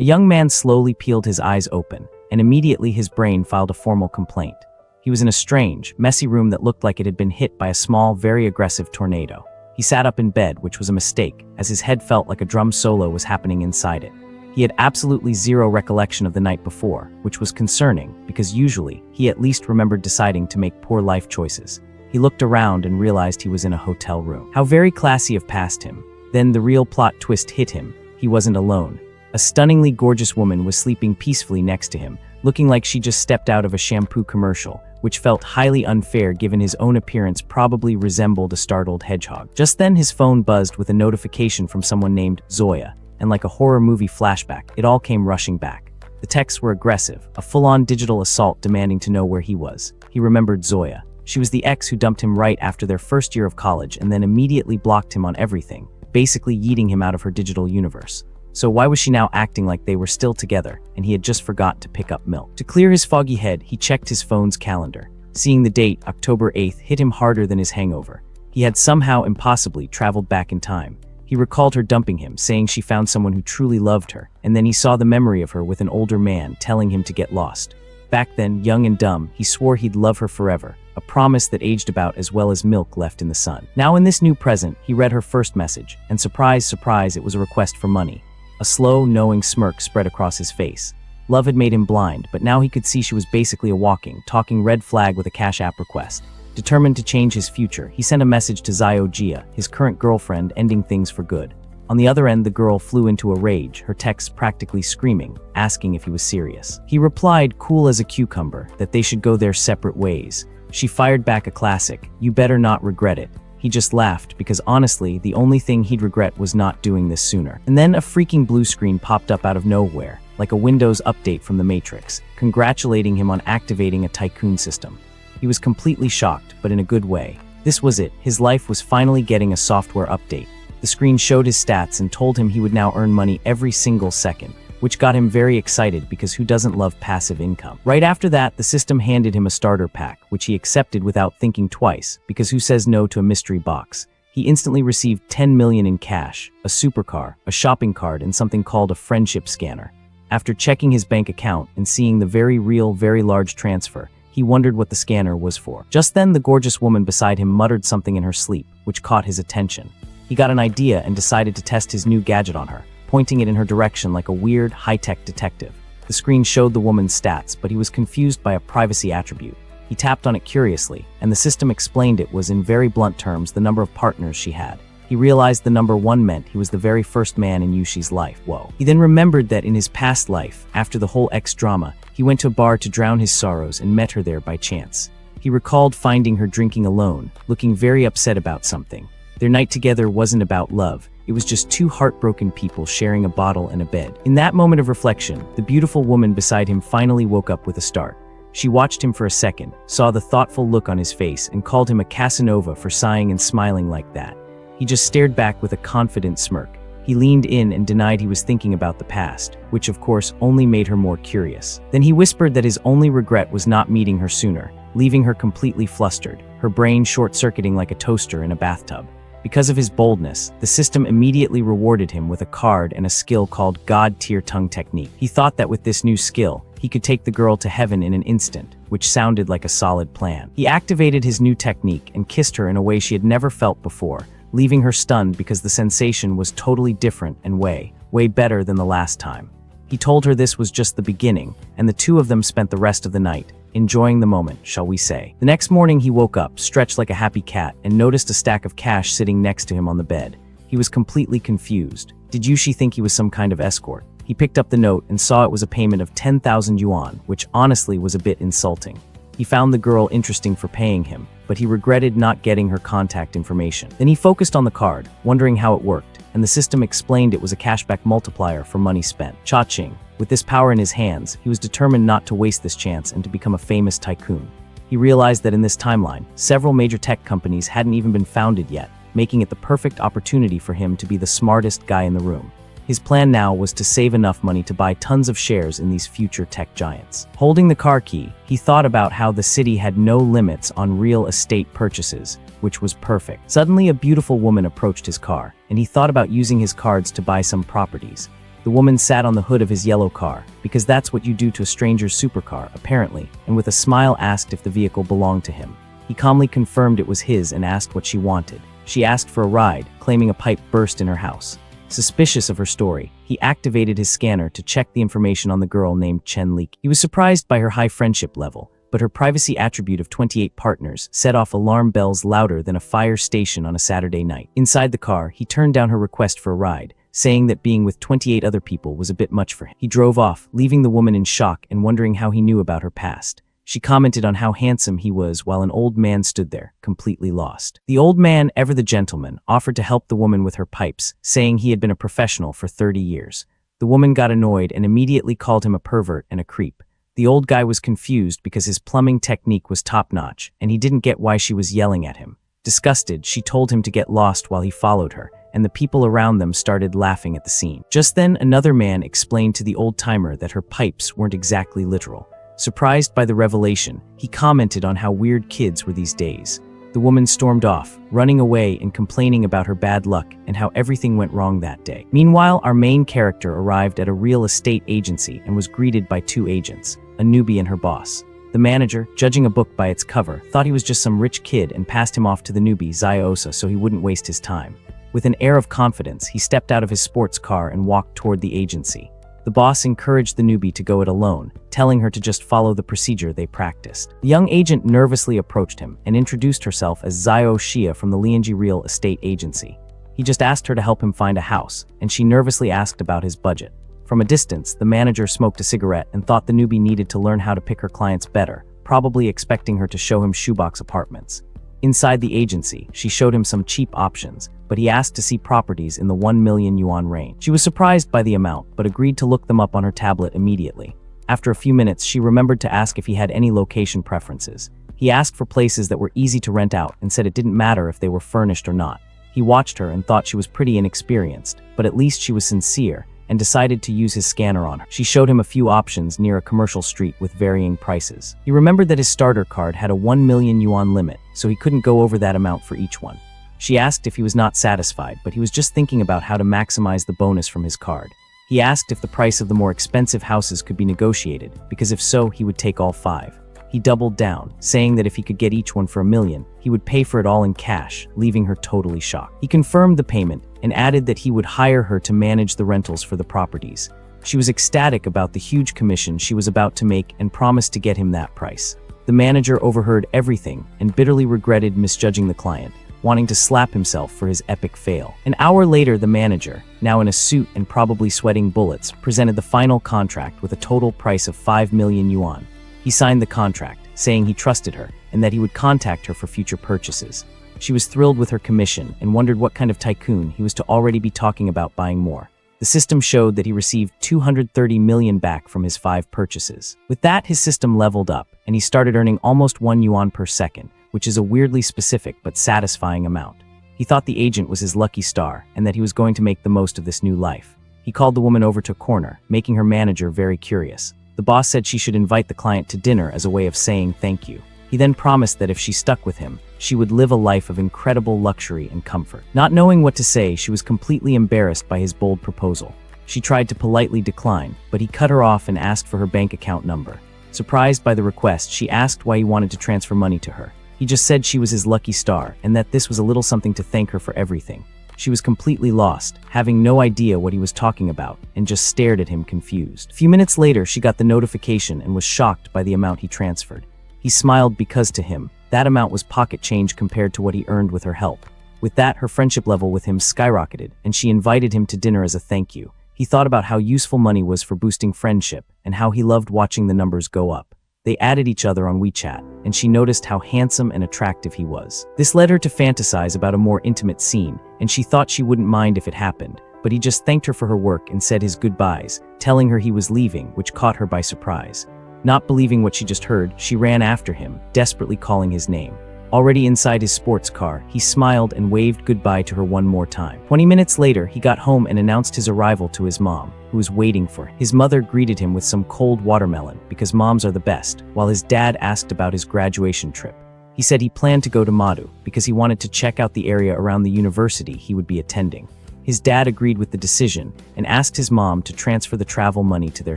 A young man slowly peeled his eyes open, and immediately his brain filed a formal complaint. He was in a strange, messy room that looked like it had been hit by a small, very aggressive tornado. He sat up in bed, which was a mistake, as his head felt like a drum solo was happening inside it. He had absolutely zero recollection of the night before, which was concerning, because usually, he at least remembered deciding to make poor life choices. He looked around and realized he was in a hotel room. How very classy of past him. Then the real plot twist hit him. He wasn't alone. A stunningly gorgeous woman was sleeping peacefully next to him, looking like she just stepped out of a shampoo commercial, which felt highly unfair given his own appearance probably resembled a startled hedgehog. Just then his phone buzzed with a notification from someone named Zoya, and like a horror movie flashback, it all came rushing back. The texts were aggressive, a full-on digital assault demanding to know where he was. He remembered Zoya. She was the ex who dumped him right after their first year of college and then immediately blocked him on everything, basically yeeting him out of her digital universe. So why was she now acting like they were still together and he had just forgot to pick up milk? To clear his foggy head, he checked his phone's calendar. Seeing the date, October 8th, hit him harder than his hangover. He had somehow impossibly traveled back in time. He recalled her dumping him, saying she found someone who truly loved her, and then he saw the memory of her with an older man telling him to get lost. Back then, young and dumb, he swore he'd love her forever, a promise that aged about as well as milk left in the sun. Now in this new present, he read her first message, and surprise, surprise, it was a request for money. A slow, knowing smirk spread across his face. Love had made him blind, but now he could see she was basically a walking, talking red flag with a Cash App request. Determined to change his future, he sent a message to Zio Jia, his current girlfriend, ending things for good. On the other end, the girl flew into a rage, her text practically screaming, asking if he was serious. He replied, cool as a cucumber, that they should go their separate ways. She fired back a classic, you better not regret it. He just laughed because honestly, the only thing he'd regret was not doing this sooner. And then a freaking blue screen popped up out of nowhere, like a Windows update from the Matrix, congratulating him on activating a tycoon system. He was completely shocked, but in a good way. This was it, his life was finally getting a software update. The screen showed his stats and told him he would now earn money every single second, which got him very excited because who doesn't love passive income? Right after that, the system handed him a starter pack, which he accepted without thinking twice, because who says no to a mystery box? He instantly received 10 million in cash, a supercar, a shopping cart, and something called a friendship scanner. After checking his bank account and seeing the very real, very large transfer, he wondered what the scanner was for. Just then, the gorgeous woman beside him muttered something in her sleep, which caught his attention. He got an idea and decided to test his new gadget on her, pointing it in her direction like a weird, high-tech detective. The screen showed the woman's stats, but he was confused by a privacy attribute. He tapped on it curiously, and the system explained it was in very blunt terms the number of partners she had. He realized the number 1 meant he was the very first man in Yushi's life. Whoa. He then remembered that in his past life, after the whole ex-drama, he went to a bar to drown his sorrows and met her there by chance. He recalled finding her drinking alone, looking very upset about something. Their night together wasn't about love. It was just two heartbroken people sharing a bottle and a bed. In that moment of reflection, the beautiful woman beside him finally woke up with a start. She watched him for a second, saw the thoughtful look on his face, and called him a Casanova for sighing and smiling like that. He just stared back with a confident smirk. He leaned in and denied he was thinking about the past, which of course only made her more curious. Then he whispered that his only regret was not meeting her sooner, leaving her completely flustered, her brain short-circuiting like a toaster in a bathtub. Because of his boldness, the system immediately rewarded him with a card and a skill called God-tier tongue technique. He thought that with this new skill, he could take the girl to heaven in an instant, which sounded like a solid plan. He activated his new technique and kissed her in a way she had never felt before, leaving her stunned because the sensation was totally different and way better than the last time. He told her this was just the beginning, and the two of them spent the rest of the night, enjoying the moment, shall we say. The next morning he woke up, stretched like a happy cat, and noticed a stack of cash sitting next to him on the bed. He was completely confused. Did Yushi think he was some kind of escort? He picked up the note and saw it was a payment of 10,000 yuan, which honestly was a bit insulting. He found the girl interesting for paying him, but he regretted not getting her contact information. Then he focused on the card, wondering how it worked, and the system explained it was a cashback multiplier for money spent. Cha-ching. With this power in his hands, he was determined not to waste this chance and to become a famous tycoon. He realized that in this timeline, several major tech companies hadn't even been founded yet, making it the perfect opportunity for him to be the smartest guy in the room. His plan now was to save enough money to buy tons of shares in these future tech giants. Holding the car key, he thought about how the city had no limits on real estate purchases, which was perfect. Suddenly, a beautiful woman approached his car, and he thought about using his cards to buy some properties. The woman sat on the hood of his yellow car, because that's what you do to a stranger's supercar, apparently, and with a smile asked if the vehicle belonged to him. He calmly confirmed it was his and asked what she wanted. She asked for a ride, claiming a pipe burst in her house. Suspicious of her story, he activated his scanner to check the information on the girl named Chen Li. He was surprised by her high friendship level, but her privacy attribute of 28 partners set off alarm bells louder than a fire station on a Saturday night. Inside the car, he turned down her request for a ride, saying that being with 28 other people was a bit much for him. He drove off, leaving the woman in shock and wondering how he knew about her past. She commented on how handsome he was while an old man stood there, completely lost. The old man, ever the gentleman, offered to help the woman with her pipes, saying he had been a professional for 30 years. The woman got annoyed and immediately called him a pervert and a creep. The old guy was confused because his plumbing technique was top-notch, and he didn't get why she was yelling at him. Disgusted, she told him to get lost while he followed her, and the people around them started laughing at the scene. Just then, another man explained to the old-timer that her pipes weren't exactly literal. Surprised by the revelation, he commented on how weird kids were these days. The woman stormed off, running away and complaining about her bad luck and how everything went wrong that day. Meanwhile, our main character arrived at a real estate agency and was greeted by two agents, a newbie and her boss. The manager, judging a book by its cover, thought he was just some rich kid and passed him off to the newbie, Ziosa, so he wouldn't waste his time. With an air of confidence, he stepped out of his sports car and walked toward the agency. The boss encouraged the newbie to go it alone, telling her to just follow the procedure they practiced. The young agent nervously approached him and introduced herself as Zio Shia from the Lianji Real Estate Agency. He just asked her to help him find a house, and she nervously asked about his budget. From a distance, the manager smoked a cigarette and thought the newbie needed to learn how to pick her clients better, probably expecting her to show him shoebox apartments. Inside the agency, she showed him some cheap options, but he asked to see properties in the 1 million yuan range. She was surprised by the amount, but agreed to look them up on her tablet immediately. After a few minutes, she remembered to ask if he had any location preferences. He asked for places that were easy to rent out and said it didn't matter if they were furnished or not. He watched her and thought she was pretty inexperienced, but at least she was sincere, and decided to use his scanner on her. She showed him a few options near a commercial street with varying prices. He remembered that his starter card had a 1 million yuan limit, so he couldn't go over that amount for each one. She asked if he was not satisfied, but he was just thinking about how to maximize the bonus from his card. He asked if the price of the more expensive houses could be negotiated, because if so, he would take all 5. He doubled down, saying that if he could get each one for 1 million, he would pay for it all in cash, leaving her totally shocked. He confirmed the payment and added that he would hire her to manage the rentals for the properties. She was ecstatic about the huge commission she was about to make and promised to get him that price. The manager overheard everything and bitterly regretted misjudging the client, wanting to slap himself for his epic fail. An hour later, the manager, now in a suit and probably sweating bullets, presented the final contract with a total price of 5 million yuan. He signed the contract, saying he trusted her and that he would contact her for future purchases. She was thrilled with her commission and wondered what kind of tycoon he was to already be talking about buying more. The system showed that he received 230 million back from his 5 purchases. With that, his system leveled up, and he started earning almost 1 yuan per second, which is a weirdly specific but satisfying amount. He thought the agent was his lucky star and that he was going to make the most of this new life. He called the woman over to a corner, making her manager very curious. The boss said she should invite the client to dinner as a way of saying thank you. He then promised that if she stuck with him, she would live a life of incredible luxury and comfort. Not knowing what to say, she was completely embarrassed by his bold proposal. She tried to politely decline, but he cut her off and asked for her bank account number. Surprised by the request, she asked why he wanted to transfer money to her. He just said she was his lucky star and that this was a little something to thank her for everything. She was completely lost, having no idea what he was talking about, and just stared at him confused. A few minutes later, she got the notification and was shocked by the amount he transferred. He smiled because to him, that amount was pocket change compared to what he earned with her help. With that, her friendship level with him skyrocketed, and she invited him to dinner as a thank you. He thought about how useful money was for boosting friendship, and how he loved watching the numbers go up. They added each other on WeChat, and she noticed how handsome and attractive he was. This led her to fantasize about a more intimate scene, and she thought she wouldn't mind if it happened, but he just thanked her for her work and said his goodbyes, telling her he was leaving, which caught her by surprise. Not believing what she just heard, she ran after him, desperately calling his name. Already inside his sports car, he smiled and waved goodbye to her one more time. 20 minutes later, he got home and announced his arrival to his mom, who was waiting for him. His mother greeted him with some cold watermelon, because moms are the best, while his dad asked about his graduation trip. He said he planned to go to Madu, because he wanted to check out the area around the university he would be attending. His dad agreed with the decision and asked his mom to transfer the travel money to their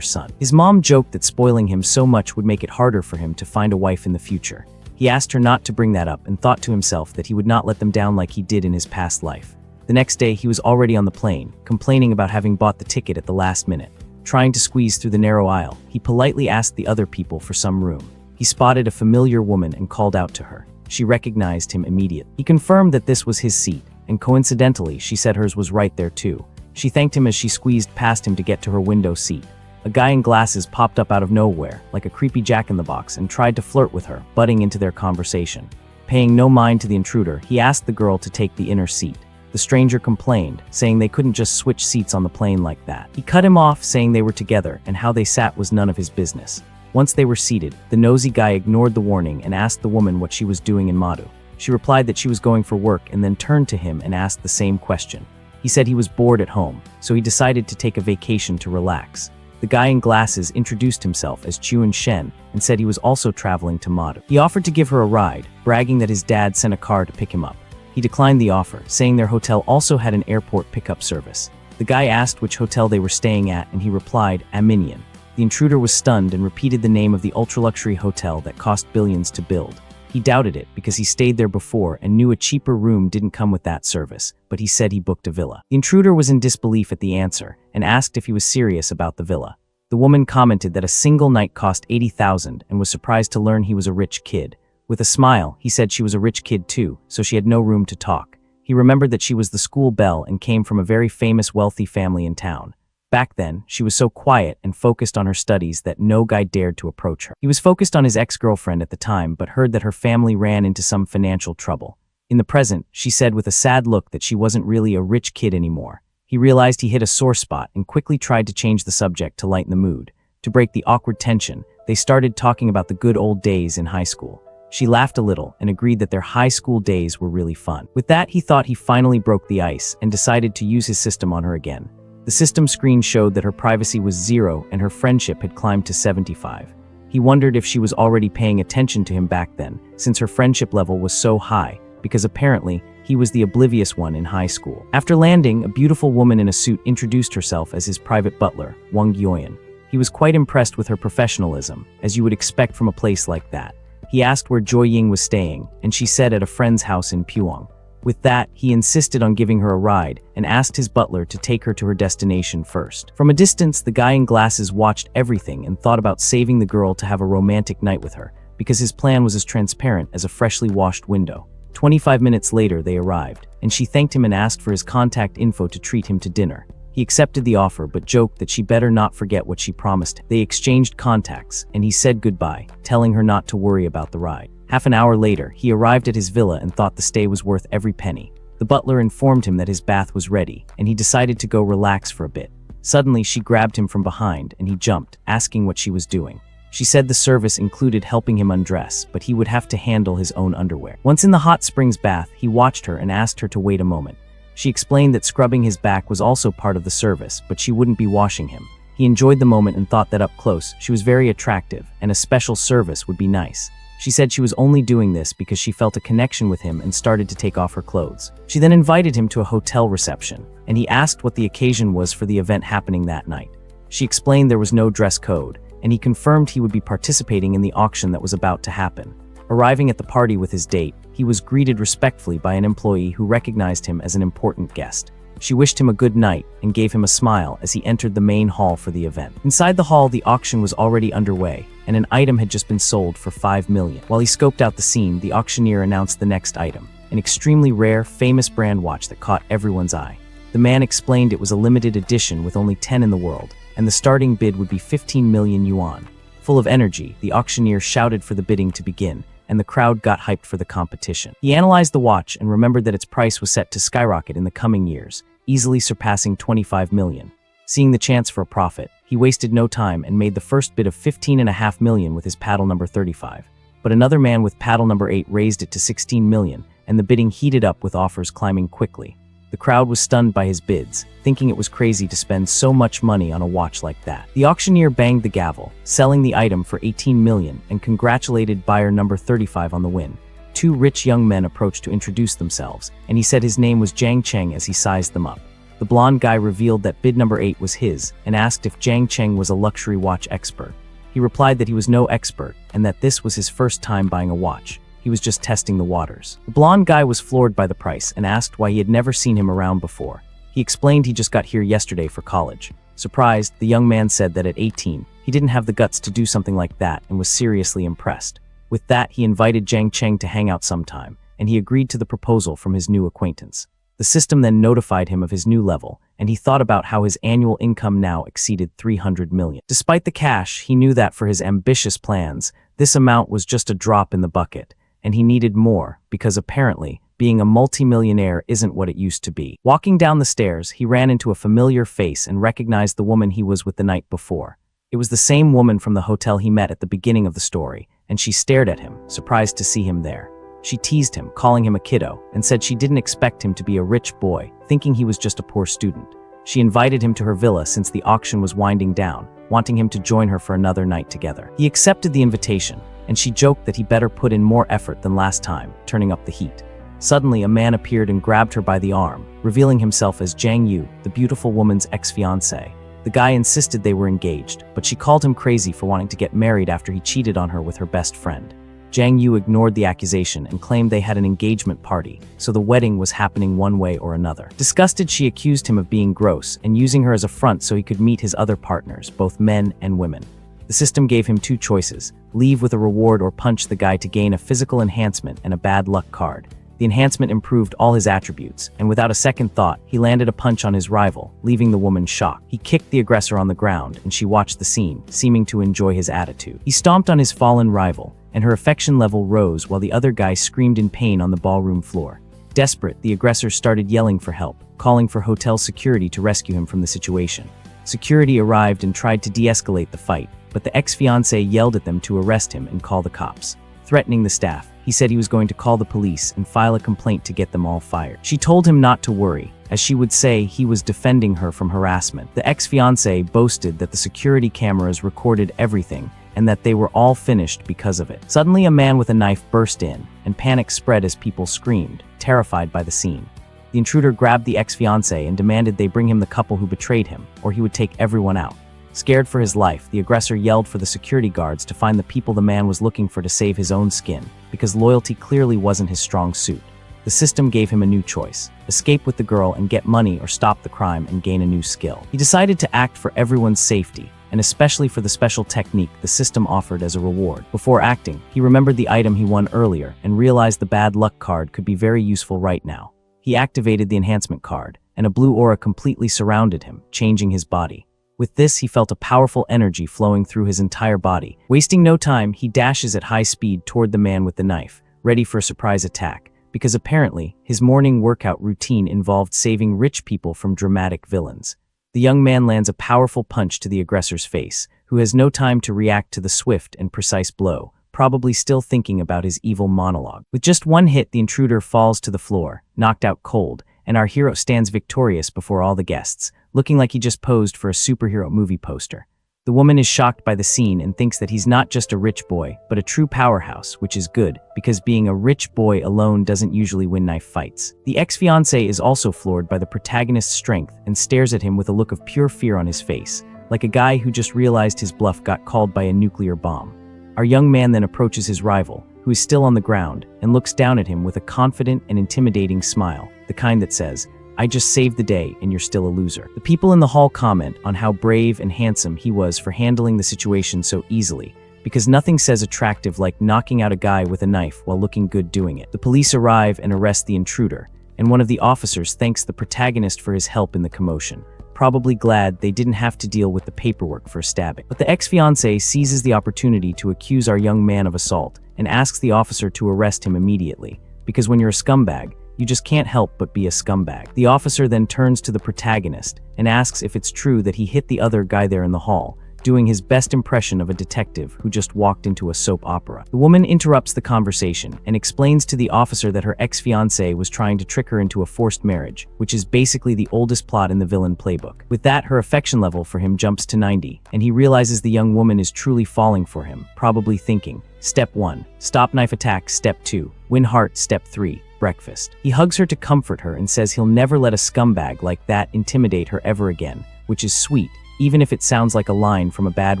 son. His mom joked that spoiling him so much would make it harder for him to find a wife in the future. He asked her not to bring that up and thought to himself that he would not let them down like he did in his past life. The next day, he was already on the plane, complaining about having bought the ticket at the last minute. Trying to squeeze through the narrow aisle, he politely asked the other people for some room. He spotted a familiar woman and called out to her. She recognized him immediately. He confirmed that this was his seat, and coincidentally, she said hers was right there too. She thanked him as she squeezed past him to get to her window seat. A guy in glasses popped up out of nowhere, like a creepy jack-in-the-box, and tried to flirt with her, butting into their conversation. Paying no mind to the intruder, he asked the girl to take the inner seat. The stranger complained, saying they couldn't just switch seats on the plane like that. He cut him off, saying they were together, and how they sat was none of his business. Once they were seated, the nosy guy ignored the warning and asked the woman what she was doing in Madu. She replied that she was going for work and then turned to him and asked the same question. He said he was bored at home, so he decided to take a vacation to relax. The guy in glasses introduced himself as Chuan Shen and said he was also traveling to Madu. He offered to give her a ride, bragging that his dad sent a car to pick him up. He declined the offer, saying their hotel also had an airport pickup service. The guy asked which hotel they were staying at, and he replied, Aminian. The intruder was stunned and repeated the name of the ultra-luxury hotel that cost billions to build. He doubted it because he stayed there before and knew a cheaper room didn't come with that service, but he said he booked a villa. The intruder was in disbelief at the answer and asked if he was serious about the villa. The woman commented that a single night cost 80,000 and was surprised to learn he was a rich kid. With a smile, he said she was a rich kid too, so she had no room to talk. He remembered that she was the school belle and came from a very famous wealthy family in town. Back then, she was so quiet and focused on her studies that no guy dared to approach her. He was focused on his ex-girlfriend at the time, but heard that her family ran into some financial trouble. In the present, she said with a sad look that she wasn't really a rich kid anymore. He realized he hit a sore spot and quickly tried to change the subject to lighten the mood. To break the awkward tension, they started talking about the good old days in high school. She laughed a little and agreed that their high school days were really fun. With that, he thought he finally broke the ice and decided to use his system on her again. The system screen showed that her privacy was 0 and her friendship had climbed to 75. He wondered if she was already paying attention to him back then, since her friendship level was so high, because apparently he was the oblivious one in high school. After landing, a beautiful woman in a suit introduced herself as his private butler, Wang Yoyan. He was quite impressed with her professionalism, as you would expect from a place like that. He asked where Joy Ying was staying, and she said at a friend's house in Puong. With that, he insisted on giving her a ride and asked his butler to take her to her destination first. From a distance, the guy in glasses watched everything and thought about saving the girl to have a romantic night with her, because his plan was as transparent as a freshly washed window. 25 minutes later, they arrived, and she thanked him and asked for his contact info to treat him to dinner. He accepted the offer but joked that she better not forget what she promised. They exchanged contacts, and he said goodbye, telling her not to worry about the ride. Half an hour later, he arrived at his villa and thought the stay was worth every penny. The butler informed him that his bath was ready, and he decided to go relax for a bit. Suddenly, she grabbed him from behind, and he jumped, asking what she was doing. She said the service included helping him undress, but he would have to handle his own underwear. Once in the hot springs bath, he watched her and asked her to wait a moment. She explained that scrubbing his back was also part of the service, but she wouldn't be washing him. He enjoyed the moment and thought that up close, she was very attractive, and a special service would be nice. She said she was only doing this because she felt a connection with him and started to take off her clothes. She then invited him to a hotel reception, and he asked what the occasion was for the event happening that night. She explained there was no dress code, and he confirmed he would be participating in the auction that was about to happen. Arriving at the party with his date, he was greeted respectfully by an employee who recognized him as an important guest. She wished him a good night and gave him a smile as he entered the main hall for the event. Inside the hall, the auction was already underway, and an item had just been sold for 5 million. While he scoped out the scene, the auctioneer announced the next item, an extremely rare, famous brand watch that caught everyone's eye. The man explained it was a limited edition with only 10 in the world, and the starting bid would be 15 million yuan. Full of energy, the auctioneer shouted for the bidding to begin, and the crowd got hyped for the competition. He analyzed the watch and remembered that its price was set to skyrocket in the coming years, easily surpassing 25 million. Seeing the chance for a profit, he wasted no time and made the first bid of 15.5 million with his paddle number 35. But another man with paddle number 8 raised it to 16 million, and the bidding heated up with offers climbing quickly. The crowd was stunned by his bids, thinking it was crazy to spend so much money on a watch like that. The auctioneer banged the gavel, selling the item for 18 million, and congratulated buyer number 35 on the win. 2 rich young men approached to introduce themselves, and he said his name was Jiang Cheng as he sized them up. the blonde guy revealed that bid number 8 was his and asked if Jiang Cheng was a luxury watch expert. He replied that he was no expert and that this was his first time buying a watch. He was just testing the waters. The blonde guy was floored by the price and asked why he had never seen him around before. He explained he just got here yesterday for college. Surprised, the young man said that at 18, he didn't have the guts to do something like that and was seriously impressed. With that, he invited Jiang Cheng to hang out sometime, and he agreed to the proposal from his new acquaintance. The system then notified him of his new level, and he thought about how his annual income now exceeded 300 million. Despite the cash, he knew that for his ambitious plans, this amount was just a drop in the bucket, and he needed more, because apparently, being a multimillionaire isn't what it used to be. Walking down the stairs, he ran into a familiar face and recognized the woman he was with the night before. It was the same woman from the hotel he met at the beginning of the story, and she stared at him, surprised to see him there. She teased him, calling him a kiddo, and said she didn't expect him to be a rich boy, thinking he was just a poor student. She invited him to her villa since the auction was winding down, wanting him to join her for another night together. He accepted the invitation, and she joked that he better put in more effort than last time, turning up the heat. Suddenly, a man appeared and grabbed her by the arm, revealing himself as Jiang Yu, the beautiful woman's ex-fiancé. The guy insisted they were engaged, but she called him crazy for wanting to get married after he cheated on her with her best friend. Jiang Yu ignored the accusation and claimed they had an engagement party, so the wedding was happening one way or another. Disgusted, she accused him of being gross and using her as a front so he could meet his other partners, both men and women. The system gave him two choices: leave with a reward or punch the guy to gain a physical enhancement and a bad luck card. The enhancement improved all his attributes, and without a second thought, he landed a punch on his rival, leaving the woman shocked. He kicked the aggressor on the ground, and she watched the scene, seeming to enjoy his attitude. He stomped on his fallen rival, and her affection level rose while the other guy screamed in pain on the ballroom floor. Desperate, the aggressor started yelling for help, calling for hotel security to rescue him from the situation. Security arrived and tried to de-escalate the fight, but the ex-fiancé yelled at them to arrest him and call the cops. Threatening the staff, he said he was going to call the police and file a complaint to get them all fired. She told him not to worry, as she would say he was defending her from harassment. The ex-fiancé boasted that the security cameras recorded everything and that they were all finished because of it. Suddenly, a man with a knife burst in, and panic spread as people screamed, terrified by the scene. The intruder grabbed the ex-fiancé and demanded they bring him the couple who betrayed him, or he would take everyone out. Scared for his life, the aggressor yelled for the security guards to find the people the man was looking for to save his own skin, because loyalty clearly wasn't his strong suit. The system gave him a new choice: escape with the girl and get money, or stop the crime and gain a new skill. He decided to act for everyone's safety, and especially for the special technique the system offered as a reward. Before acting, he remembered the item he won earlier and realized the bad luck card could be very useful right now. He activated the enhancement card, and a blue aura completely surrounded him, changing his body. With this, he felt a powerful energy flowing through his entire body. Wasting no time, he dashes at high speed toward the man with the knife, ready for a surprise attack, because apparently, his morning workout routine involved saving rich people from dramatic villains. The young man lands a powerful punch to the aggressor's face, who has no time to react to the swift and precise blow, probably still thinking about his evil monologue. With just one hit, the intruder falls to the floor, knocked out cold, and our hero stands victorious before all the guests, looking like he just posed for a superhero movie poster. The woman is shocked by the scene and thinks that he's not just a rich boy, but a true powerhouse, which is good, because being a rich boy alone doesn't usually win knife fights. The ex-fiancé is also floored by the protagonist's strength and stares at him with a look of pure fear on his face, like a guy who just realized his bluff got called by a nuclear bomb. Our young man then approaches his rival, who is still on the ground, and looks down at him with a confident and intimidating smile, the kind that says, "I just saved the day and you're still a loser." The people in the hall comment on how brave and handsome he was for handling the situation so easily, because nothing says attractive like knocking out a guy with a knife while looking good doing it. The police arrive and arrest the intruder, and one of the officers thanks the protagonist for his help in the commotion, probably glad they didn't have to deal with the paperwork for stabbing. But the ex-fiancé seizes the opportunity to accuse our young man of assault and asks the officer to arrest him immediately, because when you're a scumbag, you just can't help but be a scumbag. The officer then turns to the protagonist and asks if it's true that he hit the other guy there in the hall, doing his best impression of a detective who just walked into a soap opera. The woman interrupts the conversation and explains to the officer that her ex-fiancé was trying to trick her into a forced marriage, which is basically the oldest plot in the villain playbook. With that, her affection level for him jumps to 90, and he realizes the young woman is truly falling for him, probably thinking, Step 1, stop knife attack. Step 2, win heart. Step 3, breakfast. He hugs her to comfort her and says he'll never let a scumbag like that intimidate her ever again, which is sweet, even if it sounds like a line from a bad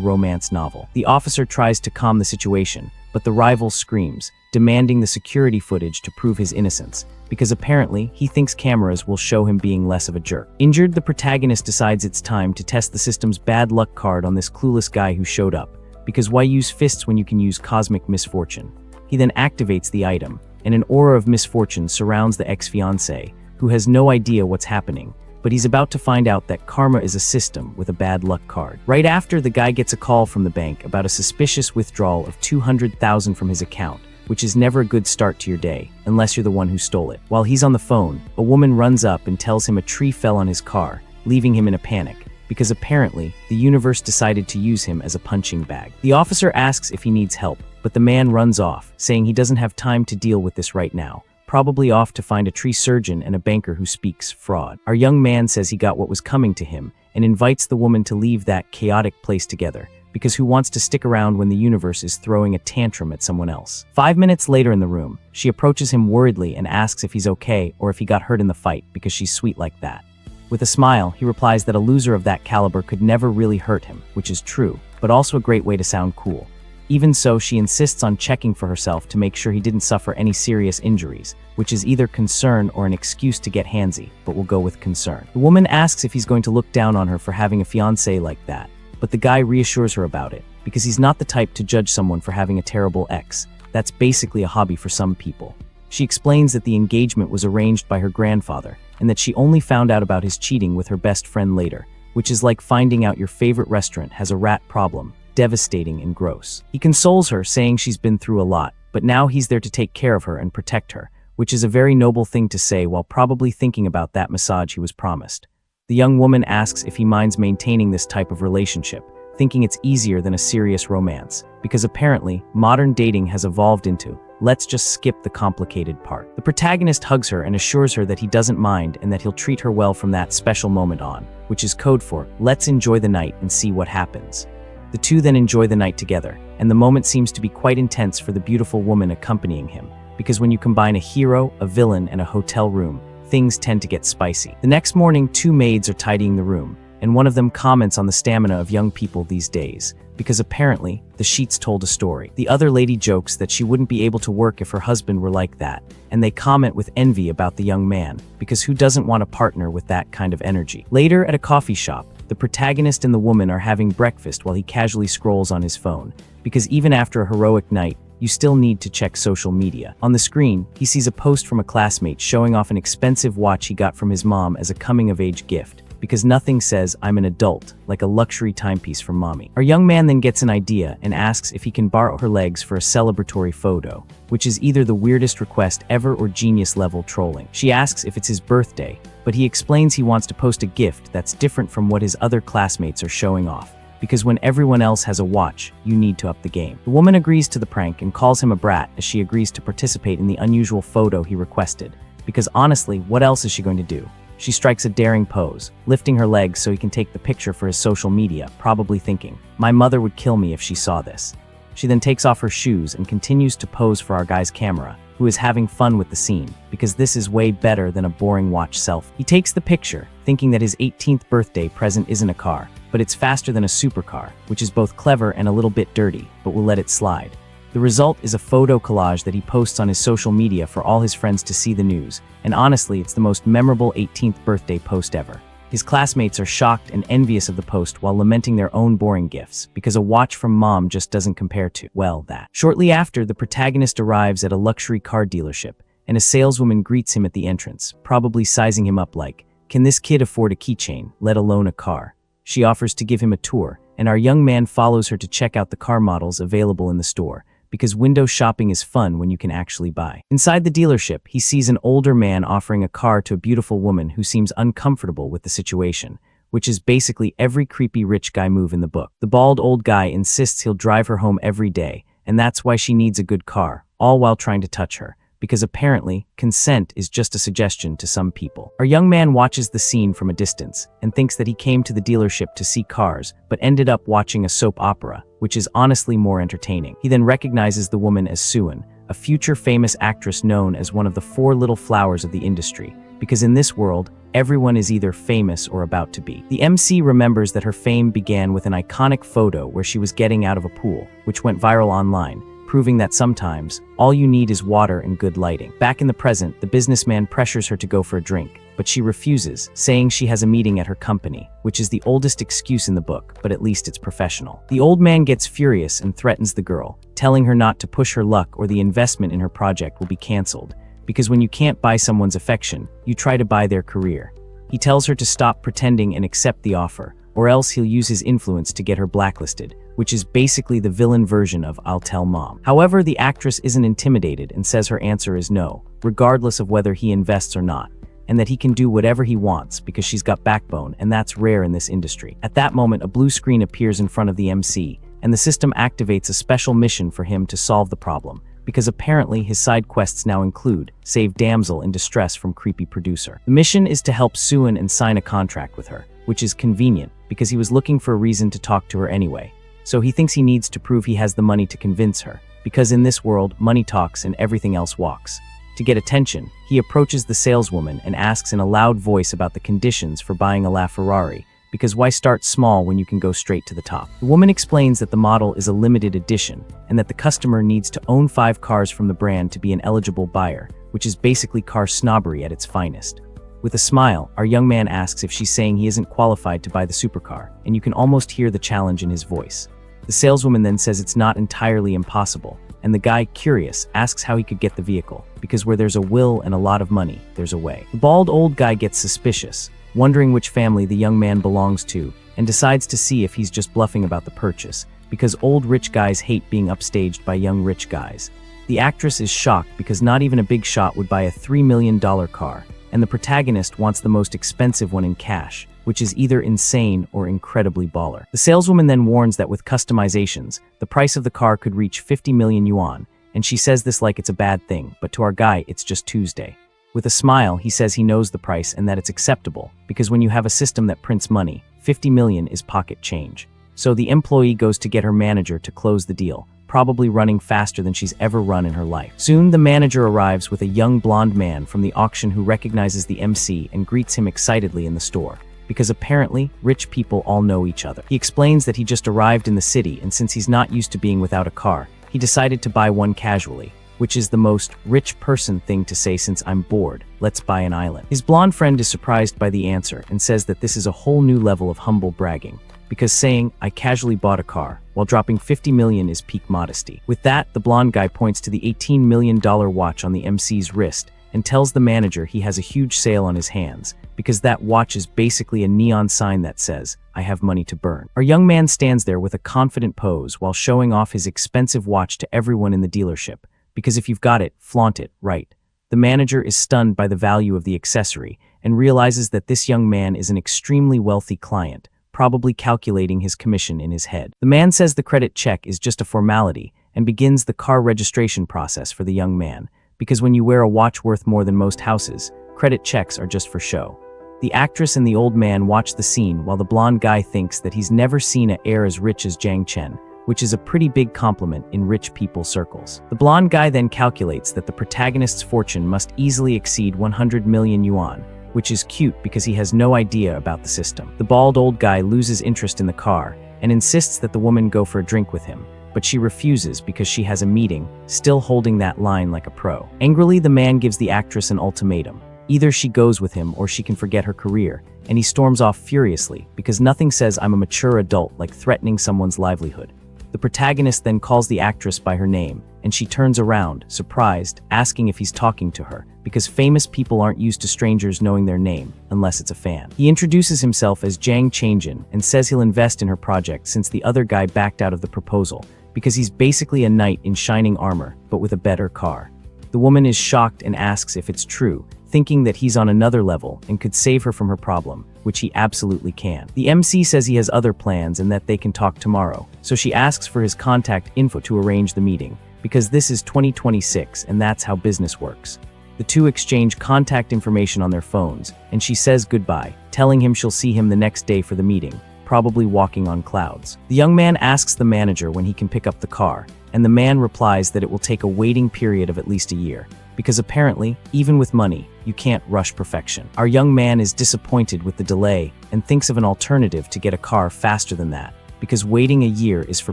romance novel. The officer tries to calm the situation, but the rival screams, demanding the security footage to prove his innocence, because apparently he thinks cameras will show him being less of a jerk. Injured, the protagonist decides it's time to test the system's bad luck card on this clueless guy who showed up, because why use fists when you can use cosmic misfortune? He then activates the item, and an aura of misfortune surrounds the ex-fiancé, who has no idea what's happening, but he's about to find out that karma is a system with a bad luck card. Right after, the guy gets a call from the bank about a suspicious withdrawal of $200,000 from his account, which is never a good start to your day, unless you're the one who stole it. While he's on the phone, a woman runs up and tells him a tree fell on his car, leaving him in a panic, because apparently, the universe decided to use him as a punching bag. The officer asks if he needs help, but the man runs off, saying he doesn't have time to deal with this right now, probably off to find a tree surgeon and a banker who speaks fraud. Our young man says he got what was coming to him, and invites the woman to leave that chaotic place together, because who wants to stick around when the universe is throwing a tantrum at someone else? 5 minutes later in the room, she approaches him worriedly and asks if he's okay or if he got hurt in the fight, because she's sweet like that. With a smile, he replies that a loser of that caliber could never really hurt him, which is true, but also a great way to sound cool. Even so, she insists on checking for herself to make sure he didn't suffer any serious injuries, which is either concern or an excuse to get handsy, but we'll go with concern. The woman asks if he's going to look down on her for having a fiancé like that, but the guy reassures her about it, because he's not the type to judge someone for having a terrible ex. That's basically a hobby for some people. She explains that the engagement was arranged by her grandfather, and that she only found out about his cheating with her best friend later, which is like finding out your favorite restaurant has a rat problem. Devastating and gross. He consoles her, saying she's been through a lot, but now he's there to take care of her and protect her, which is a very noble thing to say while probably thinking about that massage he was promised. The young woman asks if he minds maintaining this type of relationship, thinking it's easier than a serious romance, because apparently, modern dating has evolved into, let's just skip the complicated part. The protagonist hugs her and assures her that he doesn't mind and that he'll treat her well from that special moment on, which is code for, let's enjoy the night and see what happens. The two then enjoy the night together, and the moment seems to be quite intense for the beautiful woman accompanying him, because when you combine a hero, a villain, and a hotel room, things tend to get spicy. The next morning, two maids are tidying the room, and one of them comments on the stamina of young people these days, because apparently, the sheets told a story. The other lady jokes that she wouldn't be able to work if her husband were like that, and they comment with envy about the young man, because who doesn't want a partner with that kind of energy? Later, at a coffee shop, the protagonist and the woman are having breakfast while he casually scrolls on his phone, because even after a heroic night, you still need to check social media. On the screen, he sees a post from a classmate showing off an expensive watch he got from his mom as a coming-of-age gift, because nothing says I'm an adult like a luxury timepiece from mommy. Our young man then gets an idea and asks if he can borrow her legs for a celebratory photo, which is either the weirdest request ever or genius-level trolling. She asks if it's his birthday, but he explains he wants to post a gift that's different from what his other classmates are showing off, because when everyone else has a watch, you need to up the game. The woman agrees to the prank and calls him a brat as she agrees to participate in the unusual photo he requested, because honestly, what else is she going to do? She strikes a daring pose, lifting her legs so he can take the picture for his social media, probably thinking, my mother would kill me if she saw this. She then takes off her shoes and continues to pose for our guy's camera, who is having fun with the scene, because this is way better than a boring watch selfie. He takes the picture, thinking that his 18th birthday present isn't a car, but it's faster than a supercar, which is both clever and a little bit dirty, but we'll let it slide. The result is a photo collage that he posts on his social media for all his friends to see the news, and honestly, it's the most memorable 18th birthday post ever. His classmates are shocked and envious of the post while lamenting their own boring gifts, because a watch from mom just doesn't compare to, well, that. Shortly after, the protagonist arrives at a luxury car dealership, and a saleswoman greets him at the entrance, probably sizing him up like, can this kid afford a keychain, let alone a car? She offers to give him a tour, and our young man follows her to check out the car models available in the store, because window shopping is fun when you can actually buy. Inside the dealership, he sees an older man offering a car to a beautiful woman who seems uncomfortable with the situation, which is basically every creepy rich guy move in the book. The bald old guy insists he'll drive her home every day, and that's why she needs a good car, all while trying to touch her, because apparently, consent is just a suggestion to some people. Our young man watches the scene from a distance and thinks that he came to the dealership to see cars, but ended up watching a soap opera, which is honestly more entertaining. He then recognizes the woman as Suan, a future famous actress known as one of the four little flowers of the industry, because in this world, everyone is either famous or about to be. The MC remembers that her fame began with an iconic photo where she was getting out of a pool, which went viral online, proving that sometimes, all you need is water and good lighting. Back in the present, the businessman pressures her to go for a drink, but she refuses, saying she has a meeting at her company, which is the oldest excuse in the book, but at least it's professional. The old man gets furious and threatens the girl, telling her not to push her luck or the investment in her project will be cancelled, because when you can't buy someone's affection, you try to buy their career. He tells her to stop pretending and accept the offer, or else he'll use his influence to get her blacklisted, which is basically the villain version of "I'll tell mom." However, the actress isn't intimidated and says her answer is no, regardless of whether he invests or not, and that he can do whatever he wants because she's got backbone, and that's rare in this industry. At that moment, a blue screen appears in front of the MC, and the system activates a special mission for him to solve the problem, because apparently his side quests now include save damsel in distress from creepy producer. The mission is to help Suin and sign a contract with her, which is convenient because he was looking for a reason to talk to her anyway. So he thinks he needs to prove he has the money to convince her, because in this world, money talks and everything else walks. To get attention, he approaches the saleswoman and asks in a loud voice about the conditions for buying a LaFerrari, because why start small when you can go straight to the top? The woman explains that the model is a limited edition, and that the customer needs to own 5 cars from the brand to be an eligible buyer, which is basically car snobbery at its finest. With a smile, our young man asks if she's saying he isn't qualified to buy the supercar, and you can almost hear the challenge in his voice. The saleswoman then says it's not entirely impossible, and the guy, curious, asks how he could get the vehicle, because where there's a will and a lot of money, there's a way. The bald old guy gets suspicious, wondering which family the young man belongs to, and decides to see if he's just bluffing about the purchase, because old rich guys hate being upstaged by young rich guys. The actress is shocked because not even a big shot would buy a $3 million car, and the protagonist wants the most expensive one in cash, which is either insane or incredibly baller. The saleswoman then warns that with customizations, the price of the car could reach 50 million yuan, and she says this like it's a bad thing, but to our guy, it's just Tuesday. With a smile, he says he knows the price and that it's acceptable, because when you have a system that prints money, 50 million is pocket change. So the employee goes to get her manager to close the deal, probably running faster than she's ever run in her life. Soon, the manager arrives with a young blonde man from the auction who recognizes the MC and greets him excitedly in the store, because apparently, rich people all know each other. He explains that he just arrived in the city, and since he's not used to being without a car, he decided to buy one casually, which is the most rich person thing to say since I'm bored, let's buy an island. His blonde friend is surprised by the answer and says that this is a whole new level of humble bragging, because saying, I casually bought a car, while dropping 50 million is peak modesty. With that, the blonde guy points to the $18 million watch on the MC's wrist and tells the manager he has a huge sale on his hands, because that watch is basically a neon sign that says, I have money to burn. Our young man stands there with a confident pose while showing off his expensive watch to everyone in the dealership, because if you've got it, flaunt it, right? The manager is stunned by the value of the accessory and realizes that this young man is an extremely wealthy client, probably calculating his commission in his head. The man says the credit check is just a formality and begins the car registration process for the young man, because when you wear a watch worth more than most houses, credit checks are just for show. The actress and the old man watch the scene while the blonde guy thinks that he's never seen an heir as rich as Jiang Chen, which is a pretty big compliment in rich people circles. The blonde guy then calculates that the protagonist's fortune must easily exceed 100 million yuan, which is cute because he has no idea about the system. The bald old guy loses interest in the car and insists that the woman go for a drink with him, but she refuses because she has a meeting, still holding that line like a pro. Angrily, the man gives the actress an ultimatum. Either she goes with him or she can forget her career, and he storms off furiously because nothing says I'm a mature adult like threatening someone's livelihood. The protagonist then calls the actress by her name, and she turns around, surprised, asking if he's talking to her, because famous people aren't used to strangers knowing their name, unless it's a fan. He introduces himself as Jiang Changjin and says he'll invest in her project since the other guy backed out of the proposal, because he's basically a knight in shining armor, but with a better car. The woman is shocked and asks if it's true, thinking that he's on another level and could save her from her problem, which he absolutely can. The MC says he has other plans and that they can talk tomorrow, so she asks for his contact info to arrange the meeting, because this is 2026 and that's how business works. The two exchange contact information on their phones, and she says goodbye, telling him she'll see him the next day for the meeting, probably walking on clouds. The young man asks the manager when he can pick up the car, and the man replies that it will take a waiting period of at least a year, because apparently, even with money, you can't rush perfection. Our young man is disappointed with the delay and thinks of an alternative to get a car faster than that, because waiting a year is for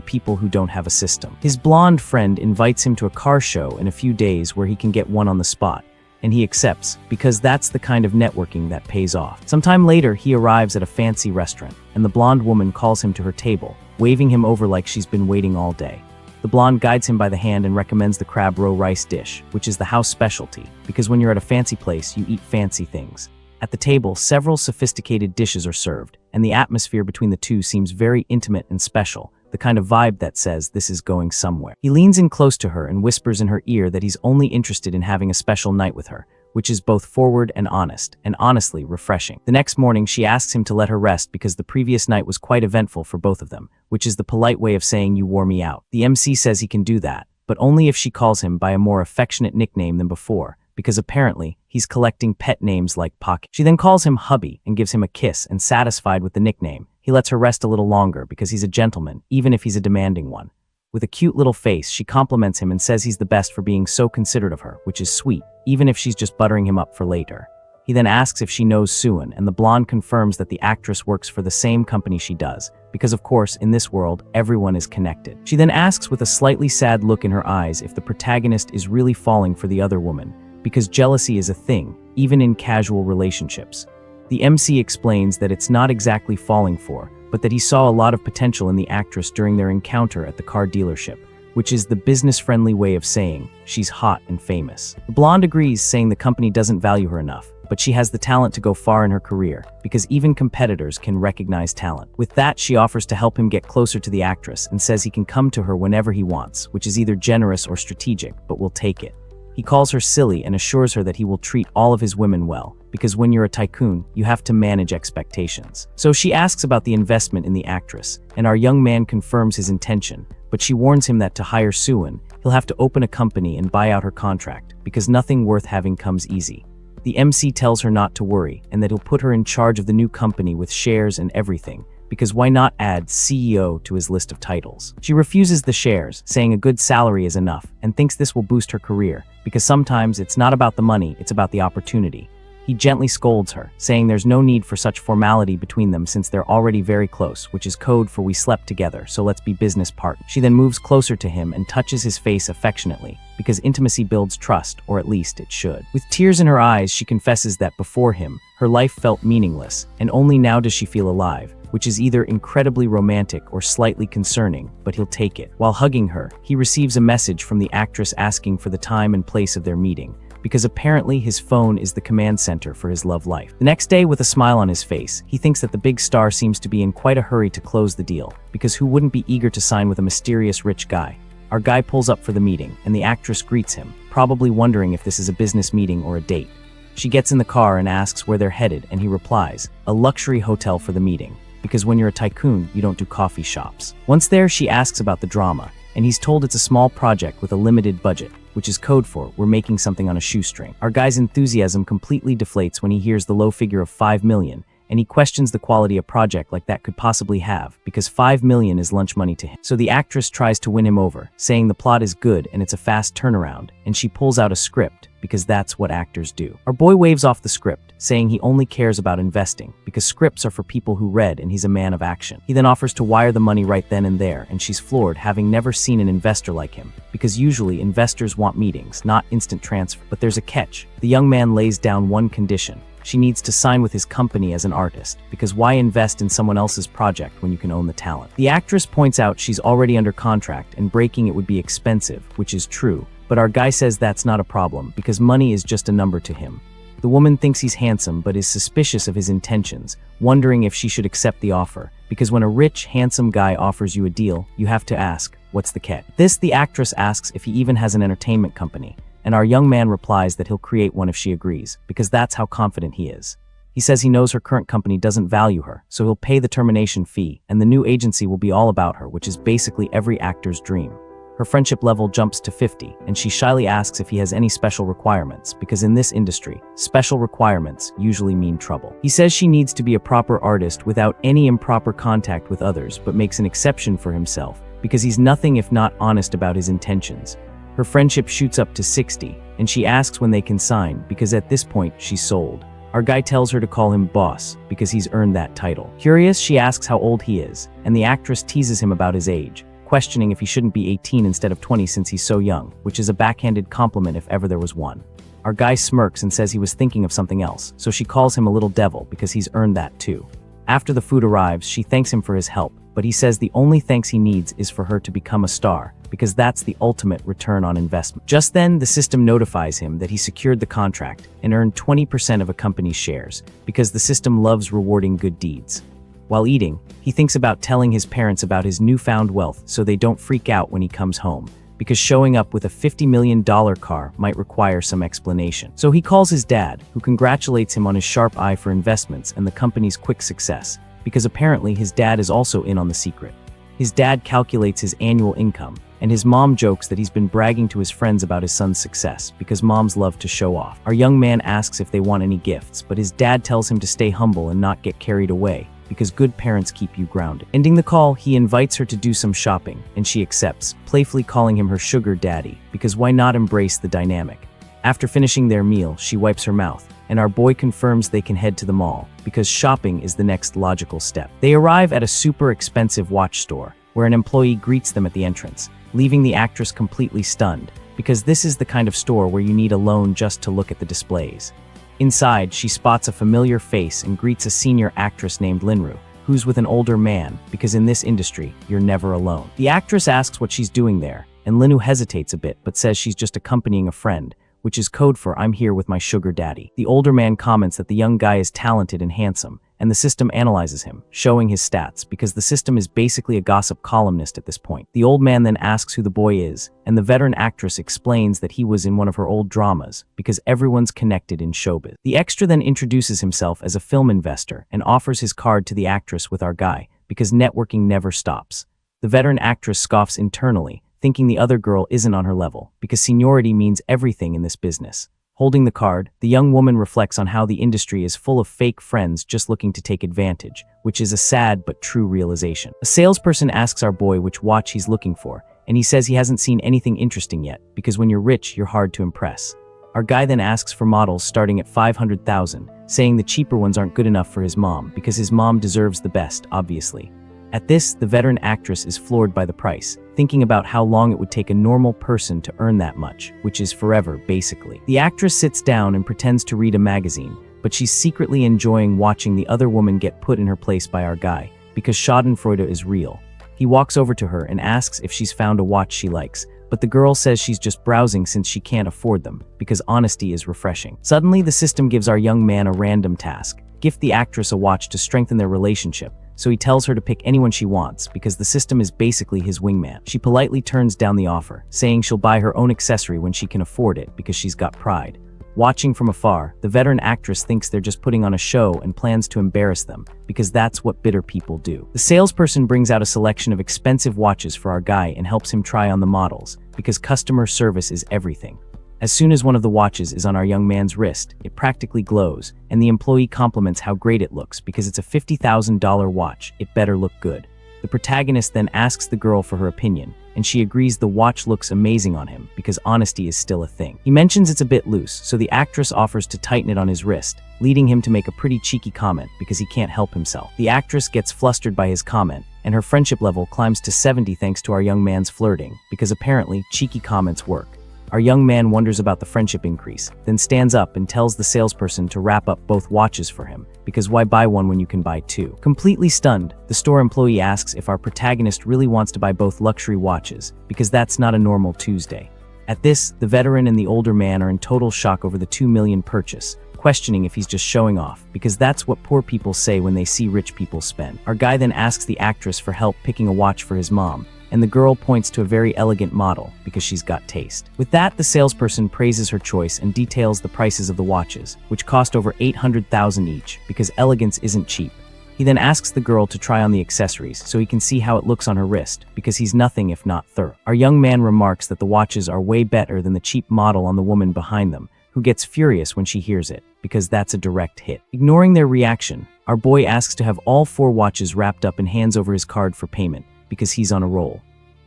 people who don't have a system. His blonde friend invites him to a car show in a few days where he can get one on the spot, and he accepts, because that's the kind of networking that pays off. Sometime later, he arrives at a fancy restaurant, and the blonde woman calls him to her table, waving him over like she's been waiting all day. The blonde guides him by the hand and recommends the crab roe rice dish, which is the house specialty, because when you're at a fancy place, you eat fancy things. At the table, several sophisticated dishes are served, and the atmosphere between the two seems very intimate and special, the kind of vibe that says this is going somewhere. He leans in close to her and whispers in her ear that he's only interested in having a special night with her, which is both forward and honest, and honestly refreshing. The next morning, she asks him to let her rest because the previous night was quite eventful for both of them, which is the polite way of saying you wore me out. The MC says he can do that, but only if she calls him by a more affectionate nickname than before, because apparently, he's collecting pet names like Pocket. She then calls him hubby and gives him a kiss, and satisfied with the nickname, he lets her rest a little longer because he's a gentleman, even if he's a demanding one. With a cute little face, she compliments him and says he's the best for being so considerate of her, which is sweet, even if she's just buttering him up for later. He then asks if she knows Suan, and the blonde confirms that the actress works for the same company she does, because of course, in this world, everyone is connected. She then asks with a slightly sad look in her eyes if the protagonist is really falling for the other woman, because jealousy is a thing, even in casual relationships. The MC explains that it's not exactly falling for, but that he saw a lot of potential in the actress during their encounter at the car dealership, which is the business-friendly way of saying she's hot and famous. The blonde agrees, saying the company doesn't value her enough, but she has the talent to go far in her career, because even competitors can recognize talent. With that, she offers to help him get closer to the actress and says he can come to her whenever he wants, which is either generous or strategic, but will take it. He calls her silly and assures her that he will treat all of his women well, because when you're a tycoon, you have to manage expectations. So she asks about the investment in the actress, and our young man confirms his intention, but she warns him that to hire Suan, he'll have to open a company and buy out her contract, because nothing worth having comes easy. The MC tells her not to worry, and that he'll put her in charge of the new company with shares and everything, because why not add CEO to his list of titles? She refuses the shares, saying a good salary is enough, and thinks this will boost her career, because sometimes it's not about the money, it's about the opportunity. He gently scolds her, saying there's no need for such formality between them since they're already very close, which is code for we slept together, so let's be business partners. She then moves closer to him and touches his face affectionately, because intimacy builds trust, or at least it should. With tears in her eyes, she confesses that before him, her life felt meaningless, and only now does she feel alive, which is either incredibly romantic or slightly concerning, but he'll take it. While hugging her, he receives a message from the actress asking for the time and place of their meeting, because apparently his phone is the command center for his love life. The next day, with a smile on his face, he thinks that the big star seems to be in quite a hurry to close the deal, because who wouldn't be eager to sign with a mysterious rich guy? Our guy pulls up for the meeting, and the actress greets him, probably wondering if this is a business meeting or a date. She gets in the car and asks where they're headed, and he replies, a luxury hotel for the meeting, because when you're a tycoon, you don't do coffee shops. Once there, she asks about the drama, and he's told it's a small project with a limited budget, which is code for we're making something on a shoestring. Our guy's enthusiasm completely deflates when he hears the low figure of 5 million, and he questions the quality a project like that could possibly have, because 5 million is lunch money to him. So the actress tries to win him over, saying the plot is good and it's a fast turnaround, and she pulls out a script, because that's what actors do. Our boy waves off the script, saying he only cares about investing, because scripts are for people who read and he's a man of action. He then offers to wire the money right then and there, and she's floored, having never seen an investor like him, because usually investors want meetings, not instant transfer. But there's a catch. The young man lays down one condition. She needs to sign with his company as an artist, because why invest in someone else's project when you can own the talent? The actress points out she's already under contract and breaking it would be expensive, which is true, but our guy says that's not a problem, because money is just a number to him. The woman thinks he's handsome but is suspicious of his intentions, wondering if she should accept the offer, because when a rich, handsome guy offers you a deal, you have to ask, what's the catch? This, the actress asks if he even has an entertainment company, and our young man replies that he'll create one if she agrees, because that's how confident he is. He says he knows her current company doesn't value her, so he'll pay the termination fee, and the new agency will be all about her, which is basically every actor's dream. Her friendship level jumps to 50, and she shyly asks if he has any special requirements, because in this industry, special requirements usually mean trouble. He says she needs to be a proper artist without any improper contact with others, but makes an exception for himself, because he's nothing if not honest about his intentions. Her friendship shoots up to 60, and she asks when they can sign because at this point she's sold. Our guy tells her to call him boss because he's earned that title. Curious, she asks how old he is, and the actress teases him about his age, questioning if he shouldn't be 18 instead of 20 since he's so young, which is a backhanded compliment if ever there was one. Our guy smirks and says he was thinking of something else, so she calls him a little devil because he's earned that too. After the food arrives, she thanks him for his help, but he says the only thanks he needs is for her to become a star, because that's the ultimate return on investment. Just then, the system notifies him that he secured the contract and earned 20% of a company's shares, because the system loves rewarding good deeds. While eating, he thinks about telling his parents about his newfound wealth so they don't freak out when he comes home, because showing up with a $50 million car might require some explanation. So he calls his dad, who congratulates him on his sharp eye for investments and the company's quick success, because apparently his dad is also in on the secret. His dad calculates his annual income, and his mom jokes that he's been bragging to his friends about his son's success, because moms love to show off. Our young man asks if they want any gifts, but his dad tells him to stay humble and not get carried away, because good parents keep you grounded. Ending the call, he invites her to do some shopping, and she accepts, playfully calling him her sugar daddy, because why not embrace the dynamic? After finishing their meal, she wipes her mouth, and our boy confirms they can head to the mall, because shopping is the next logical step. They arrive at a super expensive watch store, where an employee greets them at the entrance, leaving the actress completely stunned, because this is the kind of store where you need a loan just to look at the displays. Inside, she spots a familiar face and greets a senior actress named Linru, who's with an older man, because in this industry, you're never alone. The actress asks what she's doing there, and Linru hesitates a bit but says she's just accompanying a friend, which is code for "I'm here with my sugar daddy." The older man comments that the young guy is talented and handsome, and the system analyzes him, showing his stats, because the system is basically a gossip columnist at this point. The old man then asks who the boy is, and the veteran actress explains that he was in one of her old dramas, because everyone's connected in showbiz. The extra then introduces himself as a film investor and offers his card to the actress with our guy, because networking never stops. The veteran actress scoffs internally, thinking the other girl isn't on her level, because seniority means everything in this business. Holding the card, the young woman reflects on how the industry is full of fake friends just looking to take advantage, which is a sad but true realization. A salesperson asks our boy which watch he's looking for, and he says he hasn't seen anything interesting yet, because when you're rich, you're hard to impress. Our guy then asks for models starting at $500,000, saying the cheaper ones aren't good enough for his mom, because his mom deserves the best, obviously. At this, the veteran actress is floored by the price, thinking about how long it would take a normal person to earn that much, which is forever, basically. The actress sits down and pretends to read a magazine, but she's secretly enjoying watching the other woman get put in her place by our guy, because schadenfreude is real. He walks over to her and asks if she's found a watch she likes, but the girl says she's just browsing since she can't afford them, because honesty is refreshing. Suddenly, the system gives our young man a random task: gift the actress a watch to strengthen their relationship. So he tells her to pick anyone she wants, because the system is basically his wingman. She politely turns down the offer, saying she'll buy her own accessory when she can afford it, because she's got pride. Watching from afar, the veteran actress thinks they're just putting on a show and plans to embarrass them, because that's what bitter people do. The salesperson brings out a selection of expensive watches for our guy and helps him try on the models, because customer service is everything. As soon as one of the watches is on our young man's wrist, it practically glows, and the employee compliments how great it looks, because it's a $50,000 watch. It better look good. The protagonist then asks the girl for her opinion, and she agrees the watch looks amazing on him, because honesty is still a thing. He mentions it's a bit loose, so the actress offers to tighten it on his wrist, leading him to make a pretty cheeky comment, because he can't help himself. The actress gets flustered by his comment, and her friendship level climbs to 70 thanks to our young man's flirting, because apparently cheeky comments work. Our young man wonders about the friendship increase, then stands up and tells the salesperson to wrap up both watches for him, because why buy one when you can buy two? Completely stunned, the store employee asks if our protagonist really wants to buy both luxury watches, because that's not a normal Tuesday. At this, the veteran and the older man are in total shock over the $2 million purchase, questioning if he's just showing off, because that's what poor people say when they see rich people spend. Our guy then asks the actress for help picking a watch for his mom, and the girl points to a very elegant model, because she's got taste. With that, the salesperson praises her choice and details the prices of the watches, which cost over $800,000 each, because elegance isn't cheap. He then asks the girl to try on the accessories so he can see how it looks on her wrist, because he's nothing if not thorough. Our young man remarks that the watches are way better than the cheap model on the woman behind them, who gets furious when she hears it, because that's a direct hit. Ignoring their reaction, our boy asks to have all 4 watches wrapped up and hands over his card for payment, because he's on a roll.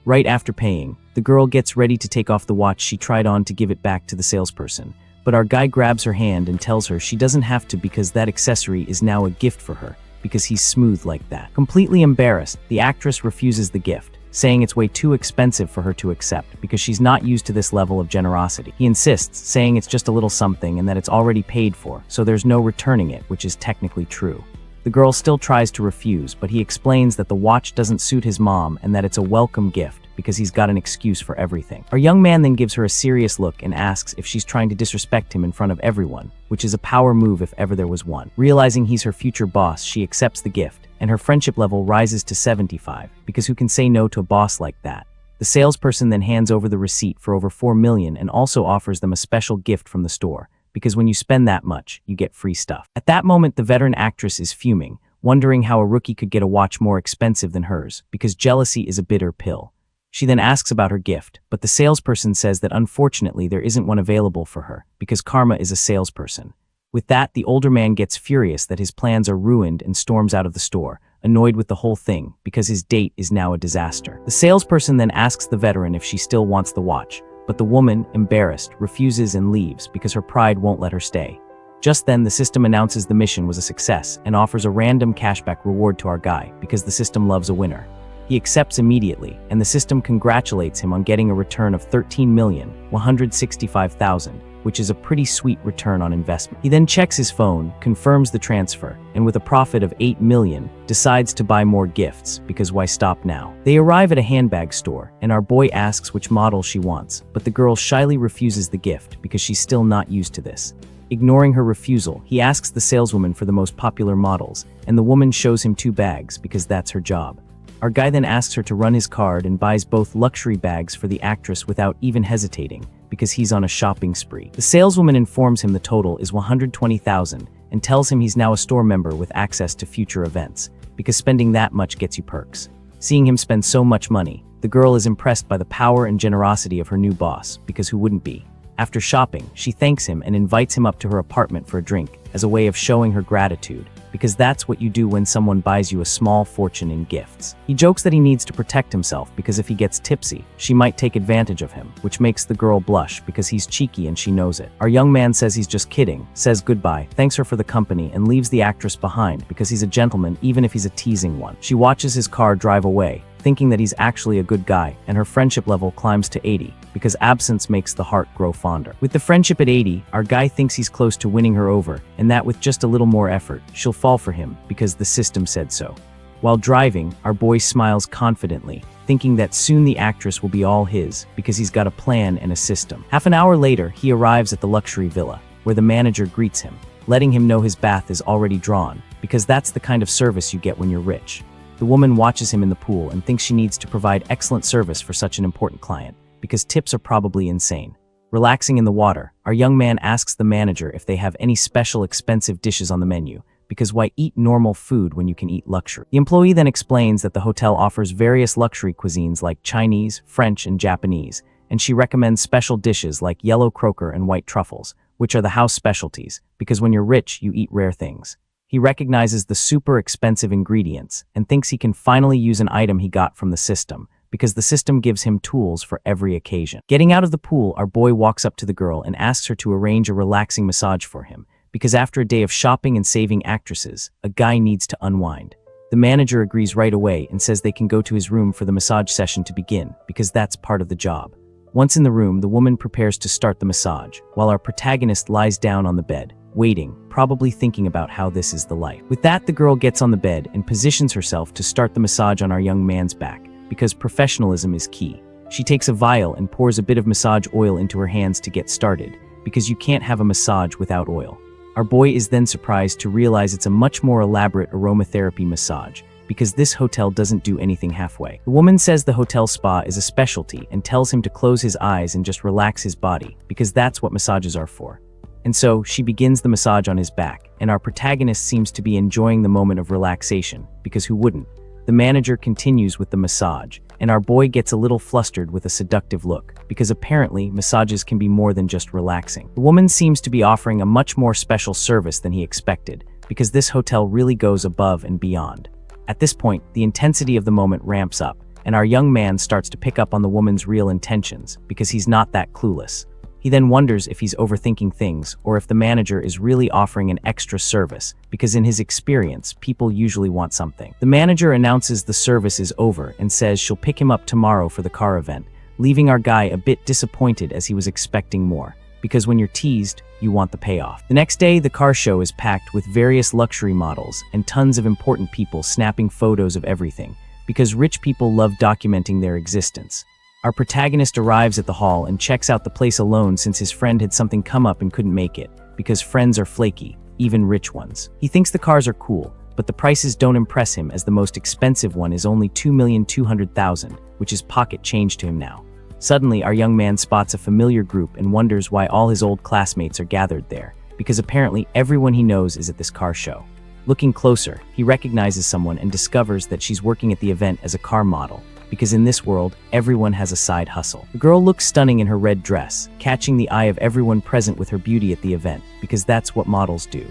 Right after paying, the girl gets ready to take off the watch she tried on to give it back to the salesperson. But our guy grabs her hand and tells her she doesn't have to because that accessory is now a gift for her, because he's smooth like that. Completely embarrassed, the actress refuses the gift, saying it's way too expensive for her to accept because she's not used to this level of generosity. He insists, saying it's just a little something and that it's already paid for, so there's no returning it, which is technically true. The girl still tries to refuse, but he explains that the watch doesn't suit his mom and that it's a welcome gift because he's got an excuse for everything. Our young man then gives her a serious look and asks if she's trying to disrespect him in front of everyone, which is a power move if ever there was one. Realizing he's her future boss, she accepts the gift, and her friendship level rises to 75, because who can say no to a boss like that? The salesperson then hands over the receipt for over $4 million and also offers them a special gift from the store, because when you spend that much, you get free stuff. At that moment, the veteran actress is fuming, wondering how a rookie could get a watch more expensive than hers, because jealousy is a bitter pill. She then asks about her gift, but the salesperson says that unfortunately there isn't one available for her, because Karma is a salesperson. With that, the older man gets furious that his plans are ruined and storms out of the store, annoyed with the whole thing, because his date is now a disaster. The salesperson then asks the veteran if she still wants the watch, but the woman, embarrassed, refuses and leaves because her pride won't let her stay. Just then, the system announces the mission was a success and offers a random cashback reward to our guy, because the system loves a winner. He accepts immediately, and the system congratulates him on getting a return of $13,165,000, which is a pretty sweet return on investment. He then checks his phone, confirms the transfer, and with a profit of $8 million, decides to buy more gifts, because why stop now? They arrive at a handbag store, and our boy asks which model she wants, but the girl shyly refuses the gift because she's still not used to this. Ignoring her refusal, he asks the saleswoman for the most popular models, and the woman shows him 2 bags because that's her job. Our guy then asks her to run his card and buys both luxury bags for the actress without even hesitating, because he's on a shopping spree. The saleswoman informs him the total is $120,000 and tells him he's now a store member with access to future events, because spending that much gets you perks. Seeing him spend so much money, the girl is impressed by the power and generosity of her new boss, because who wouldn't be? After shopping, she thanks him and invites him up to her apartment for a drink as a way of showing her gratitude, because that's what you do when someone buys you a small fortune in gifts. He jokes that he needs to protect himself because if he gets tipsy, she might take advantage of him, which makes the girl blush because he's cheeky and she knows it. Our young man says he's just kidding, says goodbye, thanks her for the company, and leaves the actress behind because he's a gentleman even if he's a teasing one. She watches his car drive away, thinking that he's actually a good guy, and her friendship level climbs to 80, because absence makes the heart grow fonder. With the friendship at 80, our guy thinks he's close to winning her over, and that with just a little more effort, she'll fall for him, because the system said so. While driving, our boy smiles confidently, thinking that soon the actress will be all his, because he's got a plan and a system. Half an hour later, he arrives at the luxury villa, where the manager greets him, letting him know his bath is already drawn, because that's the kind of service you get when you're rich. The woman watches him in the pool and thinks she needs to provide excellent service for such an important client, because tips are probably insane. Relaxing in the water, our young man asks the manager if they have any special expensive dishes on the menu, because why eat normal food when you can eat luxury? The employee then explains that the hotel offers various luxury cuisines like Chinese, French, and Japanese, and she recommends special dishes like yellow croaker and white truffles, which are the house specialties, because when you're rich, you eat rare things. He recognizes the super expensive ingredients and thinks he can finally use an item he got from the system, because the system gives him tools for every occasion. Getting out of the pool, our boy walks up to the girl and asks her to arrange a relaxing massage for him, because after a day of shopping and saving actresses, a guy needs to unwind. The manager agrees right away and says they can go to his room for the massage session to begin, because that's part of the job. Once in the room, the woman prepares to start the massage, while our protagonist lies down on the bed, waiting, probably thinking about how this is the life. With that, the girl gets on the bed and positions herself to start the massage on our young man's back, because professionalism is key. She takes a vial and pours a bit of massage oil into her hands to get started, because you can't have a massage without oil. Our boy is then surprised to realize it's a much more elaborate aromatherapy massage, because this hotel doesn't do anything halfway. The woman says the hotel spa is a specialty and tells him to close his eyes and just relax his body, because that's what massages are for. And so, she begins the massage on his back, and our protagonist seems to be enjoying the moment of relaxation, because who wouldn't? The manager continues with the massage, and our boy gets a little flustered with a seductive look, because apparently massages can be more than just relaxing. The woman seems to be offering a much more special service than he expected, because this hotel really goes above and beyond. At this point, the intensity of the moment ramps up, and our young man starts to pick up on the woman's real intentions because he's not that clueless. He then wonders if he's overthinking things or if the manager is really offering an extra service, because in his experience, people usually want something. The manager announces the service is over and says she'll pick him up tomorrow for the car event, leaving our guy a bit disappointed as he was expecting more, because when you're teased, you want the payoff. The next day, the car show is packed with various luxury models and tons of important people snapping photos of everything, because rich people love documenting their existence. Our protagonist arrives at the hall and checks out the place alone since his friend had something come up and couldn't make it, because friends are flaky, even rich ones. He thinks the cars are cool, but the prices don't impress him as the most expensive one is only $2,200,000, which is pocket change to him now. Suddenly, our young man spots a familiar group and wonders why all his old classmates are gathered there, because apparently everyone he knows is at this car show. Looking closer, he recognizes someone and discovers that she's working at the event as a car model, because in this world, everyone has a side hustle. The girl looks stunning in her red dress, catching the eye of everyone present with her beauty at the event, because that's what models do.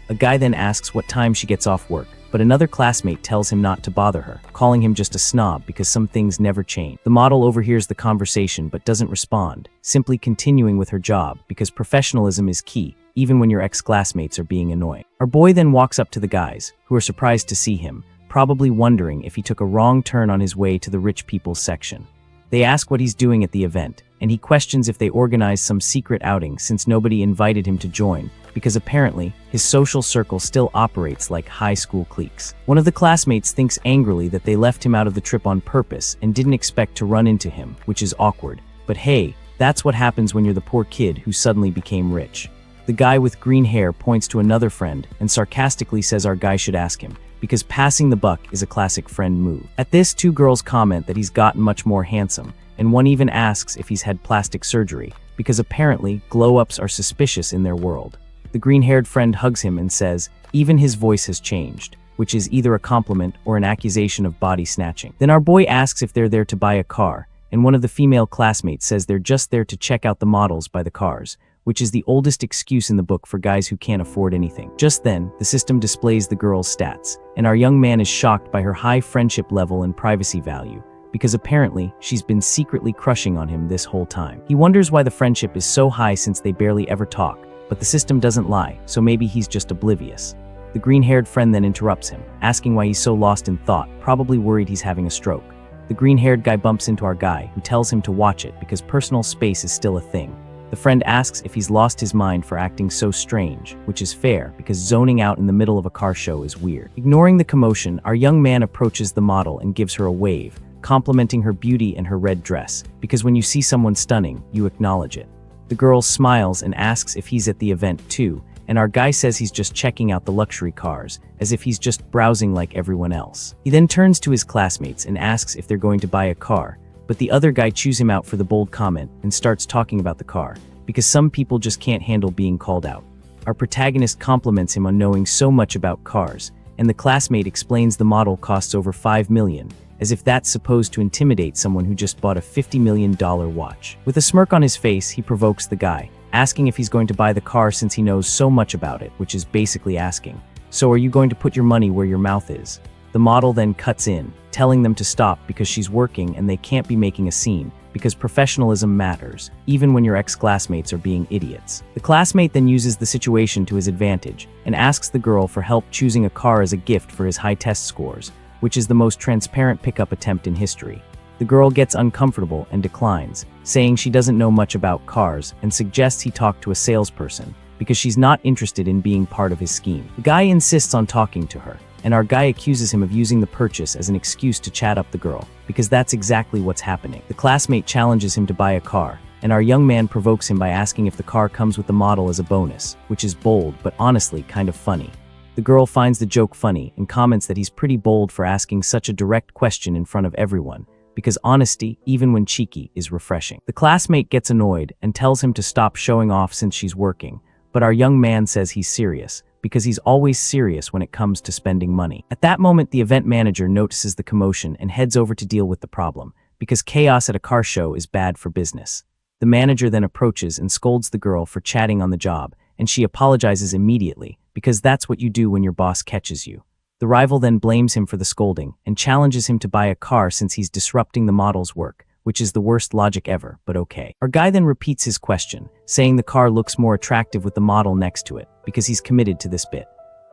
A guy then asks what time she gets off work, but another classmate tells him not to bother her, calling him just a snob because some things never change. The model overhears the conversation but doesn't respond, simply continuing with her job because professionalism is key, even when your ex-classmates are being annoying. Our boy then walks up to the guys, who are surprised to see him, probably wondering if he took a wrong turn on his way to the rich people's section. They ask what he's doing at the event, and he questions if they organized some secret outing since nobody invited him to join, because apparently, his social circle still operates like high school cliques. One of the classmates thinks angrily that they left him out of the trip on purpose and didn't expect to run into him, which is awkward. But hey, that's what happens when you're the poor kid who suddenly became rich. The guy with green hair points to another friend and sarcastically says our guy should ask him, because passing the buck is a classic friend move. At this, two girls comment that he's gotten much more handsome, and one even asks if he's had plastic surgery, because apparently glow-ups are suspicious in their world. The green-haired friend hugs him and says, even his voice has changed, which is either a compliment or an accusation of body snatching. Then our boy asks if they're there to buy a car, and one of the female classmates says they're just there to check out the models by the cars, which is the oldest excuse in the book for guys who can't afford anything. Just then, the system displays the girl's stats, and our young man is shocked by her high friendship level and privacy value, because apparently she's been secretly crushing on him this whole time. He wonders why the friendship is so high since they barely ever talk, but the system doesn't lie, so maybe he's just oblivious. The green-haired friend then interrupts him, asking why he's so lost in thought, probably worried he's having a stroke. The green-haired guy bumps into our guy, who tells him to watch it because personal space is still a thing. The friend asks if he's lost his mind for acting so strange, which is fair because zoning out in the middle of a car show is weird. Ignoring the commotion, our young man approaches the model and gives her a wave, complimenting her beauty and her red dress, because when you see someone stunning, you acknowledge it. The girl smiles and asks if he's at the event too, and our guy says he's just checking out the luxury cars, as if he's just browsing like everyone else. He then turns to his classmates and asks if they're going to buy a car, but the other guy chews him out for the bold comment and starts talking about the car, because some people just can't handle being called out. Our protagonist compliments him on knowing so much about cars, and the classmate explains the model costs over $5 million, as if that's supposed to intimidate someone who just bought a $50 million watch. With a smirk on his face, he provokes the guy, asking if he's going to buy the car since he knows so much about it, which is basically asking, "So are you going to put your money where your mouth is?" The model then cuts in, telling them to stop because she's working and they can't be making a scene, because professionalism matters, even when your ex-classmates are being idiots. The classmate then uses the situation to his advantage and asks the girl for help choosing a car as a gift for his high test scores, which is the most transparent pickup attempt in history. The girl gets uncomfortable and declines, saying she doesn't know much about cars and suggests he talk to a salesperson, because she's not interested in being part of his scheme. The guy insists on talking to her, and our guy accuses him of using the purchase as an excuse to chat up the girl, because that's exactly what's happening. The classmate challenges him to buy a car, and our young man provokes him by asking if the car comes with the model as a bonus, which is bold but honestly kind of funny. The girl finds the joke funny and comments that he's pretty bold for asking such a direct question in front of everyone, because honesty, even when cheeky, is refreshing. The classmate gets annoyed and tells him to stop showing off since she's working, but our young man says he's serious, because he's always serious when it comes to spending money. At that moment, the event manager notices the commotion and heads over to deal with the problem, because chaos at a car show is bad for business. The manager then approaches and scolds the girl for chatting on the job, and she apologizes immediately, because that's what you do when your boss catches you. The rival then blames him for the scolding and challenges him to buy a car since he's disrupting the model's work, which is the worst logic ever, but okay. Our guy then repeats his question, saying the car looks more attractive with the model next to it, because he's committed to this bit.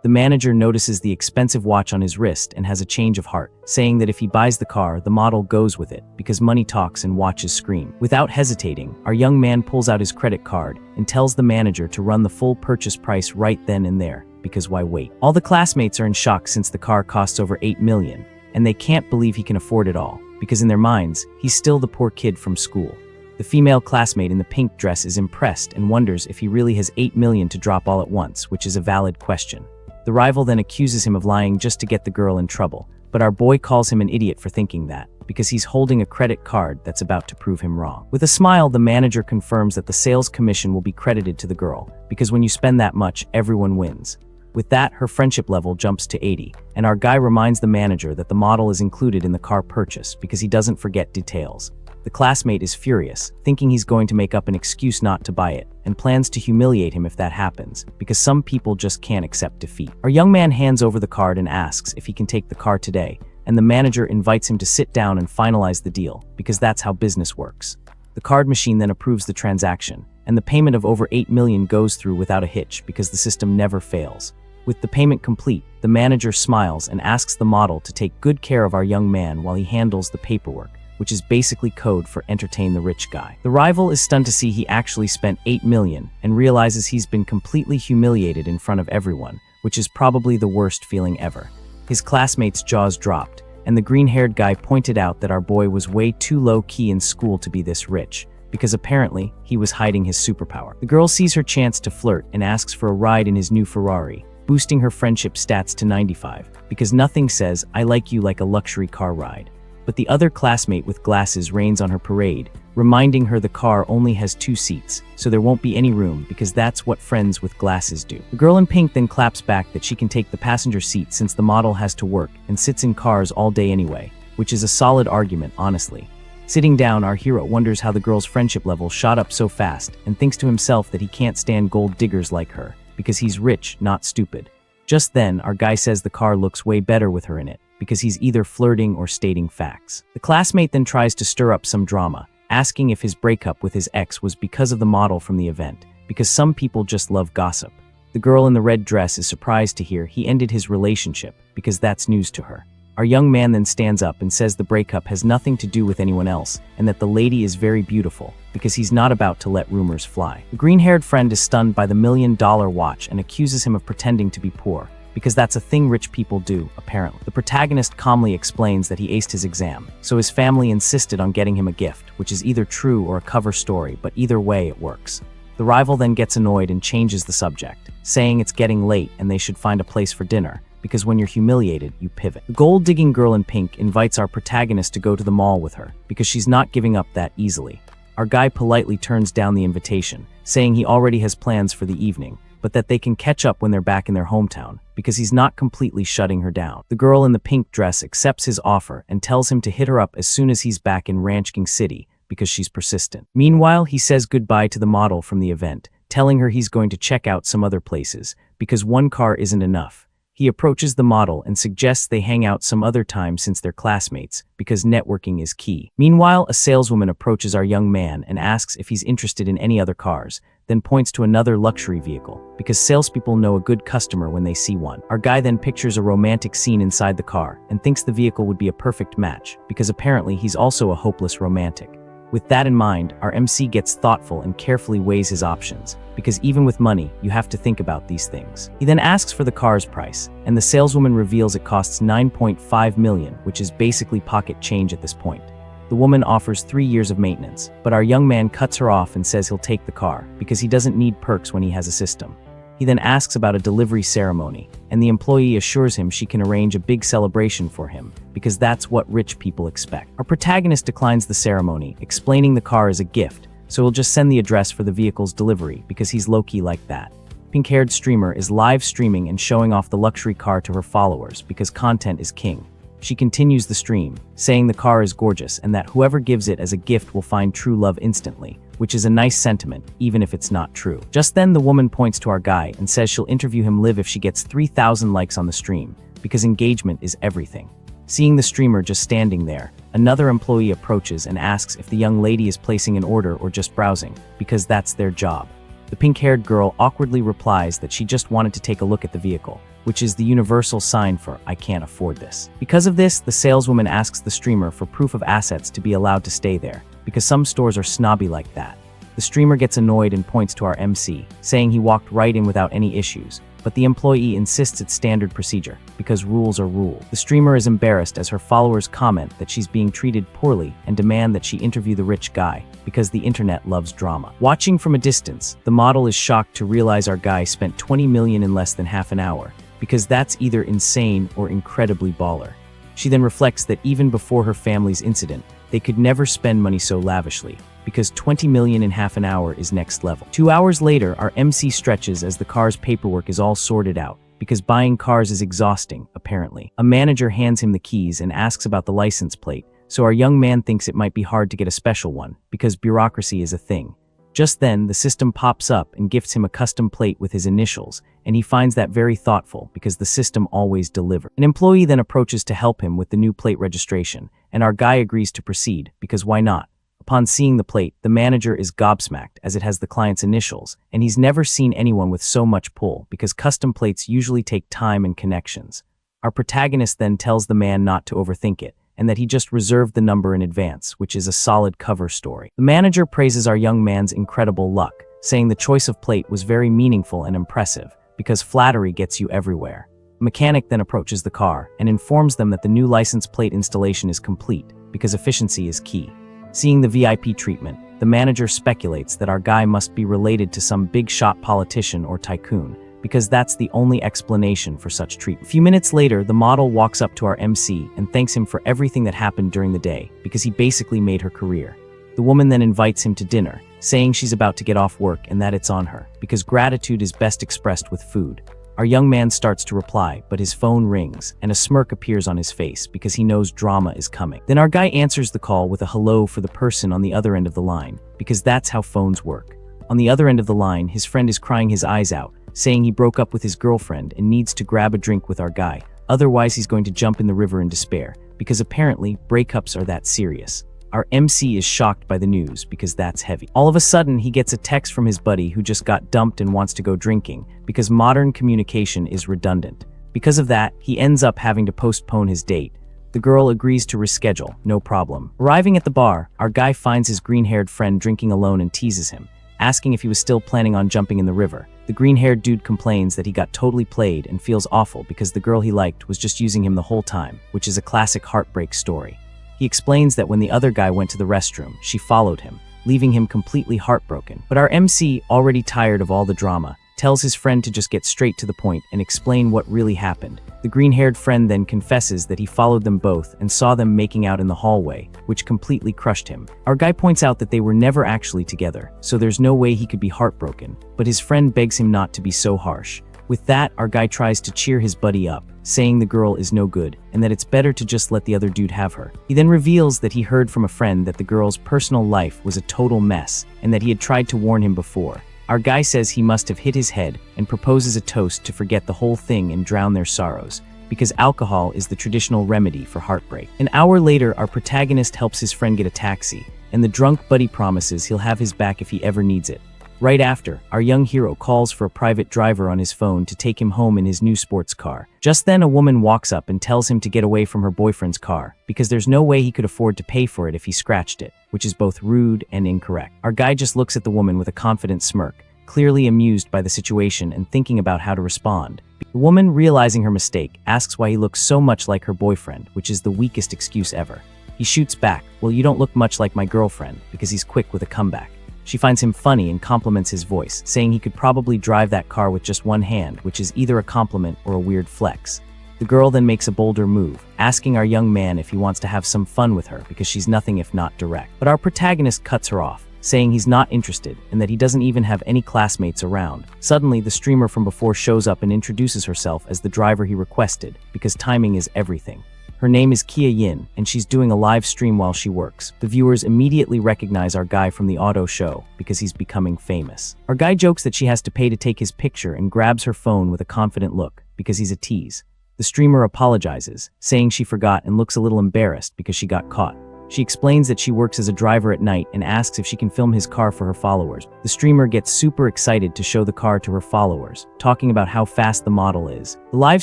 The manager notices the expensive watch on his wrist and has a change of heart, saying that if he buys the car, the model goes with it, because money talks and watches scream. Without hesitating, our young man pulls out his credit card and tells the manager to run the full purchase price right then and there, because why wait? All the classmates are in shock since the car costs over $8 million, and they can't believe he can afford it all, because in their minds, he's still the poor kid from school. The female classmate in the pink dress is impressed and wonders if he really has $8 million to drop all at once, which is a valid question. The rival then accuses him of lying just to get the girl in trouble, but our boy calls him an idiot for thinking that, because he's holding a credit card that's about to prove him wrong. With a smile, the manager confirms that the sales commission will be credited to the girl, because when you spend that much, everyone wins. With that, her friendship level jumps to 80, and our guy reminds the manager that the model is included in the car purchase because he doesn't forget details. The classmate is furious, thinking he's going to make up an excuse not to buy it, and plans to humiliate him if that happens, because some people just can't accept defeat. Our young man hands over the card and asks if he can take the car today, and the manager invites him to sit down and finalize the deal, because that's how business works. The card machine then approves the transaction, and the payment of over $8 million goes through without a hitch because the system never fails. With the payment complete, the manager smiles and asks the model to take good care of our young man while he handles the paperwork, which is basically code for entertain the rich guy. The rival is stunned to see he actually spent $8 million and realizes he's been completely humiliated in front of everyone, which is probably the worst feeling ever. His classmates' jaws dropped, and the green-haired guy pointed out that our boy was way too low-key in school to be this rich, because apparently he was hiding his superpower. The girl sees her chance to flirt and asks for a ride in his new Ferrari, boosting her friendship stats to 95, because nothing says, "I like you" like a luxury car ride. But the other classmate with glasses rains on her parade, reminding her the car only has 2 seats, so there won't be any room because that's what friends with glasses do. The girl in pink then claps back that she can take the passenger seat since the model has to work and sits in cars all day anyway, which is a solid argument, honestly. Sitting down, our hero wonders how the girl's friendship level shot up so fast and thinks to himself that he can't stand gold diggers like her, because he's rich, not stupid. Just then, our guy says the car looks way better with her in it, because he's either flirting or stating facts. The classmate then tries to stir up some drama, asking if his breakup with his ex was because of the model from the event, because some people just love gossip. The girl in the red dress is surprised to hear he ended his relationship, because that's news to her. Our young man then stands up and says the breakup has nothing to do with anyone else, and that the lady is very beautiful, because he's not about to let rumors fly. The green-haired friend is stunned by the $1 million watch and accuses him of pretending to be poor, because that's a thing rich people do, apparently. The protagonist calmly explains that he aced his exam, so his family insisted on getting him a gift, which is either true or a cover story, but either way it works. The rival then gets annoyed and changes the subject, saying it's getting late and they should find a place for dinner, because when you're humiliated, you pivot. The gold-digging girl in pink invites our protagonist to go to the mall with her, because she's not giving up that easily. Our guy politely turns down the invitation, saying he already has plans for the evening, but that they can catch up when they're back in their hometown, because he's not completely shutting her down. The girl in the pink dress accepts his offer and tells him to hit her up as soon as he's back in Ranch King City, because she's persistent. Meanwhile, he says goodbye to the model from the event, telling her he's going to check out some other places, because one car isn't enough. He approaches the model and suggests they hang out some other time since they're classmates, because networking is key. Meanwhile, a saleswoman approaches our young man and asks if he's interested in any other cars, then points to another luxury vehicle, because salespeople know a good customer when they see one. Our guy then pictures a romantic scene inside the car and thinks the vehicle would be a perfect match, because apparently he's also a hopeless romantic. With that in mind, our MC gets thoughtful and carefully weighs his options, because even with money, you have to think about these things. He then asks for the car's price, and the saleswoman reveals it costs $9.5 million, which is basically pocket change at this point. The woman offers 3 years of maintenance, but our young man cuts her off and says he'll take the car, because he doesn't need perks when he has a system. He then asks about a delivery ceremony, and the employee assures him she can arrange a big celebration for him, because that's what rich people expect. Our protagonist declines the ceremony, explaining the car is a gift, so he'll just send the address for the vehicle's delivery, because he's low-key like that. Pink-haired streamer is live streaming and showing off the luxury car to her followers, because content is king. She continues the stream, saying the car is gorgeous and that whoever gives it as a gift will find true love instantly, which is a nice sentiment, even if it's not true. Just then, the woman points to our guy and says she'll interview him live if she gets 3,000 likes on the stream, because engagement is everything. Seeing the streamer just standing there, another employee approaches and asks if the young lady is placing an order or just browsing, because that's their job. The pink-haired girl awkwardly replies that she just wanted to take a look at the vehicle, which is the universal sign for "I can't afford this." Because of this, the saleswoman asks the streamer for proof of assets to be allowed to stay there, because some stores are snobby like that. The streamer gets annoyed and points to our MC, saying he walked right in without any issues, but the employee insists it's standard procedure, because rules are rules. The streamer is embarrassed as her followers comment that she's being treated poorly and demand that she interview the rich guy, because the internet loves drama. Watching from a distance, the model is shocked to realize our guy spent 20 million in less than half an hour, because that's either insane or incredibly baller. She then reflects that even before her family's incident, they could never spend money so lavishly, because 20 million in half an hour is next level. 2 hours later, our MC stretches as the car's paperwork is all sorted out, because buying cars is exhausting, apparently. A manager hands him the keys and asks about the license plate, so our young man thinks it might be hard to get a special one, because bureaucracy is a thing. Just then, the system pops up and gifts him a custom plate with his initials, and he finds that very thoughtful because the system always delivers. An employee then approaches to help him with the new plate registration, and our guy agrees to proceed, because why not? Upon seeing the plate, the manager is gobsmacked as it has the client's initials, and he's never seen anyone with so much pull because custom plates usually take time and connections. Our protagonist then tells the man not to overthink it, and that he just reserved the number in advance, which is a solid cover story. The manager praises our young man's incredible luck, saying the choice of plate was very meaningful and impressive, because flattery gets you everywhere. A mechanic then approaches the car and informs them that the new license plate installation is complete, because efficiency is key. Seeing the VIP treatment, the manager speculates that our guy must be related to some big-shot politician or tycoon, because that's the only explanation for such treatment. A few minutes later, the model walks up to our MC and thanks him for everything that happened during the day, because he basically made her career. The woman then invites him to dinner, saying she's about to get off work and that it's on her, because gratitude is best expressed with food. Our young man starts to reply, but his phone rings, and a smirk appears on his face because he knows drama is coming. Then our guy answers the call with a hello for the person on the other end of the line, because that's how phones work. On the other end of the line, his friend is crying his eyes out, saying he broke up with his girlfriend and needs to grab a drink with our guy, otherwise he's going to jump in the river in despair, because apparently breakups are that serious. Our MC is shocked by the news because that's heavy. All of a sudden, he gets a text from his buddy who just got dumped and wants to go drinking, because modern communication is redundant. Because of that, he ends up having to postpone his date. The girl agrees to reschedule, no problem. Arriving at the bar, our guy finds his green-haired friend drinking alone and teases him, asking if he was still planning on jumping in the river. The green-haired dude complains that he got totally played and feels awful because the girl he liked was just using him the whole time, which is a classic heartbreak story. He explains that when the other guy went to the restroom, she followed him, leaving him completely heartbroken. But our MC, already tired of all the drama, tells his friend to just get straight to the point and explain what really happened. The green-haired friend then confesses that he followed them both and saw them making out in the hallway, which completely crushed him. Our guy points out that they were never actually together, so there's no way he could be heartbroken, but his friend begs him not to be so harsh. With that, our guy tries to cheer his buddy up, saying the girl is no good and that it's better to just let the other dude have her. He then reveals that he heard from a friend that the girl's personal life was a total mess and that he had tried to warn him before. Our guy says he must have hit his head and proposes a toast to forget the whole thing and drown their sorrows, because alcohol is the traditional remedy for heartbreak. An hour later, our protagonist helps his friend get a taxi, and the drunk buddy promises he'll have his back if he ever needs it. Right after, our young hero calls for a private driver on his phone to take him home in his new sports car. Just then, a woman walks up and tells him to get away from her boyfriend's car, because there's no way he could afford to pay for it if he scratched it, which is both rude and incorrect. Our guy just looks at the woman with a confident smirk, clearly amused by the situation and thinking about how to respond. The woman, realizing her mistake, asks why he looks so much like her boyfriend, which is the weakest excuse ever. He shoots back, "Well, you don't look much like my girlfriend," because he's quick with a comeback. She finds him funny and compliments his voice, saying he could probably drive that car with just one hand, which is either a compliment or a weird flex. The girl then makes a bolder move, asking our young man if he wants to have some fun with her because she's nothing if not direct. But our protagonist cuts her off, saying he's not interested and that he doesn't even have any classmates around. Suddenly, the streamer from before shows up and introduces herself as the driver he requested, because timing is everything. Her name is Kia Yin, and she's doing a live stream while she works. The viewers immediately recognize our guy from the auto show because he's becoming famous. Our guy jokes that she has to pay to take his picture and grabs her phone with a confident look because he's a tease. The streamer apologizes, saying she forgot and looks a little embarrassed because she got caught. She explains that she works as a driver at night and asks if she can film his car for her followers. The streamer gets super excited to show the car to her followers, talking about how fast the model is. The live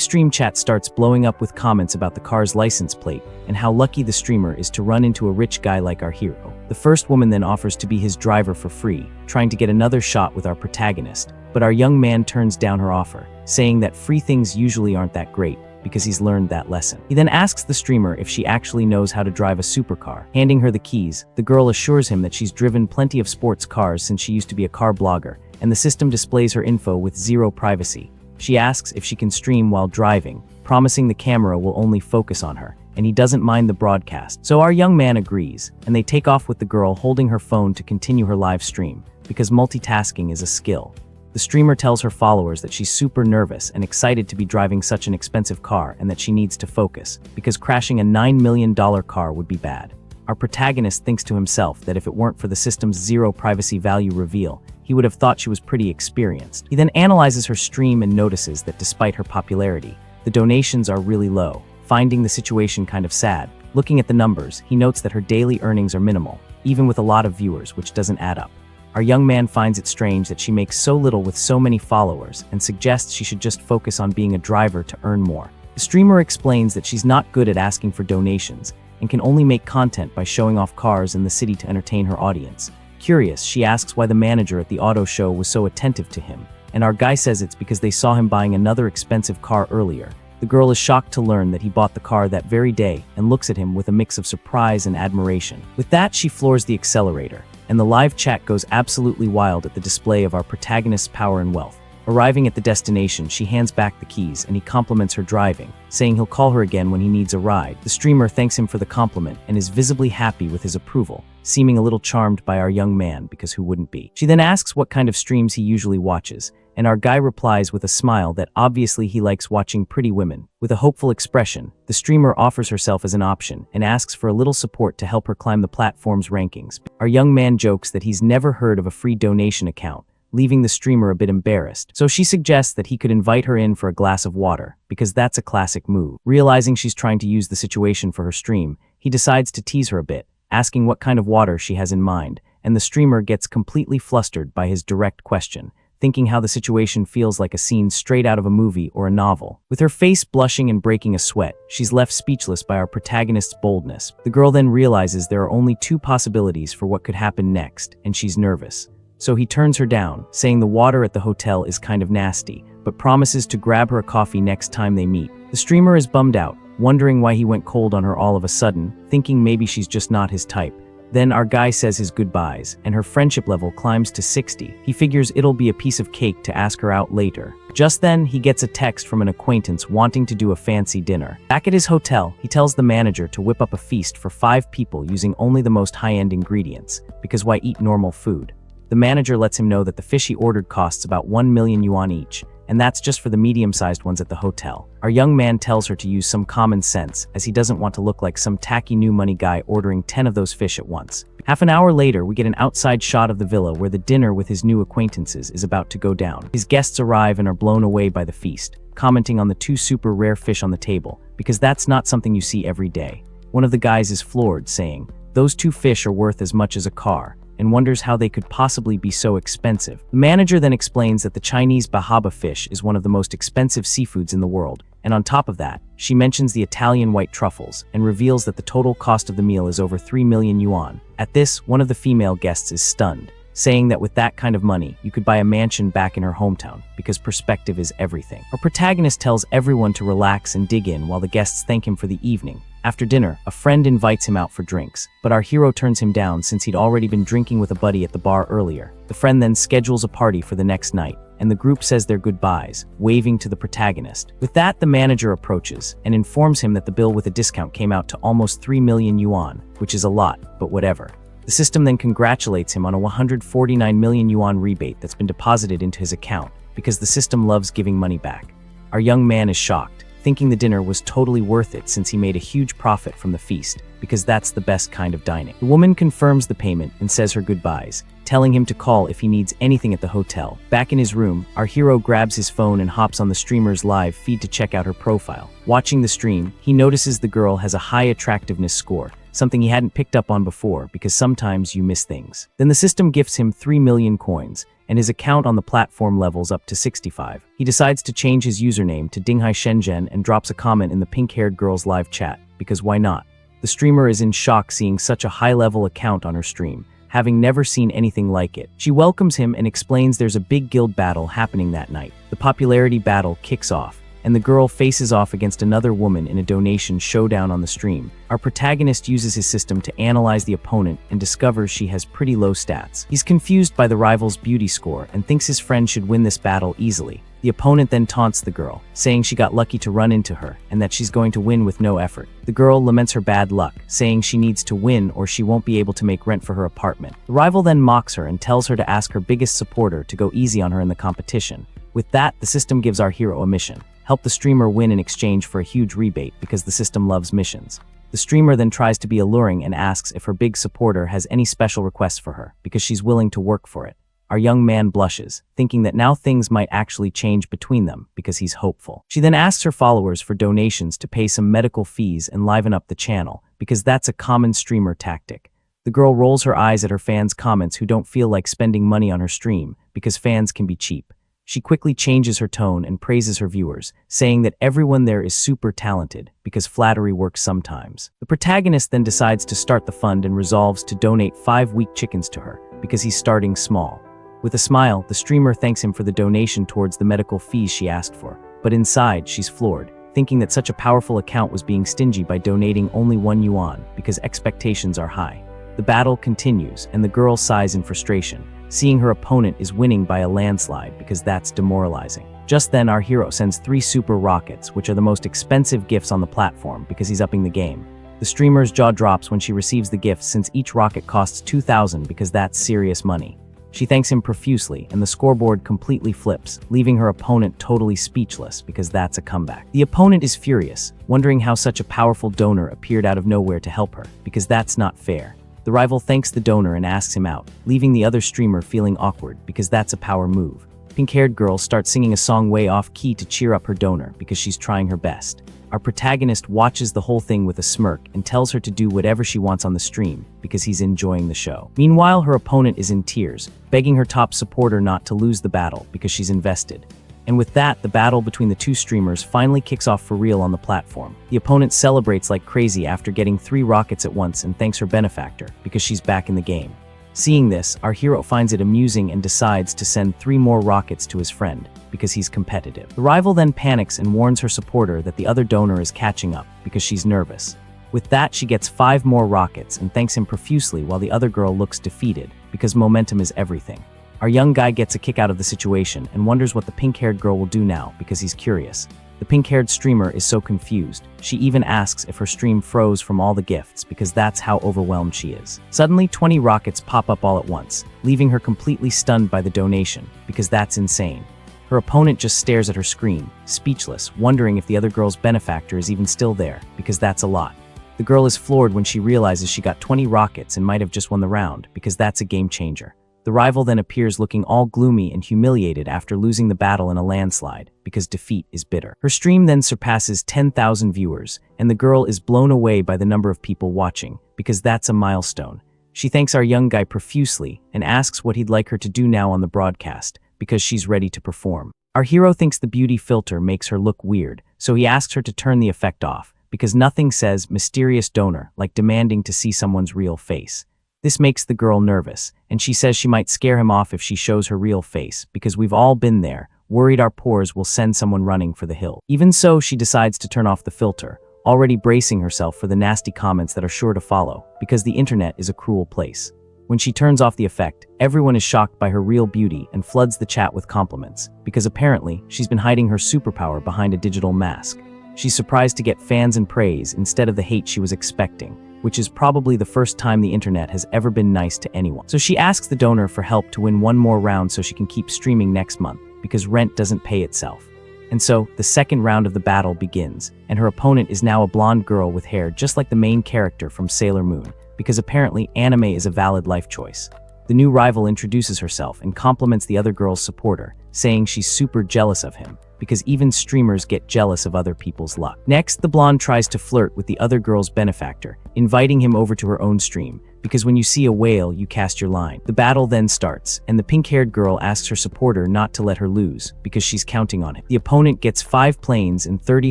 stream chat starts blowing up with comments about the car's license plate and how lucky the streamer is to run into a rich guy like our hero. The first woman then offers to be his driver for free, trying to get another shot with our protagonist, but our young man turns down her offer, saying that free things usually aren't that great, because he's learned that lesson. He then asks the streamer if she actually knows how to drive a supercar. Handing her the keys, the girl assures him that she's driven plenty of sports cars since she used to be a car blogger, and the system displays her info with zero privacy. She asks if she can stream while driving, promising the camera will only focus on her, and he doesn't mind the broadcast. So our young man agrees, and they take off with the girl holding her phone to continue her live stream, because multitasking is a skill. The streamer tells her followers that she's super nervous and excited to be driving such an expensive car and that she needs to focus, because crashing a $9 million car would be bad. Our protagonist thinks to himself that if it weren't for the system's zero privacy value reveal, he would have thought she was pretty experienced. He then analyzes her stream and notices that despite her popularity, the donations are really low, finding the situation kind of sad. Looking at the numbers, he notes that her daily earnings are minimal, even with a lot of viewers, which doesn't add up. Our young man finds it strange that she makes so little with so many followers and suggests she should just focus on being a driver to earn more. The streamer explains that she's not good at asking for donations and can only make content by showing off cars in the city to entertain her audience. Curious, she asks why the manager at the auto show was so attentive to him, and our guy says it's because they saw him buying another expensive car earlier. The girl is shocked to learn that he bought the car that very day and looks at him with a mix of surprise and admiration. With that, she floors the accelerator, and the live chat goes absolutely wild at the display of our protagonist's power and wealth. Arriving at the destination, she hands back the keys and he compliments her driving, saying he'll call her again when he needs a ride. The streamer thanks him for the compliment and is visibly happy with his approval, seeming a little charmed by our young man, because who wouldn't be? She then asks what kind of streams he usually watches, and our guy replies with a smile that obviously he likes watching pretty women. With a hopeful expression, the streamer offers herself as an option and asks for a little support to help her climb the platform's rankings. Our young man jokes that he's never heard of a free donation account, leaving the streamer a bit embarrassed. So she suggests that he could invite her in for a glass of water, because that's a classic move. Realizing she's trying to use the situation for her stream, he decides to tease her a bit, asking what kind of water she has in mind, and the streamer gets completely flustered by his direct question, thinking how the situation feels like a scene straight out of a movie or a novel. With her face blushing and breaking a sweat, she's left speechless by our protagonist's boldness. The girl then realizes there are only two possibilities for what could happen next, and she's nervous. So he turns her down, saying the water at the hotel is kind of nasty, but promises to grab her a coffee next time they meet. The streamer is bummed out, wondering why he went cold on her all of a sudden, thinking maybe she's just not his type. Then our guy says his goodbyes, and her friendship level climbs to 60. He figures it'll be a piece of cake to ask her out later. Just then, he gets a text from an acquaintance wanting to do a fancy dinner. Back at his hotel, he tells the manager to whip up a feast for 5 people using only the most high-end ingredients, because why eat normal food? The manager lets him know that the fish he ordered costs about 1 million yuan each, and that's just for the medium-sized ones at the hotel. Our young man tells her to use some common sense, as he doesn't want to look like some tacky new money guy ordering 10 of those fish at once. Half an hour later, we get an outside shot of the villa where the dinner with his new acquaintances is about to go down. His guests arrive and are blown away by the feast, commenting on the 2 super rare fish on the table, because that's not something you see every day. One of the guys is floored, saying, "Those 2 fish are worth as much as a car," and wonders how they could possibly be so expensive. The manager then explains that the Chinese bahaba fish is one of the most expensive seafoods in the world, and on top of that, she mentions the Italian white truffles and reveals that the total cost of the meal is over 3 million yuan. At this, one of the female guests is stunned, saying that with that kind of money, you could buy a mansion back in her hometown, because perspective is everything. Our protagonist tells everyone to relax and dig in while the guests thank him for the evening. After dinner, a friend invites him out for drinks, but our hero turns him down since he'd already been drinking with a buddy at the bar earlier. The friend then schedules a party for the next night, and the group says their goodbyes, waving to the protagonist. With that, the manager approaches and informs him that the bill with a discount came out to almost 3 million yuan, which is a lot, but whatever. The system then congratulates him on a 149 million yuan rebate that's been deposited into his account, because the system loves giving money back. Our young man is shocked, thinking the dinner was totally worth it since he made a huge profit from the feast, because that's the best kind of dining. The woman confirms the payment and says her goodbyes, telling him to call if he needs anything at the hotel. Back in his room, our hero grabs his phone and hops on the streamer's live feed to check out her profile. Watching the stream, he notices the girl has a high attractiveness score, something he hadn't picked up on before because sometimes you miss things. Then the system gifts him 3 million coins, and his account on the platform levels up to 65. He decides to change his username to Dinghai Shenzhen and drops a comment in the pink-haired girl's live chat, because why not? The streamer is in shock seeing such a high-level account on her stream, having never seen anything like it. She welcomes him and explains there's a big guild battle happening that night. The popularity battle kicks off, and the girl faces off against another woman in a donation showdown on the stream. Our protagonist uses his system to analyze the opponent and discovers she has pretty low stats. He's confused by the rival's beauty score and thinks his friend should win this battle easily. The opponent then taunts the girl, saying she got lucky to run into her and that she's going to win with no effort. The girl laments her bad luck, saying she needs to win or she won't be able to make rent for her apartment. The rival then mocks her and tells her to ask her biggest supporter to go easy on her in the competition. With that, the system gives our hero a mission: help the streamer win in exchange for a huge rebate because the system loves missions. The streamer then tries to be alluring and asks if her big supporter has any special requests for her because she's willing to work for it. Our young man blushes, thinking that now things might actually change between them because he's hopeful. She then asks her followers for donations to pay some medical fees and liven up the channel, because that's a common streamer tactic. The girl rolls her eyes at her fans' comments who don't feel like spending money on her stream because fans can be cheap. She quickly changes her tone and praises her viewers, saying that everyone there is super talented because flattery works sometimes. The protagonist then decides to start the fund and resolves to donate 5 weak chickens to her because he's starting small. With a smile, the streamer thanks him for the donation towards the medical fees she asked for, but inside she's floored, thinking that such a powerful account was being stingy by donating only 1 yuan because expectations are high. The battle continues and the girl sighs in frustration, seeing her opponent is winning by a landslide because that's demoralizing. Just then our hero sends 3 super rockets, which are the most expensive gifts on the platform because he's upping the game. The streamer's jaw drops when she receives the gifts since each rocket costs 2,000 because that's serious money. She thanks him profusely and the scoreboard completely flips, leaving her opponent totally speechless because that's a comeback. The opponent is furious, wondering how such a powerful donor appeared out of nowhere to help her, because that's not fair. The rival thanks the donor and asks him out, leaving the other streamer feeling awkward because that's a power move. Pink-haired girl starts singing a song way off key to cheer up her donor because she's trying her best. Our protagonist watches the whole thing with a smirk and tells her to do whatever she wants on the stream because he's enjoying the show. Meanwhile, her opponent is in tears, begging her top supporter not to lose the battle because she's invested. And with that, the battle between the 2 streamers finally kicks off for real on the platform. The opponent celebrates like crazy after getting 3 rockets at once and thanks her benefactor because she's back in the game. Seeing this, our hero finds it amusing and decides to send 3 more rockets to his friend because he's competitive. The rival then panics and warns her supporter that the other donor is catching up because she's nervous. With that, she gets 5 more rockets and thanks him profusely while the other girl looks defeated because momentum is everything. Our young guy gets a kick out of the situation and wonders what the pink-haired girl will do now because he's curious. The pink-haired streamer is so confused, she even asks if her stream froze from all the gifts because that's how overwhelmed she is. Suddenly, 20 rockets pop up all at once, leaving her completely stunned by the donation because that's insane. Her opponent just stares at her screen, speechless, wondering if the other girl's benefactor is even still there because that's a lot. The girl is floored when she realizes she got 20 rockets and might have just won the round because that's a game changer. The rival then appears looking all gloomy and humiliated after losing the battle in a landslide, because defeat is bitter. Her stream then surpasses 10,000 viewers, and the girl is blown away by the number of people watching, because that's a milestone. She thanks our young guy profusely and asks what he'd like her to do now on the broadcast, because she's ready to perform. Our hero thinks the beauty filter makes her look weird, so he asks her to turn the effect off, because nothing says mysterious donor like demanding to see someone's real face. This makes the girl nervous, and she says she might scare him off if she shows her real face, because we've all been there, worried our pores will send someone running for the hill. Even so, she decides to turn off the filter, already bracing herself for the nasty comments that are sure to follow, because the internet is a cruel place. When she turns off the effect, everyone is shocked by her real beauty and floods the chat with compliments, because apparently, she's been hiding her superpower behind a digital mask. She's surprised to get fans and praise instead of the hate she was expecting, which is probably the first time the internet has ever been nice to anyone. So she asks the donor for help to win 1 more round so she can keep streaming next month, because rent doesn't pay itself. And so, the second round of the battle begins, and her opponent is now a blonde girl with hair just like the main character from Sailor Moon, because apparently anime is a valid life choice. The new rival introduces herself and compliments the other girl's supporter, saying she's super jealous of him, because even streamers get jealous of other people's luck. Next, the blonde tries to flirt with the other girl's benefactor, inviting him over to her own stream, because when you see a whale, you cast your line. The battle then starts, and the pink-haired girl asks her supporter not to let her lose, because she's counting on him. The opponent gets 5 planes and 30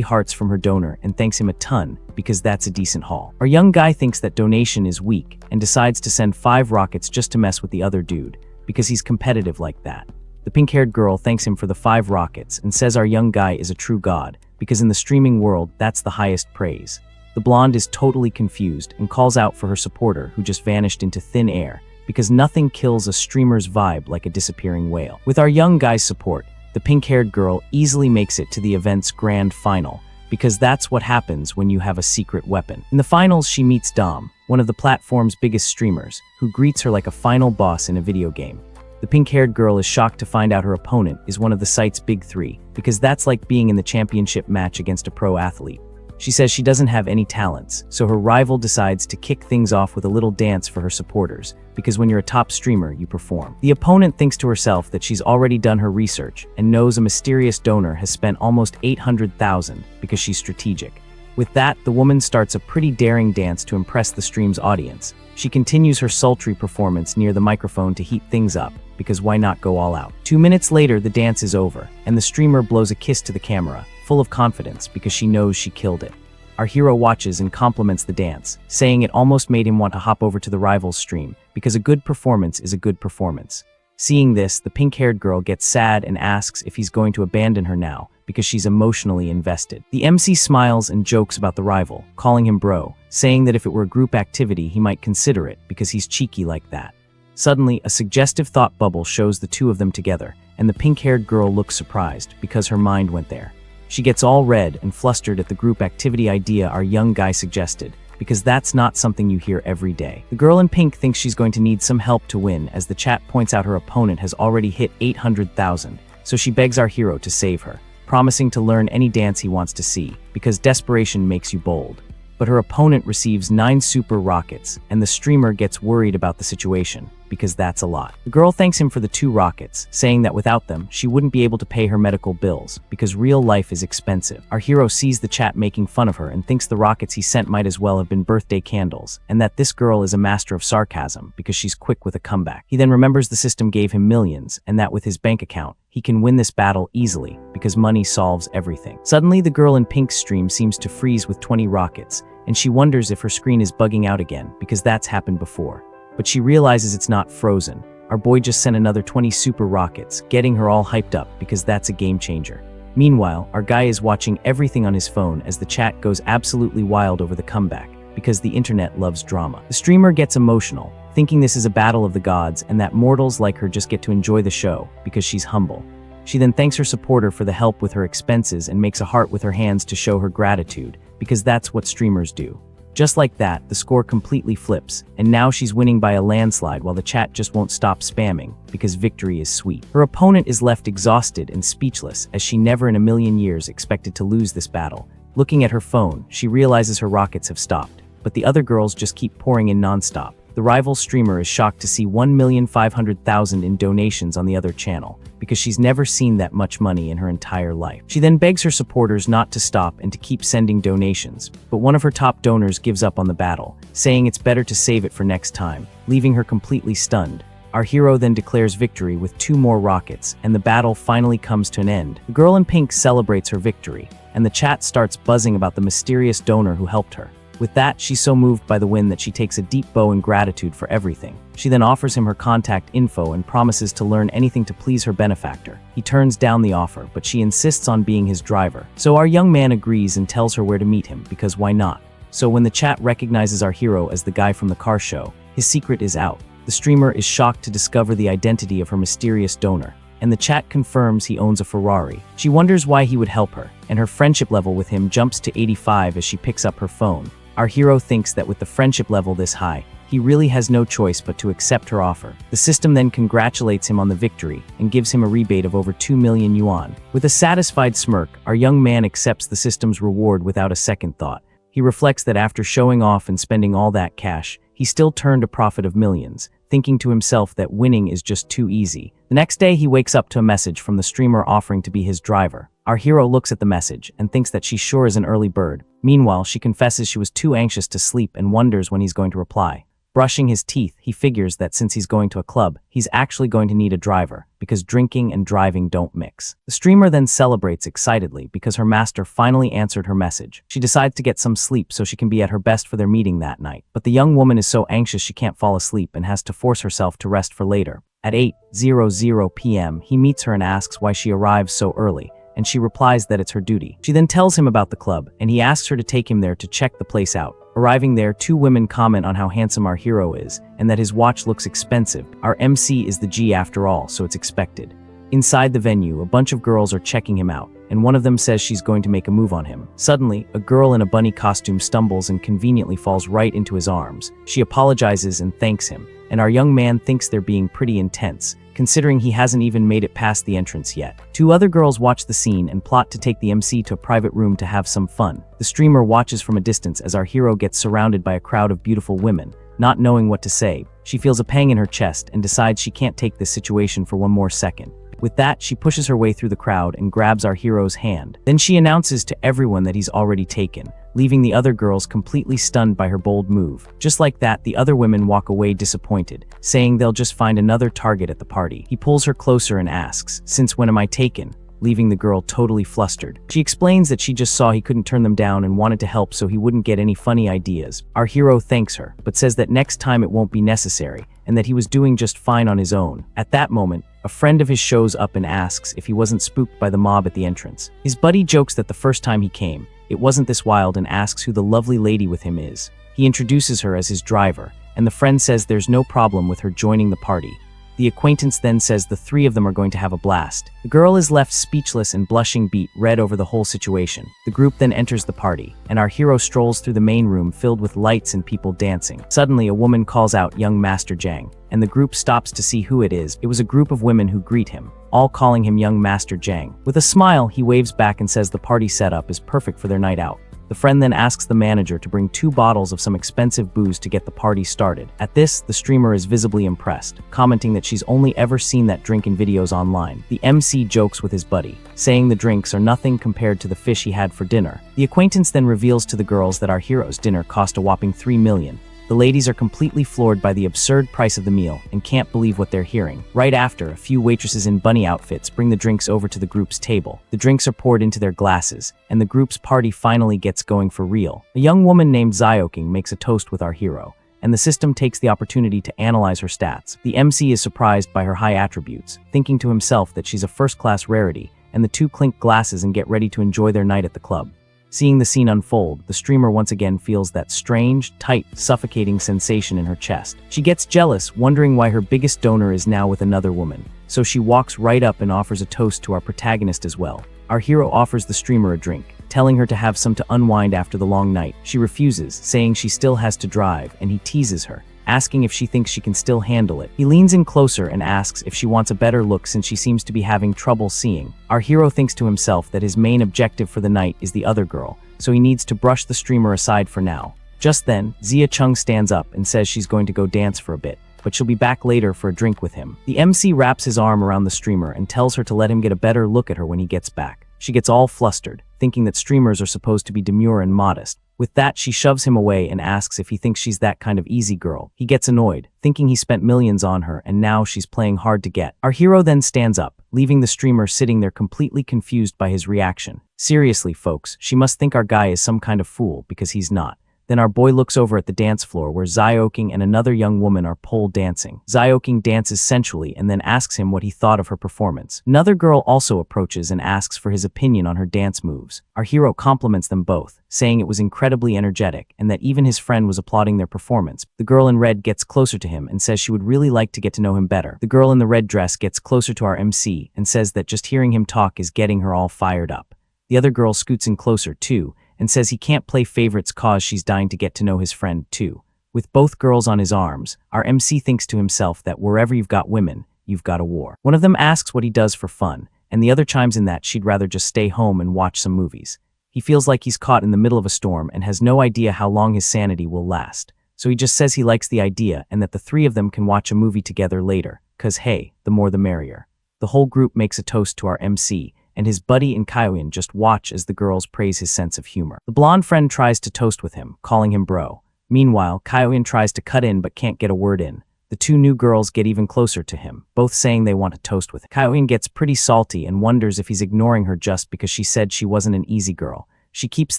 hearts from her donor and thanks him a ton, because that's a decent haul. Our young guy thinks that donation is weak, and decides to send 5 rockets just to mess with the other dude, because he's competitive like that. The pink-haired girl thanks him for the 5 rockets and says our young guy is a true god, because in the streaming world, that's the highest praise. The blonde is totally confused and calls out for her supporter who just vanished into thin air, because nothing kills a streamer's vibe like a disappearing whale. With our young guy's support, the pink-haired girl easily makes it to the event's grand final, because that's what happens when you have a secret weapon. In the finals, she meets Dom, one of the platform's biggest streamers, who greets her like a final boss in a video game. The pink-haired girl is shocked to find out her opponent is one of the site's big 3, because that's like being in the championship match against a pro athlete. She says she doesn't have any talents, so her rival decides to kick things off with a little dance for her supporters, because when you're a top streamer, you perform. The opponent thinks to herself that she's already done her research and knows a mysterious donor has spent almost 800,000 because she's strategic. With that, the woman starts a pretty daring dance to impress the stream's audience. She continues her sultry performance near the microphone to heat things up, because why not go all out? 2 minutes later, the dance is over, and the streamer blows a kiss to the camera, full of confidence because she knows she killed it. Our hero watches and compliments the dance, saying it almost made him want to hop over to the rival's stream, because a good performance is a good performance. Seeing this, the pink-haired girl gets sad and asks if he's going to abandon her now, because she's emotionally invested. The MC smiles and jokes about the rival, calling him bro, saying that if it were a group activity, he might consider it, because he's cheeky like that. Suddenly, a suggestive thought bubble shows the two of them together, and the pink-haired girl looks surprised, because her mind went there. She gets all red and flustered at the group activity idea our young guy suggested, because that's not something you hear every day. The girl in pink thinks she's going to need some help to win, as the chat points out her opponent has already hit 800,000, so she begs our hero to save her, promising to learn any dance he wants to see, because desperation makes you bold. But her opponent receives 9 super rockets, and the streamer gets worried about the situation, because that's a lot. The girl thanks him for the 2 rockets, saying that without them, she wouldn't be able to pay her medical bills, because real life is expensive. Our hero sees the chat making fun of her and thinks the rockets he sent might as well have been birthday candles, and that this girl is a master of sarcasm, because she's quick with a comeback. He then remembers the system gave him millions, and that with his bank account, he can win this battle easily, because money solves everything. Suddenly, the girl in pink's stream seems to freeze with 20 rockets, and she wonders if her screen is bugging out again, because that's happened before. But she realizes it's not frozen. Our boy just sent another 20 super rockets, getting her all hyped up, because that's a game changer. Meanwhile, our guy is watching everything on his phone as the chat goes absolutely wild over the comeback, because the internet loves drama. The streamer gets emotional, thinking this is a battle of the gods and that mortals like her just get to enjoy the show, because she's humble. She then thanks her supporter for the help with her expenses and makes a heart with her hands to show her gratitude, because that's what streamers do. Just like that, the score completely flips, and now she's winning by a landslide while the chat just won't stop spamming, because victory is sweet. Her opponent is left exhausted and speechless, as she never in a million years expected to lose this battle. Looking at her phone, she realizes her rockets have stopped, but the other girls just keep pouring in non-stop. The rival streamer is shocked to see 1,500,000 in donations on the other channel, because she's never seen that much money in her entire life. She then begs her supporters not to stop and to keep sending donations, but one of her top donors gives up on the battle, saying it's better to save it for next time, leaving her completely stunned. Our hero then declares victory with 2 more rockets, and the battle finally comes to an end. The girl in pink celebrates her victory, and the chat starts buzzing about the mysterious donor who helped her. With that, she's so moved by the win that she takes a deep bow in gratitude for everything. She then offers him her contact info and promises to learn anything to please her benefactor. He turns down the offer, but she insists on being his driver. So our young man agrees and tells her where to meet him, because why not? So when the chat recognizes our hero as the guy from the car show, his secret is out. The streamer is shocked to discover the identity of her mysterious donor, and the chat confirms he owns a Ferrari. She wonders why he would help her, and her friendship level with him jumps to 85 as she picks up her phone. Our hero thinks that with the friendship level this high, he really has no choice but to accept her offer. The system then congratulates him on the victory and gives him a rebate of over 2 million yuan. With a satisfied smirk, our young man accepts the system's reward without a second thought. He reflects that after showing off and spending all that cash, he still turned a profit of millions, thinking to himself that winning is just too easy. The next day, he wakes up to a message from the streamer offering to be his driver. Our hero looks at the message and thinks that she sure is an early bird. Meanwhile, she confesses she was too anxious to sleep and wonders when he's going to reply. Brushing his teeth, he figures that since he's going to a club, he's actually going to need a driver, because drinking and driving don't mix. The streamer then celebrates excitedly because her master finally answered her message. She decides to get some sleep so she can be at her best for their meeting that night. But the young woman is so anxious she can't fall asleep and has to force herself to rest for later. At 8:00 p.m., he meets her and asks why she arrives so early, and she replies that it's her duty. She then tells him about the club, and he asks her to take him there to check the place out. Arriving there, two women comment on how handsome our hero is, and that his watch looks expensive. Our MC is the G after all, so it's expected. Inside the venue, a bunch of girls are checking him out, and one of them says she's going to make a move on him. Suddenly, a girl in a bunny costume stumbles and conveniently falls right into his arms. She apologizes and thanks him, and our young man thinks they're being pretty intense, considering he hasn't even made it past the entrance yet. Two other girls watch the scene and plot to take the MC to a private room to have some fun. The streamer watches from a distance as our hero gets surrounded by a crowd of beautiful women. Not knowing what to say, she feels a pang in her chest and decides she can't take this situation for one more second. With that, she pushes her way through the crowd and grabs our hero's hand. Then she announces to everyone that he's already taken, leaving the other girls completely stunned by her bold move. Just like that, the other women walk away disappointed, saying they'll just find another target at the party. He pulls her closer and asks, "Since when am I taken?" leaving the girl totally flustered. She explains that she just saw he couldn't turn them down and wanted to help so he wouldn't get any funny ideas. Our hero thanks her, but says that next time it won't be necessary, and that he was doing just fine on his own. At that moment, a friend of his shows up and asks if he wasn't spooked by the mob at the entrance. His buddy jokes that the first time he came, it wasn't this wild and asks who the lovely lady with him is. He introduces her as his driver, and the friend says there's no problem with her joining the party. The acquaintance then says the three of them are going to have a blast. The girl is left speechless and blushing beet red over the whole situation. The group then enters the party, and our hero strolls through the main room filled with lights and people dancing. Suddenly, a woman calls out young Master Jang, and the group stops to see who it is. It was a group of women who greet him, all calling him young Master Jang. With a smile, he waves back and says the party setup is perfect for their night out. The friend then asks the manager to bring 2 bottles of some expensive booze to get the party started. At this, the streamer is visibly impressed, commenting that she's only ever seen that drink in videos online. The MC jokes with his buddy, saying the drinks are nothing compared to the fish he had for dinner. The acquaintance then reveals to the girls that our hero's dinner cost a whopping 3 million. The ladies are completely floored by the absurd price of the meal and can't believe what they're hearing. Right after, a few waitresses in bunny outfits bring the drinks over to the group's table. The drinks are poured into their glasses, and the group's party finally gets going for real. A young woman named Zioking makes a toast with our hero, and the system takes the opportunity to analyze her stats. The MC is surprised by her high attributes, thinking to himself that she's a first-class rarity, and the two clink glasses and get ready to enjoy their night at the club. Seeing the scene unfold, the streamer once again feels that strange, tight, suffocating sensation in her chest. She gets jealous, wondering why her biggest donor is now with another woman, so she walks right up and offers a toast to our protagonist as well. Our hero offers the streamer a drink, telling her to have some to unwind after the long night. She refuses, saying she still has to drive, and he teases her, asking if she thinks she can still handle it. He leans in closer and asks if she wants a better look since she seems to be having trouble seeing. Our hero thinks to himself that his main objective for the night is the other girl, so he needs to brush the streamer aside for now. Just then, Zia Chung stands up and says she's going to go dance for a bit, but she'll be back later for a drink with him. The MC wraps his arm around the streamer and tells her to let him get a better look at her when he gets back. She gets all flustered, thinking that streamers are supposed to be demure and modest. With that, she shoves him away and asks if he thinks she's that kind of easy girl. He gets annoyed, thinking he spent millions on her and now she's playing hard to get. Our hero then stands up, leaving the streamer sitting there completely confused by his reaction. Seriously, folks, she must think our guy is some kind of fool because he's not. Then our boy looks over at the dance floor where Zioking and another young woman are pole dancing. Zioking dances sensually and then asks him what he thought of her performance. Another girl also approaches and asks for his opinion on her dance moves. Our hero compliments them both, saying it was incredibly energetic and that even his friend was applauding their performance. The girl in red gets closer to him and says she would really like to get to know him better. The girl in the red dress gets closer to our MC and says that just hearing him talk is getting her all fired up. The other girl scoots in closer too, and says he can't play favorites cause she's dying to get to know his friend too. With both girls on his arms, our MC thinks to himself that wherever you've got women, you've got a war. One of them asks what he does for fun, and the other chimes in that she'd rather just stay home and watch some movies. He feels like he's caught in the middle of a storm and has no idea how long his sanity will last. So he just says he likes the idea and that the three of them can watch a movie together later, 'cause hey, the more the merrier. The whole group makes a toast to our MC, and his buddy and Kyoin just watch as the girls praise his sense of humor. The blonde friend tries to toast with him, calling him bro. Meanwhile, Kyoin tries to cut in but can't get a word in. The two new girls get even closer to him, both saying they want to toast with him. Kyoin gets pretty salty and wonders if he's ignoring her just because she said she wasn't an easy girl. She keeps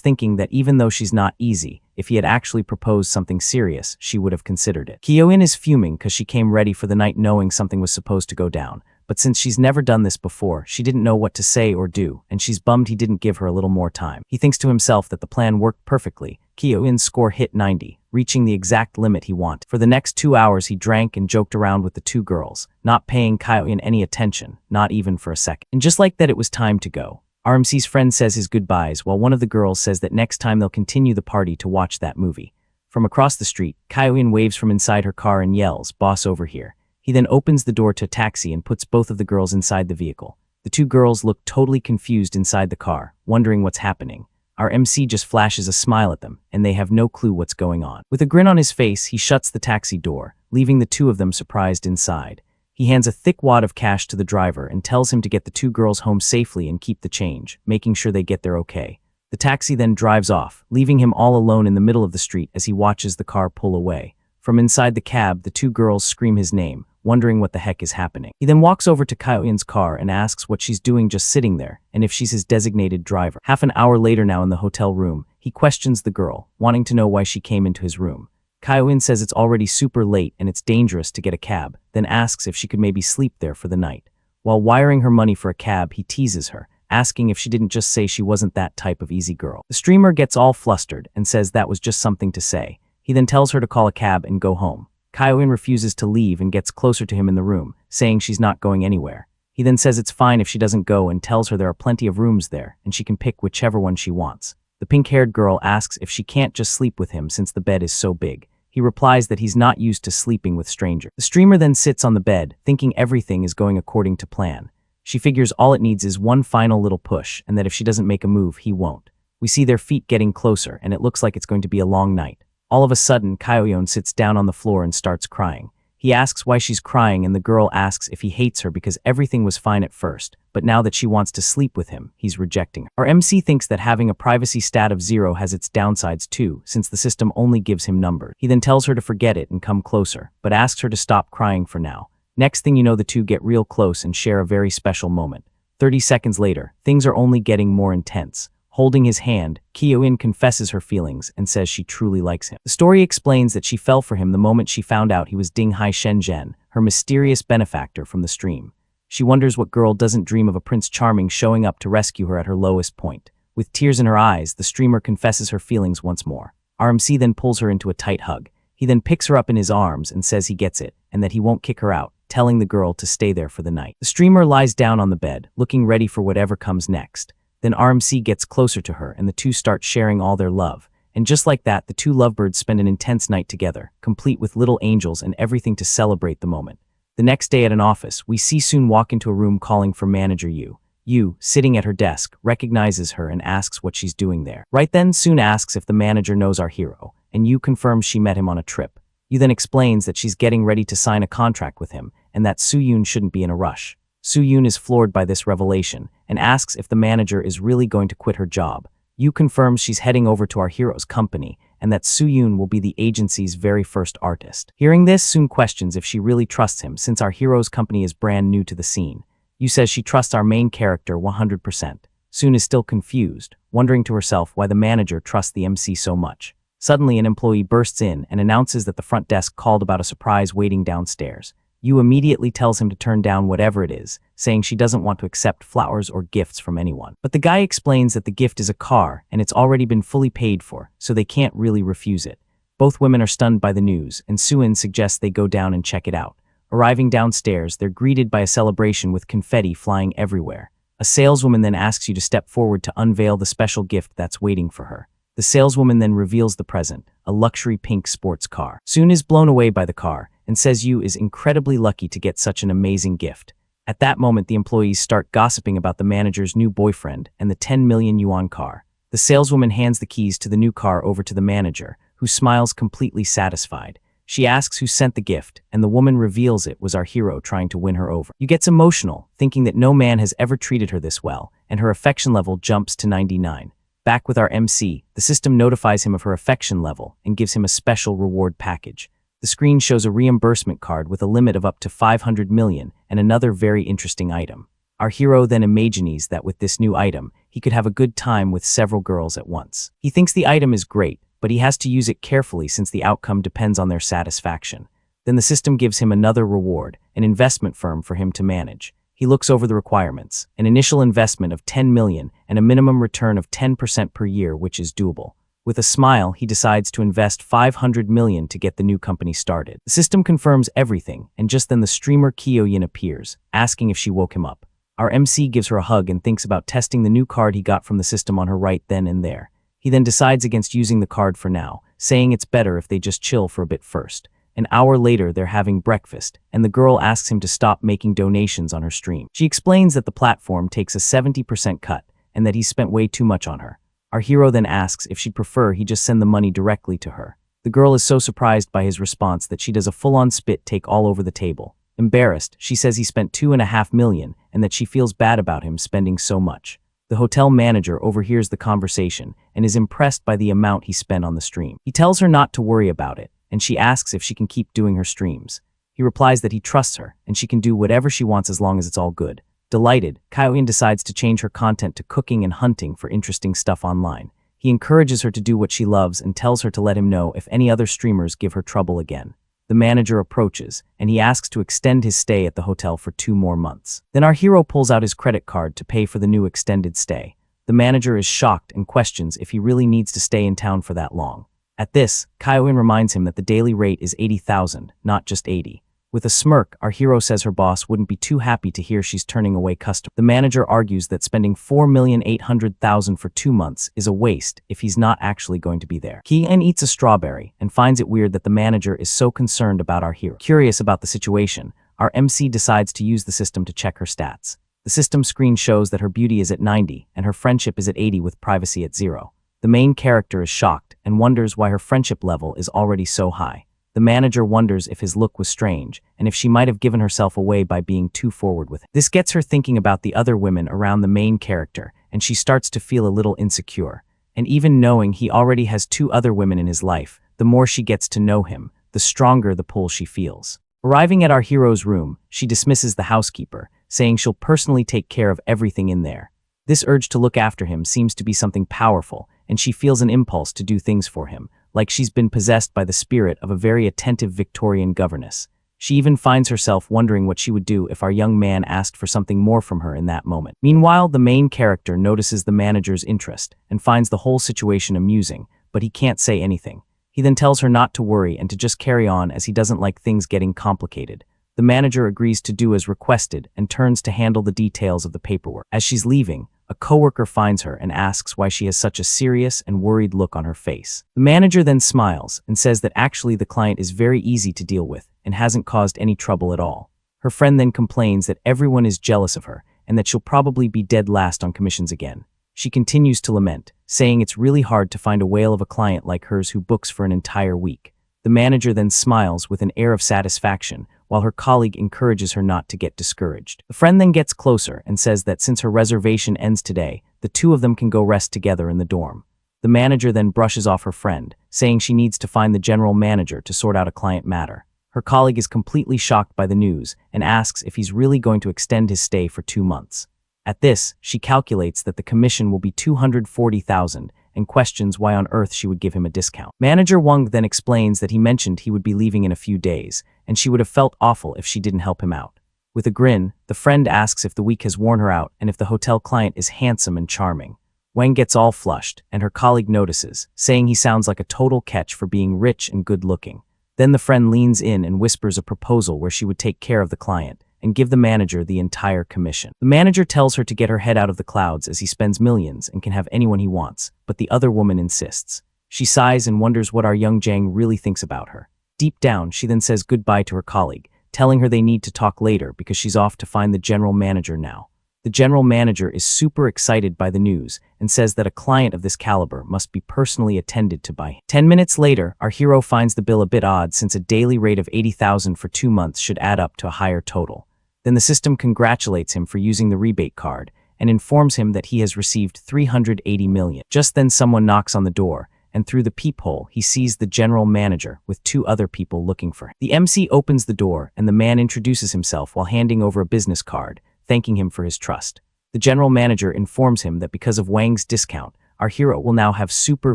thinking that even though she's not easy, if he had actually proposed something serious, she would have considered it. Kyoin is fuming because she came ready for the night knowing something was supposed to go down. But since she's never done this before, she didn't know what to say or do, and she's bummed he didn't give her a little more time. He thinks to himself that the plan worked perfectly. Kyoin's score hit 90, reaching the exact limit he wanted. For the next 2 hours, he drank and joked around with the two girls, not paying Kyoin any attention, not even for a second. And just like that, it was time to go. RMC's friend says his goodbyes, while one of the girls says that next time they'll continue the party to watch that movie. From across the street, Kyoin waves from inside her car and yells, "Boss over here." He then opens the door to a taxi and puts both of the girls inside the vehicle. The two girls look totally confused inside the car, wondering what's happening. Our MC just flashes a smile at them, and they have no clue what's going on. With a grin on his face, he shuts the taxi door, leaving the two of them surprised inside. He hands a thick wad of cash to the driver and tells him to get the two girls home safely and keep the change, making sure they get there okay. The taxi then drives off, leaving him all alone in the middle of the street as he watches the car pull away. From inside the cab, the two girls scream his name, wondering what the heck is happening. He then walks over to Kyoin's car and asks what she's doing just sitting there, and if she's his designated driver. Half an hour later now in the hotel room, he questions the girl, wanting to know why she came into his room. Kyoin says it's already super late and it's dangerous to get a cab, then asks if she could maybe sleep there for the night. While wiring her money for a cab, he teases her, asking if she didn't just say she wasn't that type of easy girl. The streamer gets all flustered and says that was just something to say. He then tells her to call a cab and go home. Kyoin refuses to leave and gets closer to him in the room, saying she's not going anywhere. He then says it's fine if she doesn't go and tells her there are plenty of rooms there and she can pick whichever one she wants. The pink-haired girl asks if she can't just sleep with him since the bed is so big. He replies that he's not used to sleeping with strangers. The streamer then sits on the bed, thinking everything is going according to plan. She figures all it needs is one final little push, and that if she doesn't make a move, he won't. We see their feet getting closer, and it looks like it's going to be a long night. All of a sudden, Kyoin sits down on the floor and starts crying. He asks why she's crying, and the girl asks if he hates her because everything was fine at first, but now that she wants to sleep with him, he's rejecting her. Our MC thinks that having a privacy stat of 0 has its downsides too, since the system only gives him numbers. He then tells her to forget it and come closer, but asks her to stop crying for now. Next thing you know, the two get real close and share a very special moment. 30 seconds later, things are only getting more intense. Holding his hand, Kyoin confesses her feelings and says she truly likes him. The story explains that she fell for him the moment she found out he was Dinghai Shenzhen, her mysterious benefactor from the stream. She wonders what girl doesn't dream of a Prince Charming showing up to rescue her at her lowest point. With tears in her eyes, the streamer confesses her feelings once more. RMC then pulls her into a tight hug. He then picks her up in his arms and says he gets it, and that he won't kick her out, telling the girl to stay there for the night. The streamer lies down on the bed, looking ready for whatever comes next. Then RMC gets closer to her and the two start sharing all their love. And just like that, the two lovebirds spend an intense night together, complete with little angels and everything to celebrate the moment. The next day at an office, we see Soon walk into a room calling for manager Yu. Yu, sitting at her desk, recognizes her and asks what she's doing there. Right then, Soon asks if the manager knows our hero, and Yu confirms she met him on a trip. Yu then explains that she's getting ready to sign a contract with him, and that Soo-yoon shouldn't be in a rush. Soo-yoon is floored by this revelation, and asks if the manager is really going to quit her job. Yu confirms she's heading over to our hero's company, and that Soo-yoon will be the agency's very first artist. Hearing this, Soon questions if she really trusts him since our hero's company is brand new to the scene. Yu says she trusts our main character 100%. Soon is still confused, wondering to herself why the manager trusts the MC so much. Suddenly, an employee bursts in and announces that the front desk called about a surprise waiting downstairs. Yu immediately tells him to turn down whatever it is, saying she doesn't want to accept flowers or gifts from anyone. But the guy explains that the gift is a car and it's already been fully paid for, so they can't really refuse it. Both women are stunned by the news, and Soo-in suggests they go down and check it out. Arriving downstairs, they're greeted by a celebration with confetti flying everywhere. A saleswoman then asks you to step forward to unveil the special gift that's waiting for her. The saleswoman then reveals the present, a luxury pink sports car. Soon is blown away by the car and says Yu is incredibly lucky to get such an amazing gift. At that moment, the employees start gossiping about the manager's new boyfriend and the 10 million yuan car. The saleswoman hands the keys to the new car over to the manager, who smiles completely satisfied. She asks who sent the gift, and the woman reveals it was our hero trying to win her over. Yu gets emotional, thinking that no man has ever treated her this well, and her affection level jumps to 99. Back with our MC, the system notifies him of her affection level and gives him a special reward package. The screen shows a reimbursement card with a limit of up to 500 million and another very interesting item. Our hero then imagines that with this new item, he could have a good time with several girls at once. He thinks the item is great, but he has to use it carefully since the outcome depends on their satisfaction. Then the system gives him another reward, an investment firm for him to manage. He looks over the requirements, an initial investment of 10 million and a minimum return of 10% per year, which is doable. With a smile, he decides to invest 500 million to get the new company started. The system confirms everything, and just then the streamer Kyoyin appears, asking if she woke him up. Our MC gives her a hug and thinks about testing the new card he got from the system on her right then and there. He then decides against using the card for now, saying it's better if they just chill for a bit first. An hour later, they're having breakfast, and the girl asks him to stop making donations on her stream. She explains that the platform takes a 70% cut, and that he's spent way too much on her. Our hero then asks if she'd prefer he just send the money directly to her. The girl is so surprised by his response that she does a full-on spit take all over the table. Embarrassed, she says he spent 2.5 million and that she feels bad about him spending so much. The hotel manager overhears the conversation and is impressed by the amount he spent on the stream. He tells her not to worry about it, and she asks if she can keep doing her streams. He replies that he trusts her and she can do whatever she wants as long as it's all good. Delighted, Kyoyin decides to change her content to cooking and hunting for interesting stuff online. He encourages her to do what she loves and tells her to let him know if any other streamers give her trouble again. The manager approaches, and he asks to extend his stay at the hotel for 2 more months. Then our hero pulls out his credit card to pay for the new extended stay. The manager is shocked and questions if he really needs to stay in town for that long. At this, Kyoyin reminds him that the daily rate is 80,000, not just 80. With a smirk, our hero says her boss wouldn't be too happy to hear she's turning away customers. The manager argues that spending 4,800,000 for 2 months is a waste if he's not actually going to be there. Kyoyin eats a strawberry and finds it weird that the manager is so concerned about our hero. Curious about the situation, our MC decides to use the system to check her stats. The system screen shows that her beauty is at 90 and her friendship is at 80 with privacy at 0. The main character is shocked and wonders why her friendship level is already so high. The manager wonders if his look was strange, and if she might have given herself away by being too forward with him. This gets her thinking about the other women around the main character, and she starts to feel a little insecure. And even knowing he already has 2 other women in his life, the more she gets to know him, the stronger the pull she feels. Arriving at our hero's room, she dismisses the housekeeper, saying she'll personally take care of everything in there. This urge to look after him seems to be something powerful, and she feels an impulse to do things for him, like she's been possessed by the spirit of a very attentive Victorian governess. She even finds herself wondering what she would do if our young man asked for something more from her in that moment. Meanwhile, the main character notices the manager's interest and finds the whole situation amusing, but he can't say anything. He then tells her not to worry and to just carry on as he doesn't like things getting complicated. The manager agrees to do as requested and turns to handle the details of the paperwork. As she's leaving, a coworker finds her and asks why she has such a serious and worried look on her face. The manager then smiles and says that actually the client is very easy to deal with and hasn't caused any trouble at all. Her friend then complains that everyone is jealous of her and that she'll probably be dead last on commissions again. She continues to lament, saying it's really hard to find a whale of a client like hers who books for an entire week. The manager then smiles with an air of satisfaction, while her colleague encourages her not to get discouraged. The friend then gets closer and says that since her reservation ends today, the 2 of them can go rest together in the dorm. The manager then brushes off her friend, saying she needs to find the general manager to sort out a client matter. Her colleague is completely shocked by the news and asks if he's really going to extend his stay for 2 months. At this, she calculates that the commission will be 240,000 and questions why on earth she would give him a discount. Manager Wang then explains that he mentioned he would be leaving in a few days, and she would have felt awful if she didn't help him out. With a grin, the friend asks if the week has worn her out and if the hotel client is handsome and charming. Wang gets all flushed, and her colleague notices, saying he sounds like a total catch for being rich and good-looking. Then the friend leans in and whispers a proposal where she would take care of the client, and give the manager the entire commission. The manager tells her to get her head out of the clouds as he spends millions and can have anyone he wants, but the other woman insists. She sighs and wonders what our young Jang really thinks about her. Deep down, she then says goodbye to her colleague, telling her they need to talk later because she's off to find the general manager now. The general manager is super excited by the news and says that a client of this caliber must be personally attended to by him. 10 minutes later, our hero finds the bill a bit odd since a daily rate of 80,000 for 2 months should add up to a higher total. Then the system congratulates him for using the rebate card and informs him that he has received 380 million. Just then someone knocks on the door, and through the peephole he sees the general manager with 2 other people looking for him. The MC opens the door and the man introduces himself while handing over a business card, thanking him for his trust. The general manager informs him that because of Wang's discount, our hero will now have super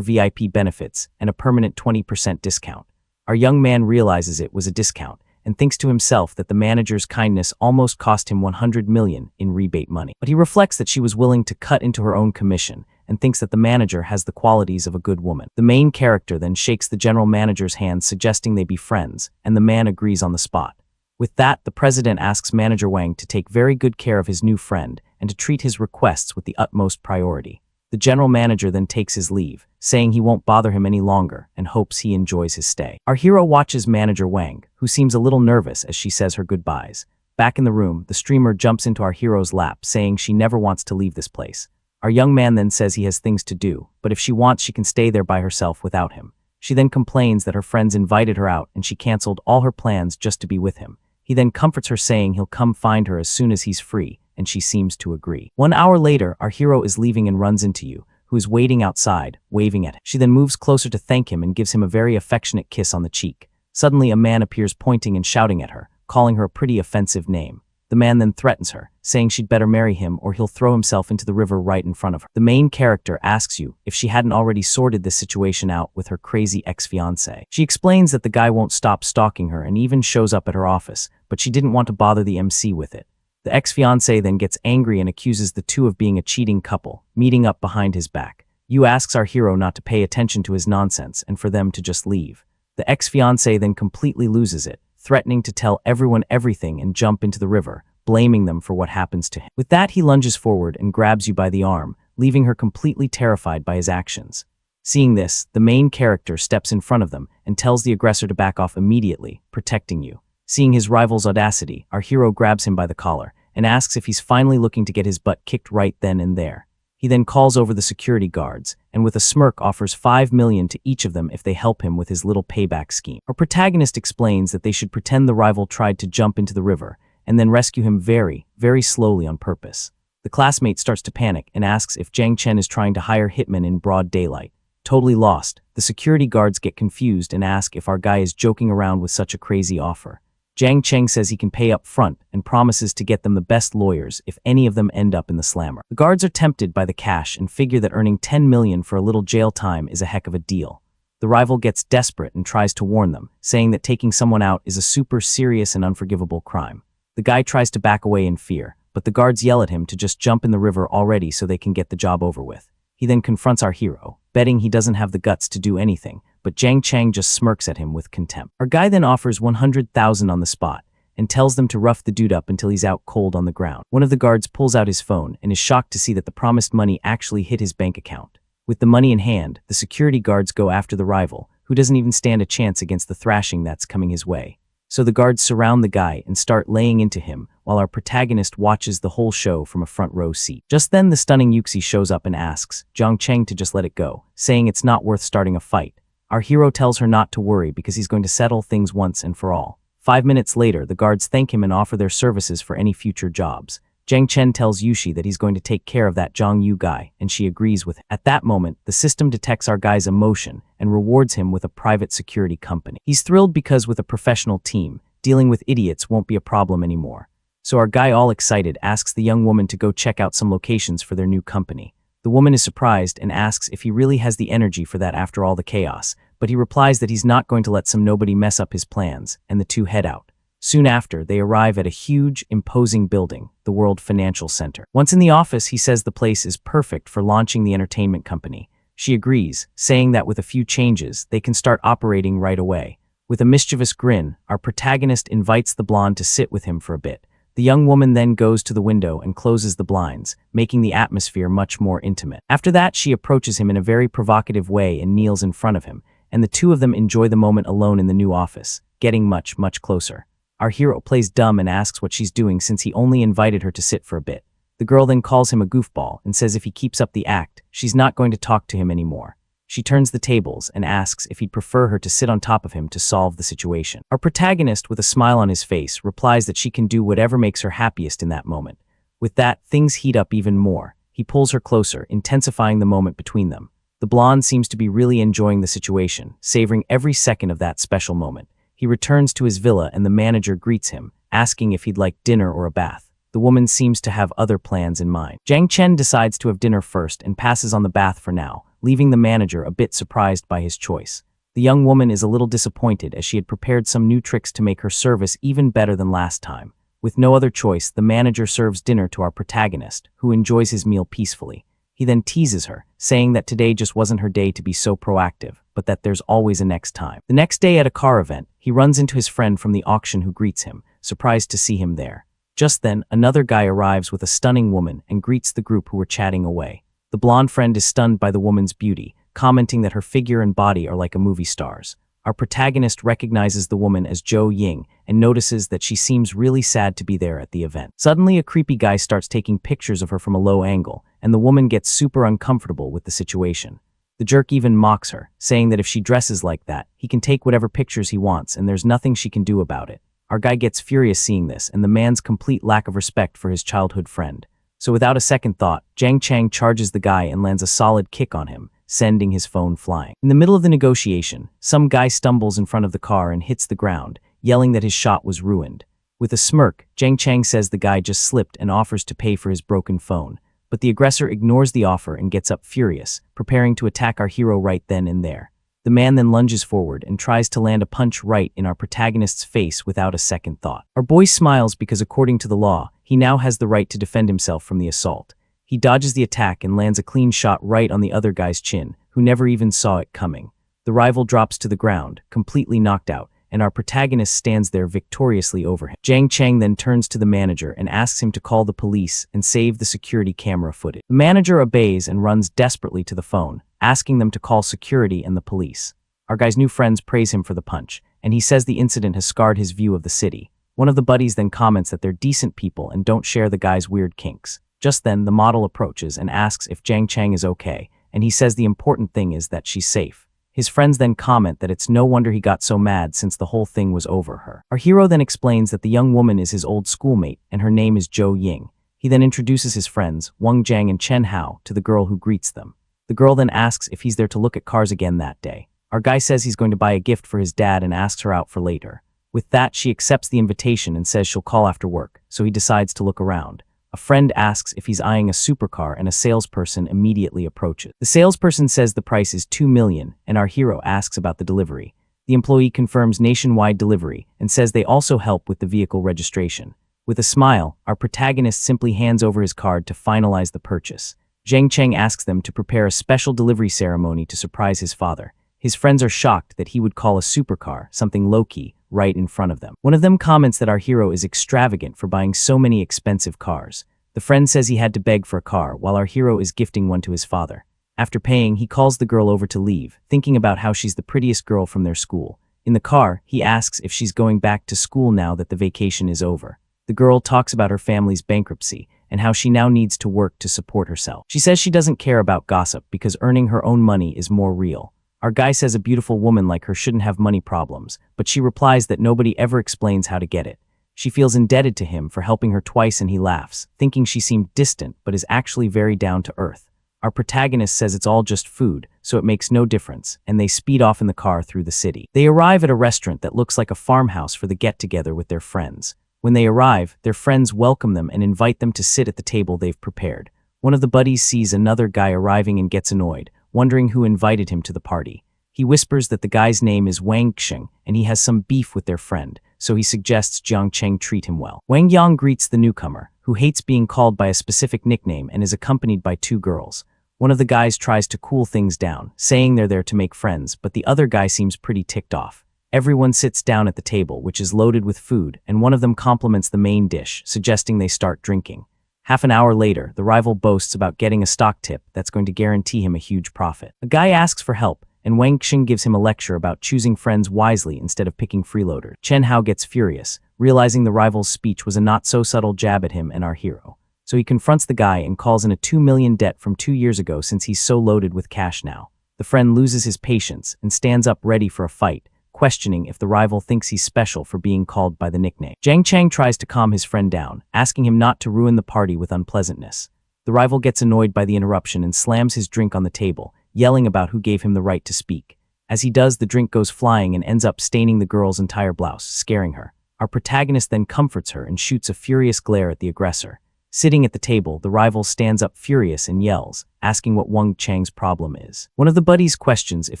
VIP benefits and a permanent 20% discount. Our young man realizes it was a discount and thinks to himself that the manager's kindness almost cost him 100 million in rebate money. But he reflects that she was willing to cut into her own commission and thinks that the manager has the qualities of a good woman. The main character then shakes the general manager's hand, suggesting they be friends, and the man agrees on the spot. With that, the president asks Manager Wang to take very good care of his new friend and to treat his requests with the utmost priority. The general manager then takes his leave, saying he won't bother him any longer and hopes he enjoys his stay. Our hero watches Manager Wang, who seems a little nervous as she says her goodbyes. Back in the room, the streamer jumps into our hero's lap, saying she never wants to leave this place. Our young man then says he has things to do, but if she wants she can stay there by herself without him. She then complains that her friends invited her out and she canceled all her plans just to be with him. He then comforts her, saying he'll come find her as soon as he's free, and she seems to agree. 1 hour later, our hero is leaving and runs into Yu, who is waiting outside, waving at him. She then moves closer to thank him and gives him a very affectionate kiss on the cheek. Suddenly, a man appears pointing and shouting at her, calling her a pretty offensive name. The man then threatens her, saying she'd better marry him or he'll throw himself into the river right in front of her. The main character asks Yu if she hadn't already sorted this situation out with her crazy ex-fiancé. She explains that the guy won't stop stalking her and even shows up at her office, but she didn't want to bother the MC with it. The ex-fiancé then gets angry and accuses the two of being a cheating couple, meeting up behind his back. Yu asks our hero not to pay attention to his nonsense and for them to just leave. The ex-fiancé then completely loses it, threatening to tell everyone everything and jump into the river, blaming them for what happens to him. With that, he lunges forward and grabs Yu by the arm, leaving her completely terrified by his actions. Seeing this, the main character steps in front of them and tells the aggressor to back off immediately, protecting Yu. Seeing his rival's audacity, our hero grabs him by the collar and asks if he's finally looking to get his butt kicked right then and there. He then calls over the security guards and with a smirk offers 5 million to each of them if they help him with his little payback scheme. Our protagonist explains that they should pretend the rival tried to jump into the river and then rescue him very, very slowly on purpose. The classmate starts to panic and asks if Jiang Chen is trying to hire hitmen in broad daylight. Totally lost, the security guards get confused and ask if our guy is joking around with such a crazy offer. Jiang Chen says he can pay up front and promises to get them the best lawyers if any of them end up in the slammer. The guards are tempted by the cash and figure that earning 10 million for a little jail time is a heck of a deal. The rival gets desperate and tries to warn them, saying that taking someone out is a super serious and unforgivable crime. The guy tries to back away in fear, but the guards yell at him to just jump in the river already so they can get the job over with. He then confronts our hero, betting he doesn't have the guts to do anything, but Jiang Chen just smirks at him with contempt. Our guy then offers 100,000 on the spot and tells them to rough the dude up until he's out cold on the ground. One of the guards pulls out his phone and is shocked to see that the promised money actually hit his bank account. With the money in hand, the security guards go after the rival, who doesn't even stand a chance against the thrashing that's coming his way. So the guards surround the guy and start laying into him while our protagonist watches the whole show from a front row seat. Just then the stunning Yuxi shows up and asks Jiang Chen to just let it go, saying it's not worth starting a fight. Our hero tells her not to worry because he's going to settle things once and for all. 5 minutes later, the guards thank him and offer their services for any future jobs. Jiang Chen tells Yushi that he's going to take care of that Zhang Yu guy, and she agrees with him. At that moment, the system detects our guy's emotion and rewards him with a private security company. He's thrilled because with a professional team, dealing with idiots won't be a problem anymore. So our guy, all excited, asks the young woman to go check out some locations for their new company. The woman is surprised and asks if he really has the energy for that after all the chaos, but he replies that he's not going to let some nobody mess up his plans, and the two head out. Soon after, they arrive at a huge, imposing building, the World Financial Center. Once in the office, he says the place is perfect for launching the entertainment company. She agrees, saying that with a few changes, they can start operating right away. With a mischievous grin, our protagonist invites the blonde to sit with him for a bit, The young woman then goes to the window and closes the blinds, making the atmosphere much more intimate. After that, she approaches him in a very provocative way and kneels in front of him, and the two of them enjoy the moment alone in the new office, getting much, much closer. Our hero plays dumb and asks what she's doing since he only invited her to sit for a bit. The girl then calls him a goofball and says if he keeps up the act, she's not going to talk to him anymore. She turns the tables and asks if he'd prefer her to sit on top of him to solve the situation. Our protagonist, with a smile on his face, replies that she can do whatever makes her happiest in that moment. With that, things heat up even more. He pulls her closer, intensifying the moment between them. The blonde seems to be really enjoying the situation, savoring every second of that special moment. He returns to his villa and the manager greets him, asking if he'd like dinner or a bath. The woman seems to have other plans in mind. Jiang Chen decides to have dinner first and passes on the bath for now, leaving the manager a bit surprised by his choice. The young woman is a little disappointed as she had prepared some new tricks to make her service even better than last time. With no other choice, the manager serves dinner to our protagonist, who enjoys his meal peacefully. He then teases her, saying that today just wasn't her day to be so proactive, but that there's always a next time. The next day at a car event, he runs into his friend from the auction who greets him, surprised to see him there. Just then, another guy arrives with a stunning woman and greets the group who were chatting away. The blonde friend is stunned by the woman's beauty, commenting that her figure and body are like a movie star's. Our protagonist recognizes the woman as Zhou Ying and notices that she seems really sad to be there at the event. Suddenly, a creepy guy starts taking pictures of her from a low angle, and the woman gets super uncomfortable with the situation. The jerk even mocks her, saying that if she dresses like that, he can take whatever pictures he wants and there's nothing she can do about it. Our guy gets furious seeing this and the man's complete lack of respect for his childhood friend. So without a second thought, Jiang Chang charges the guy and lands a solid kick on him, sending his phone flying. In the middle of the negotiation, some guy stumbles in front of the car and hits the ground, yelling that his shot was ruined. With a smirk, Jiang Chang says the guy just slipped and offers to pay for his broken phone. But the aggressor ignores the offer and gets up furious, preparing to attack our hero right then and there. The man then lunges forward and tries to land a punch right in our protagonist's face without a second thought. Our boy smiles because according to the law, he now has the right to defend himself from the assault. He dodges the attack and lands a clean shot right on the other guy's chin, who never even saw it coming. The rival drops to the ground, completely knocked out, and our protagonist stands there victoriously over him. Jiang Chang then turns to the manager and asks him to call the police and save the security camera footage. The manager obeys and runs desperately to the phone, asking them to call security and the police. Our guy's new friends praise him for the punch, and he says the incident has scarred his view of the city. One of the buddies then comments that they're decent people and don't share the guy's weird kinks. Just then, the model approaches and asks if Jiang Chang is okay, and he says the important thing is that she's safe. His friends then comment that it's no wonder he got so mad since the whole thing was over her. Our hero then explains that the young woman is his old schoolmate and her name is Zhou Ying. He then introduces his friends, Wang Jiang and Chen Hao, to the girl who greets them. The girl then asks if he's there to look at cars again that day. Our guy says he's going to buy a gift for his dad and asks her out for later. With that, she accepts the invitation and says she'll call after work, so he decides to look around. A friend asks if he's eyeing a supercar and a salesperson immediately approaches. The salesperson says the price is $2 million and our hero asks about the delivery. The employee confirms nationwide delivery and says they also help with the vehicle registration. With a smile, our protagonist simply hands over his card to finalize the purchase. Jiang Cheng asks them to prepare a special delivery ceremony to surprise his father. His friends are shocked that he would call a supercar something low-key right in front of them. One of them comments that our hero is extravagant for buying so many expensive cars. The friend says he had to beg for a car while our hero is gifting one to his father. After paying, he calls the girl over to leave, thinking about how she's the prettiest girl from their school. In the car, he asks if she's going back to school now that the vacation is over. The girl talks about her family's bankruptcy and how she now needs to work to support herself. She says she doesn't care about gossip because earning her own money is more real. Our guy says a beautiful woman like her shouldn't have money problems, but she replies that nobody ever explains how to get it. She feels indebted to him for helping her twice and he laughs, thinking she seemed distant but is actually very down to earth. Our protagonist says it's all just food, so it makes no difference, and they speed off in the car through the city. They arrive at a restaurant that looks like a farmhouse for the get-together with their friends. When they arrive, their friends welcome them and invite them to sit at the table they've prepared. One of the buddies sees another guy arriving and gets annoyed, wondering who invited him to the party. He whispers that the guy's name is Wang Xing and he has some beef with their friend, so he suggests Jiang Cheng treat him well. Wang Yang greets the newcomer, who hates being called by a specific nickname and is accompanied by two girls. One of the guys tries to cool things down, saying they're there to make friends, but the other guy seems pretty ticked off. Everyone sits down at the table, which is loaded with food, and one of them compliments the main dish, suggesting they start drinking. Half an hour later, the rival boasts about getting a stock tip that's going to guarantee him a huge profit. A guy asks for help, and Wang Xing gives him a lecture about choosing friends wisely instead of picking freeloaders. Chen Hao gets furious, realizing the rival's speech was a not-so-subtle jab at him and our hero. So he confronts the guy and calls in a 2 million debt from 2 years ago since he's so loaded with cash now. The friend loses his patience and stands up ready for a fight, questioning if the rival thinks he's special for being called by the nickname. Jiang Chang tries to calm his friend down, asking him not to ruin the party with unpleasantness. The rival gets annoyed by the interruption and slams his drink on the table, yelling about who gave him the right to speak. As he does, the drink goes flying and ends up staining the girl's entire blouse, scaring her. Our protagonist then comforts her and shoots a furious glare at the aggressor. Sitting at the table, the rival stands up furious and yells, asking what Wang Chang's problem is. One of the buddies questions if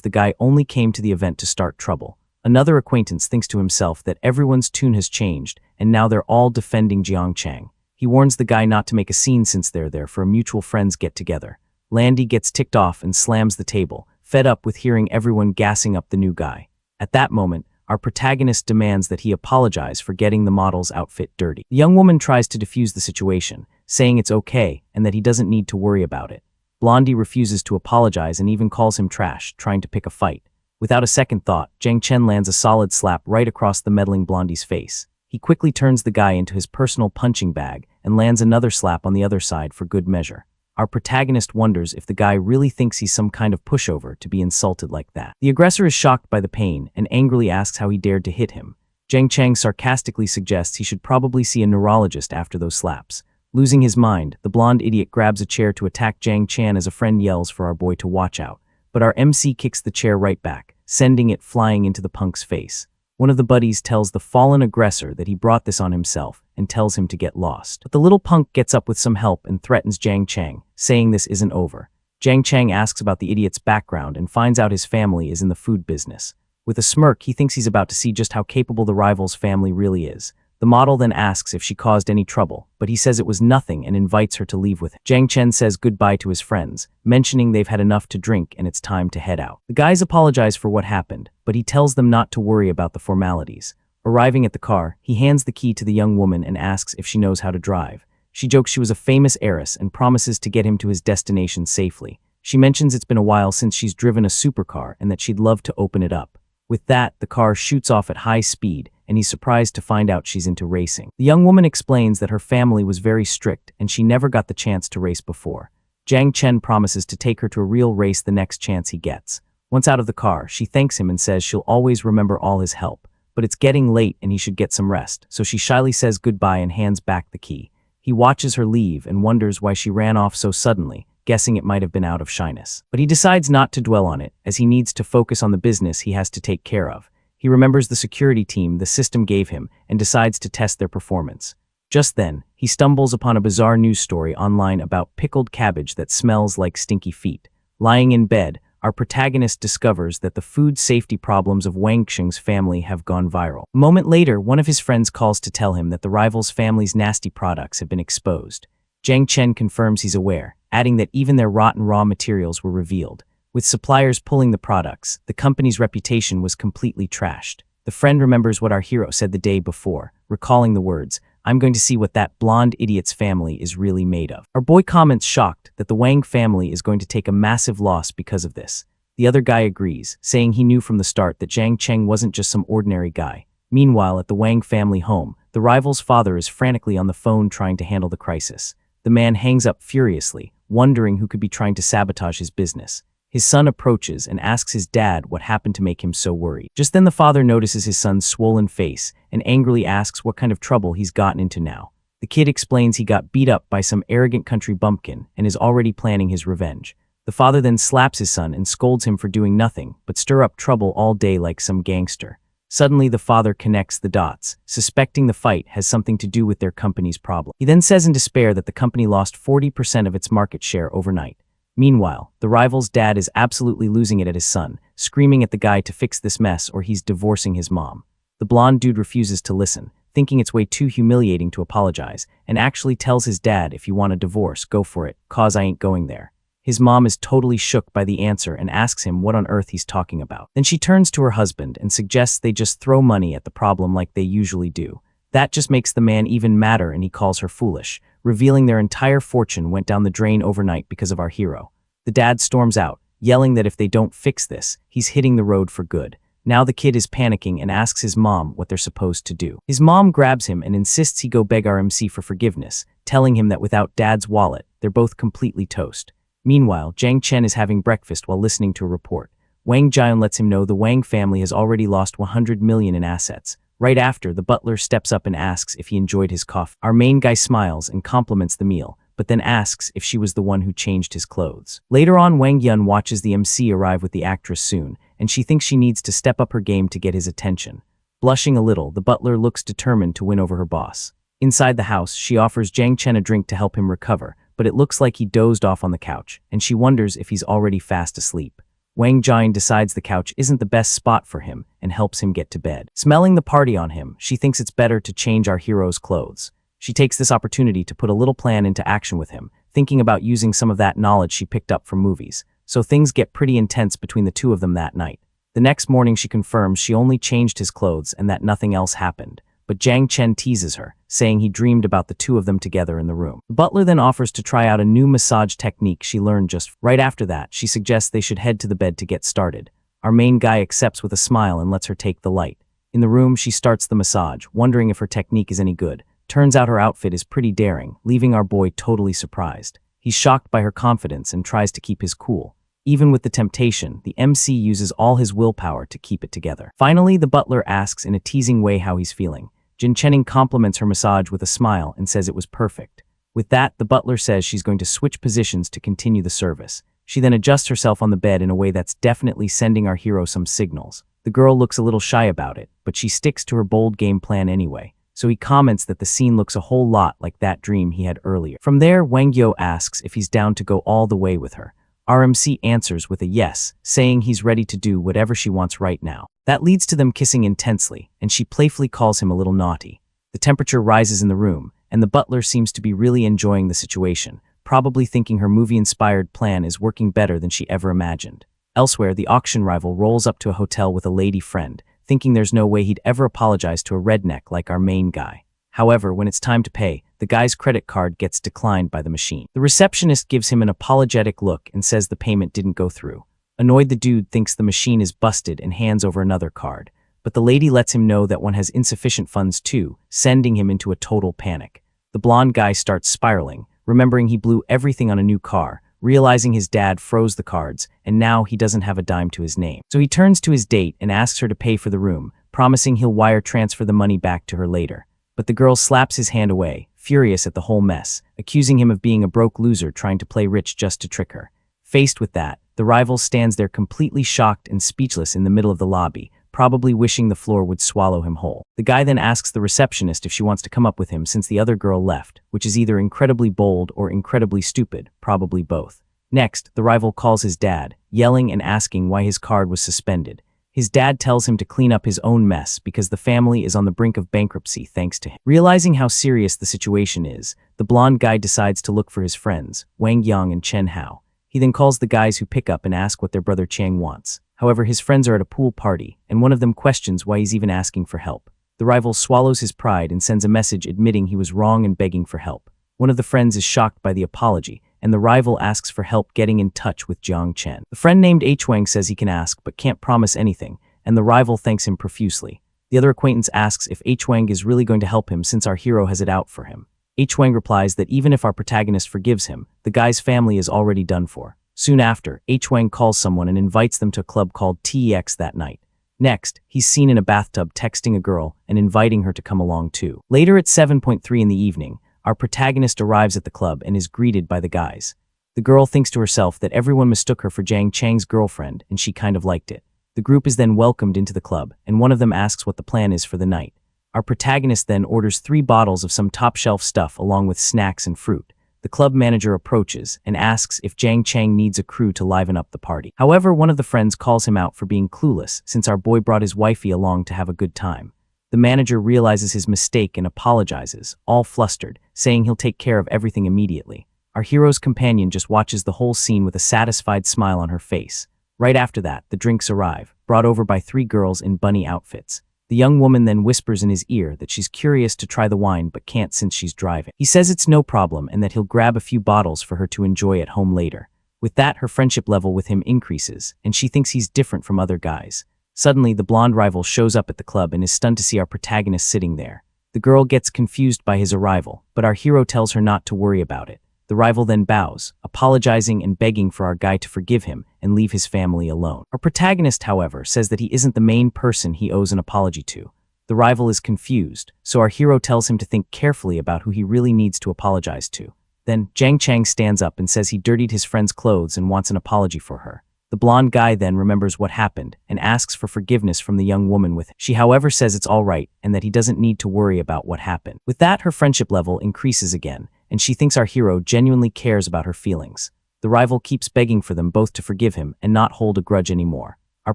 the guy only came to the event to start trouble. Another acquaintance thinks to himself that everyone's tune has changed, and now they're all defending Jiang Chang. He warns the guy not to make a scene since they're there for a mutual friends get-together. Landy gets ticked off and slams the table, fed up with hearing everyone gassing up the new guy. At that moment, our protagonist demands that he apologize for getting the model's outfit dirty. The young woman tries to defuse the situation, saying it's okay and that he doesn't need to worry about it. Blondie refuses to apologize and even calls him trash, trying to pick a fight. Without a second thought, Jiang Chen lands a solid slap right across the meddling Blondie's face. He quickly turns the guy into his personal punching bag and lands another slap on the other side for good measure. Our protagonist wonders if the guy really thinks he's some kind of pushover to be insulted like that. The aggressor is shocked by the pain and angrily asks how he dared to hit him. Jiang Chang sarcastically suggests he should probably see a neurologist after those slaps. Losing his mind, the blonde idiot grabs a chair to attack Jiang Chan as a friend yells for our boy to watch out. But our MC kicks the chair right back, sending it flying into the punk's face. One of the buddies tells the fallen aggressor that he brought this on himself and tells him to get lost. But the little punk gets up with some help and threatens Jiang Chang, saying this isn't over. Jiang Chang asks about the idiot's background and finds out his family is in the food business. With a smirk, he thinks he's about to see just how capable the rival's family really is. The model then asks if she caused any trouble, but he says it was nothing and invites her to leave with him. Jiang Chen says goodbye to his friends, mentioning they've had enough to drink and it's time to head out. The guys apologize for what happened, but he tells them not to worry about the formalities. Arriving at the car, he hands the key to the young woman and asks if she knows how to drive. She jokes she was a famous heiress and promises to get him to his destination safely. She mentions it's been a while since she's driven a supercar and that she'd love to open it up. With that, the car shoots off at high speed, and he's surprised to find out she's into racing. The young woman explains that her family was very strict and she never got the chance to race before. Jiang Chen promises to take her to a real race the next chance he gets. Once out of the car, she thanks him and says she'll always remember all his help. But it's getting late and he should get some rest, so she shyly says goodbye and hands back the key. He watches her leave and wonders why she ran off so suddenly, guessing it might have been out of shyness. But he decides not to dwell on it, as he needs to focus on the business he has to take care of. He remembers the security team the system gave him and decides to test their performance. Just then, he stumbles upon a bizarre news story online about pickled cabbage that smells like stinky feet. Lying in bed, our protagonist discovers that the food safety problems of Wang Xing's family have gone viral. A moment later, one of his friends calls to tell him that the rival's family's nasty products have been exposed. Jiang Chen confirms he's aware, adding that even their rotten raw materials were revealed. With suppliers pulling the products, the company's reputation was completely trashed. The friend remembers what our hero said the day before, recalling the words, "I'm going to see what that blonde idiot's family is really made of." Our boy comments shocked that the Wang family is going to take a massive loss because of this. The other guy agrees, saying he knew from the start that Jiang Cheng wasn't just some ordinary guy. Meanwhile, at the Wang family home, the rival's father is frantically on the phone trying to handle the crisis. The man hangs up furiously, wondering who could be trying to sabotage his business. His son approaches and asks his dad what happened to make him so worried. Just then the father notices his son's swollen face and angrily asks what kind of trouble he's gotten into now. The kid explains he got beat up by some arrogant country bumpkin and is already planning his revenge. The father then slaps his son and scolds him for doing nothing but stir up trouble all day like some gangster. Suddenly the father connects the dots, suspecting the fight has something to do with their company's problem. He then says in despair that the company lost 40% of its market share overnight. Meanwhile, the rival's dad is absolutely losing it at his son, screaming at the guy to fix this mess or he's divorcing his mom. The blonde dude refuses to listen, thinking it's way too humiliating to apologize, and actually tells his dad if you want a divorce, go for it, cause I ain't going there. His mom is totally shook by the answer and asks him what on earth he's talking about. Then she turns to her husband and suggests they just throw money at the problem like they usually do. That just makes the man even madder and he calls her foolish, revealing their entire fortune went down the drain overnight because of our hero. The dad storms out, yelling that if they don't fix this, he's hitting the road for good. Now the kid is panicking and asks his mom what they're supposed to do. His mom grabs him and insists he go beg our MC for forgiveness, telling him that without dad's wallet, they're both completely toast. Meanwhile, Jiang Chen is having breakfast while listening to a report. Wang Jian lets him know the Wang family has already lost 100 million in assets. Right after, the butler steps up and asks if he enjoyed his coffee. Our main guy smiles and compliments the meal, but then asks if she was the one who changed his clothes. Later on, Wang Yun watches the MC arrive with the actress soon, and she thinks she needs to step up her game to get his attention. Blushing a little, the butler looks determined to win over her boss. Inside the house, she offers Jiang Chen a drink to help him recover, but it looks like he dozed off on the couch, and she wonders if he's already fast asleep. Wang Jian decides the couch isn't the best spot for him and helps him get to bed. Smelling the party on him, she thinks it's better to change our hero's clothes. She takes this opportunity to put a little plan into action with him, thinking about using some of that knowledge she picked up from movies. So things get pretty intense between the two of them that night. The next morning she confirms she only changed his clothes and that nothing else happened. But Jiang Chen teases her, saying he dreamed about the two of them together in the room. The butler then offers to try out a new massage technique she learned just right after that. She suggests they should head to the bed to get started. Our main guy accepts with a smile and lets her take the light. In the room, she starts the massage, wondering if her technique is any good. Turns out her outfit is pretty daring, leaving our boy totally surprised. He's shocked by her confidence and tries to keep his cool. Even with the temptation, the MC uses all his willpower to keep it together. Finally, the butler asks in a teasing way how he's feeling. Jin Chening compliments her massage with a smile and says it was perfect. With that, the butler says she's going to switch positions to continue the service. She then adjusts herself on the bed in a way that's definitely sending our hero some signals. The girl looks a little shy about it, but she sticks to her bold game plan anyway. So he comments that the scene looks a whole lot like that dream he had earlier. From there, Wang Yo asks if he's down to go all the way with her. RMC answers with a yes, saying he's ready to do whatever she wants right now. That leads to them kissing intensely, and she playfully calls him a little naughty. The temperature rises in the room, and the butler seems to be really enjoying the situation, probably thinking her movie-inspired plan is working better than she ever imagined. Elsewhere, the auction rival rolls up to a hotel with a lady friend, thinking there's no way he'd ever apologize to a redneck like our main guy. However, when it's time to pay, the guy's credit card gets declined by the machine. The receptionist gives him an apologetic look and says the payment didn't go through. Annoyed, the dude thinks the machine is busted and hands over another card. But the lady lets him know that one has insufficient funds too, sending him into a total panic. The blonde guy starts spiraling, remembering he blew everything on a new car, realizing his dad froze the cards, and now he doesn't have a dime to his name. So he turns to his date and asks her to pay for the room, promising he'll wire transfer the money back to her later. But the girl slaps his hand away, furious at the whole mess, accusing him of being a broke loser trying to play rich just to trick her. Faced with that, the rival stands there completely shocked and speechless in the middle of the lobby, probably wishing the floor would swallow him whole. The guy then asks the receptionist if she wants to come up with him since the other girl left, which is either incredibly bold or incredibly stupid, probably both. Next, the rival calls his dad, yelling and asking why his card was suspended. His dad tells him to clean up his own mess because the family is on the brink of bankruptcy thanks to him. Realizing how serious the situation is, the blonde guy decides to look for his friends, Wang Yang and Chen Hao. He then calls the guys who pick up and ask what their brother Chang wants. However, his friends are at a pool party, and one of them questions why he's even asking for help. The rival swallows his pride and sends a message admitting he was wrong and begging for help. One of the friends is shocked by the apology, and the rival asks for help getting in touch with Jiang Chen. The friend named H. Wang says he can ask but can't promise anything, and the rival thanks him profusely. The other acquaintance asks if H. Wang is really going to help him since our hero has it out for him. H. Wang replies that even if our protagonist forgives him, the guy's family is already done for. Soon after, H. Wang calls someone and invites them to a club called TEX that night. Next, he's seen in a bathtub texting a girl and inviting her to come along too. Later at 7:03 in the evening, our protagonist arrives at the club and is greeted by the guys. The girl thinks to herself that everyone mistook her for Jiang Chang's girlfriend and she kind of liked it. The group is then welcomed into the club, and one of them asks what the plan is for the night. Our protagonist then orders 3 bottles of some top-shelf stuff along with snacks and fruit. The club manager approaches and asks if Jiang Chang needs a crew to liven up the party. However, one of the friends calls him out for being clueless since our boy brought his wifey along to have a good time. The manager realizes his mistake and apologizes, all flustered, saying he'll take care of everything immediately. Our hero's companion just watches the whole scene with a satisfied smile on her face. Right after that, the drinks arrive, brought over by 3 girls in bunny outfits. The young woman then whispers in his ear that she's curious to try the wine but can't since she's driving. He says it's no problem and that he'll grab a few bottles for her to enjoy at home later. With that, her friendship level with him increases, and she thinks he's different from other guys. Suddenly, the blonde rival shows up at the club and is stunned to see our protagonist sitting there. The girl gets confused by his arrival, but our hero tells her not to worry about it. The rival then bows, apologizing and begging for our guy to forgive him and leave his family alone. Our protagonist, however, says that he isn't the main person he owes an apology to. The rival is confused, so our hero tells him to think carefully about who he really needs to apologize to. Then, Jang Chang stands up and says he dirtied his friend's clothes and wants an apology for her. The blonde guy then remembers what happened and asks for forgiveness from the young woman with him. She, however, says it's all right and that he doesn't need to worry about what happened. With that, her friendship level increases again, and she thinks our hero genuinely cares about her feelings. The rival keeps begging for them both to forgive him and not hold a grudge anymore. Our